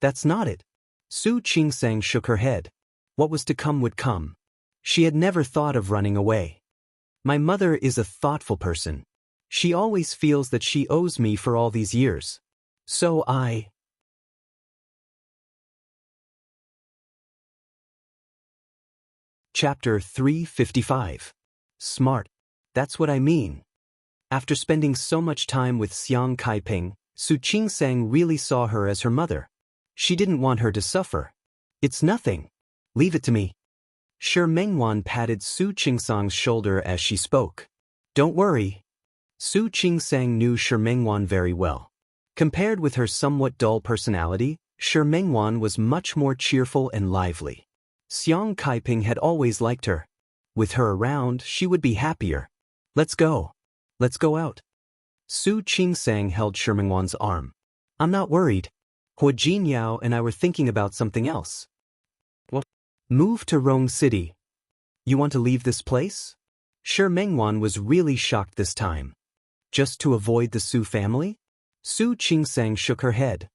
That's not it. Su Qingsang shook her head. What was to come would come. She had never thought of running away. My mother is a thoughtful person. She always feels that she owes me for all these years. So I... Chapter 355. Smart. That's what I mean. After spending so much time with Xiang Kaiping, Su Qingsang really saw her as her mother. She didn't want her to suffer. It's nothing. Leave it to me. Shi Mengwan patted Su Qingsang's shoulder as she spoke. Don't worry. Su Qingsang knew Shi Mengwan very well. Compared with her somewhat dull personality, Shi Mengwan was much more cheerful and lively. Xiang Kaiping had always liked her. With her around, she would be happier. Let's go. Let's go out. Su Qingsang held Shi Mengwan's arm. I'm not worried. Hua Jinyao and I were thinking about something else. What? Move to Rong City. You want to leave this place? Shi Mengwan was really shocked this time. Just to avoid the Su family? Su Qingsang shook her head.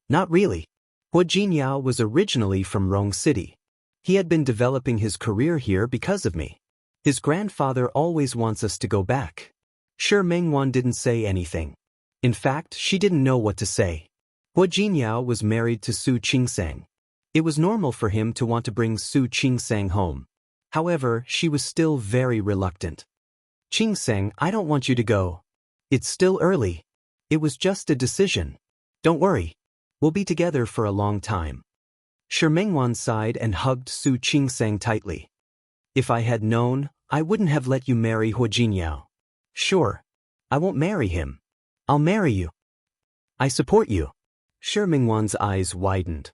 Not really. Hua Jinyao was originally from Rong City. He had been developing his career here because of me. His grandfather always wants us to go back. Shi Mengwan didn't say anything. In fact, she didn't know what to say. Hua Jinyao was married to Su Qingsang. It was normal for him to want to bring Su Qingsang home. However, she was still very reluctant. Qingsang, I don't want you to go. It's still early. It was just a decision. Don't worry. We'll be together for a long time. Shi Mengwan sighed and hugged Su Qingsang tightly. If I had known, I wouldn't have let you marry Hua Jinyao. Sure. I won't marry him. I'll marry you. I support you. Shi Mengwan's eyes widened.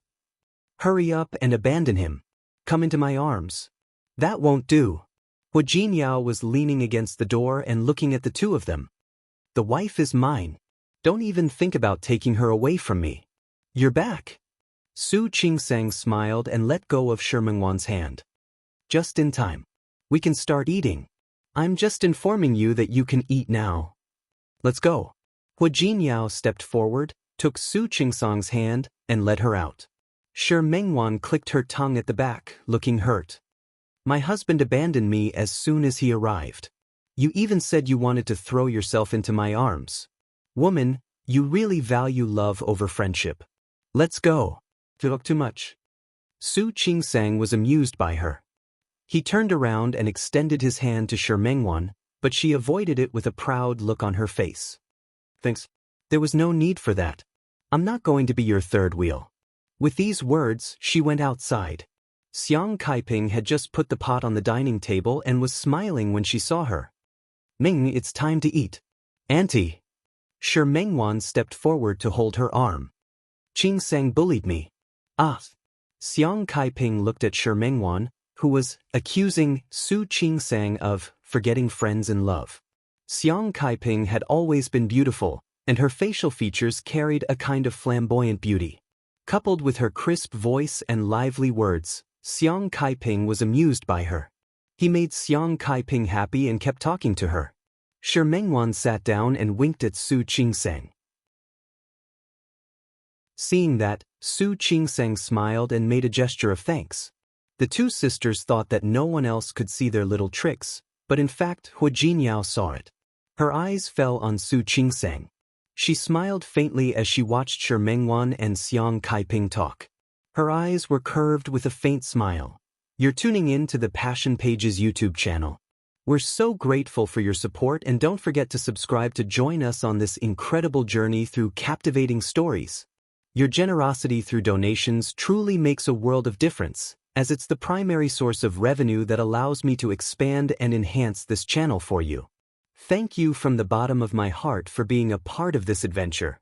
Hurry up and abandon him. Come into my arms. That won't do. Hua Jinyao was leaning against the door and looking at the two of them. The wife is mine. Don't even think about taking her away from me. You're back. Su Qingsang smiled and let go of Shi Mengwan's hand. Just in time. We can start eating. I'm just informing you that you can eat now. Let's go. Hua Jinyao stepped forward, took Su Qingsang's hand, and led her out. Shi Mengwan clicked her tongue at the back, looking hurt. My husband abandoned me as soon as he arrived. You even said you wanted to throw yourself into my arms. Woman, you really value love over friendship. Let's go. Talk too much. Su Qingsang was amused by her. He turned around and extended his hand to Shi Mengwan, but she avoided it with a proud look on her face. Thanks. There was no need for that. I'm not going to be your third wheel. With these words, she went outside. Xiang Kaiping had just put the pot on the dining table and was smiling when she saw her. Ming, it's time to eat. Auntie. Shi Mengwan stepped forward to hold her arm. Qingsang bullied me. Ah. Xiang Kaiping looked at Shi Mengwan, who was accusing Su Qingsang of forgetting friends in love. Xiang Kaiping had always been beautiful, and her facial features carried a kind of flamboyant beauty. Coupled with her crisp voice and lively words, Xiang Kaiping was amused by her. He made Xiang Kaiping happy and kept talking to her. Shi Mengwan sat down and winked at Su Qingsang. Seeing that, Su Qingsang smiled and made a gesture of thanks. The two sisters thought that no one else could see their little tricks, but in fact Hua Jinyao saw it. Her eyes fell on Su Qingsang. She smiled faintly as she watched Shi Mengwan and Xiang Kaiping talk. Her eyes were curved with a faint smile. You're tuning in to the Passion Pages YouTube channel. We're so grateful for your support, and don't forget to subscribe to join us on this incredible journey through captivating stories. Your generosity through donations truly makes a world of difference, as it's the primary source of revenue that allows me to expand and enhance this channel for you. Thank you from the bottom of my heart for being a part of this adventure.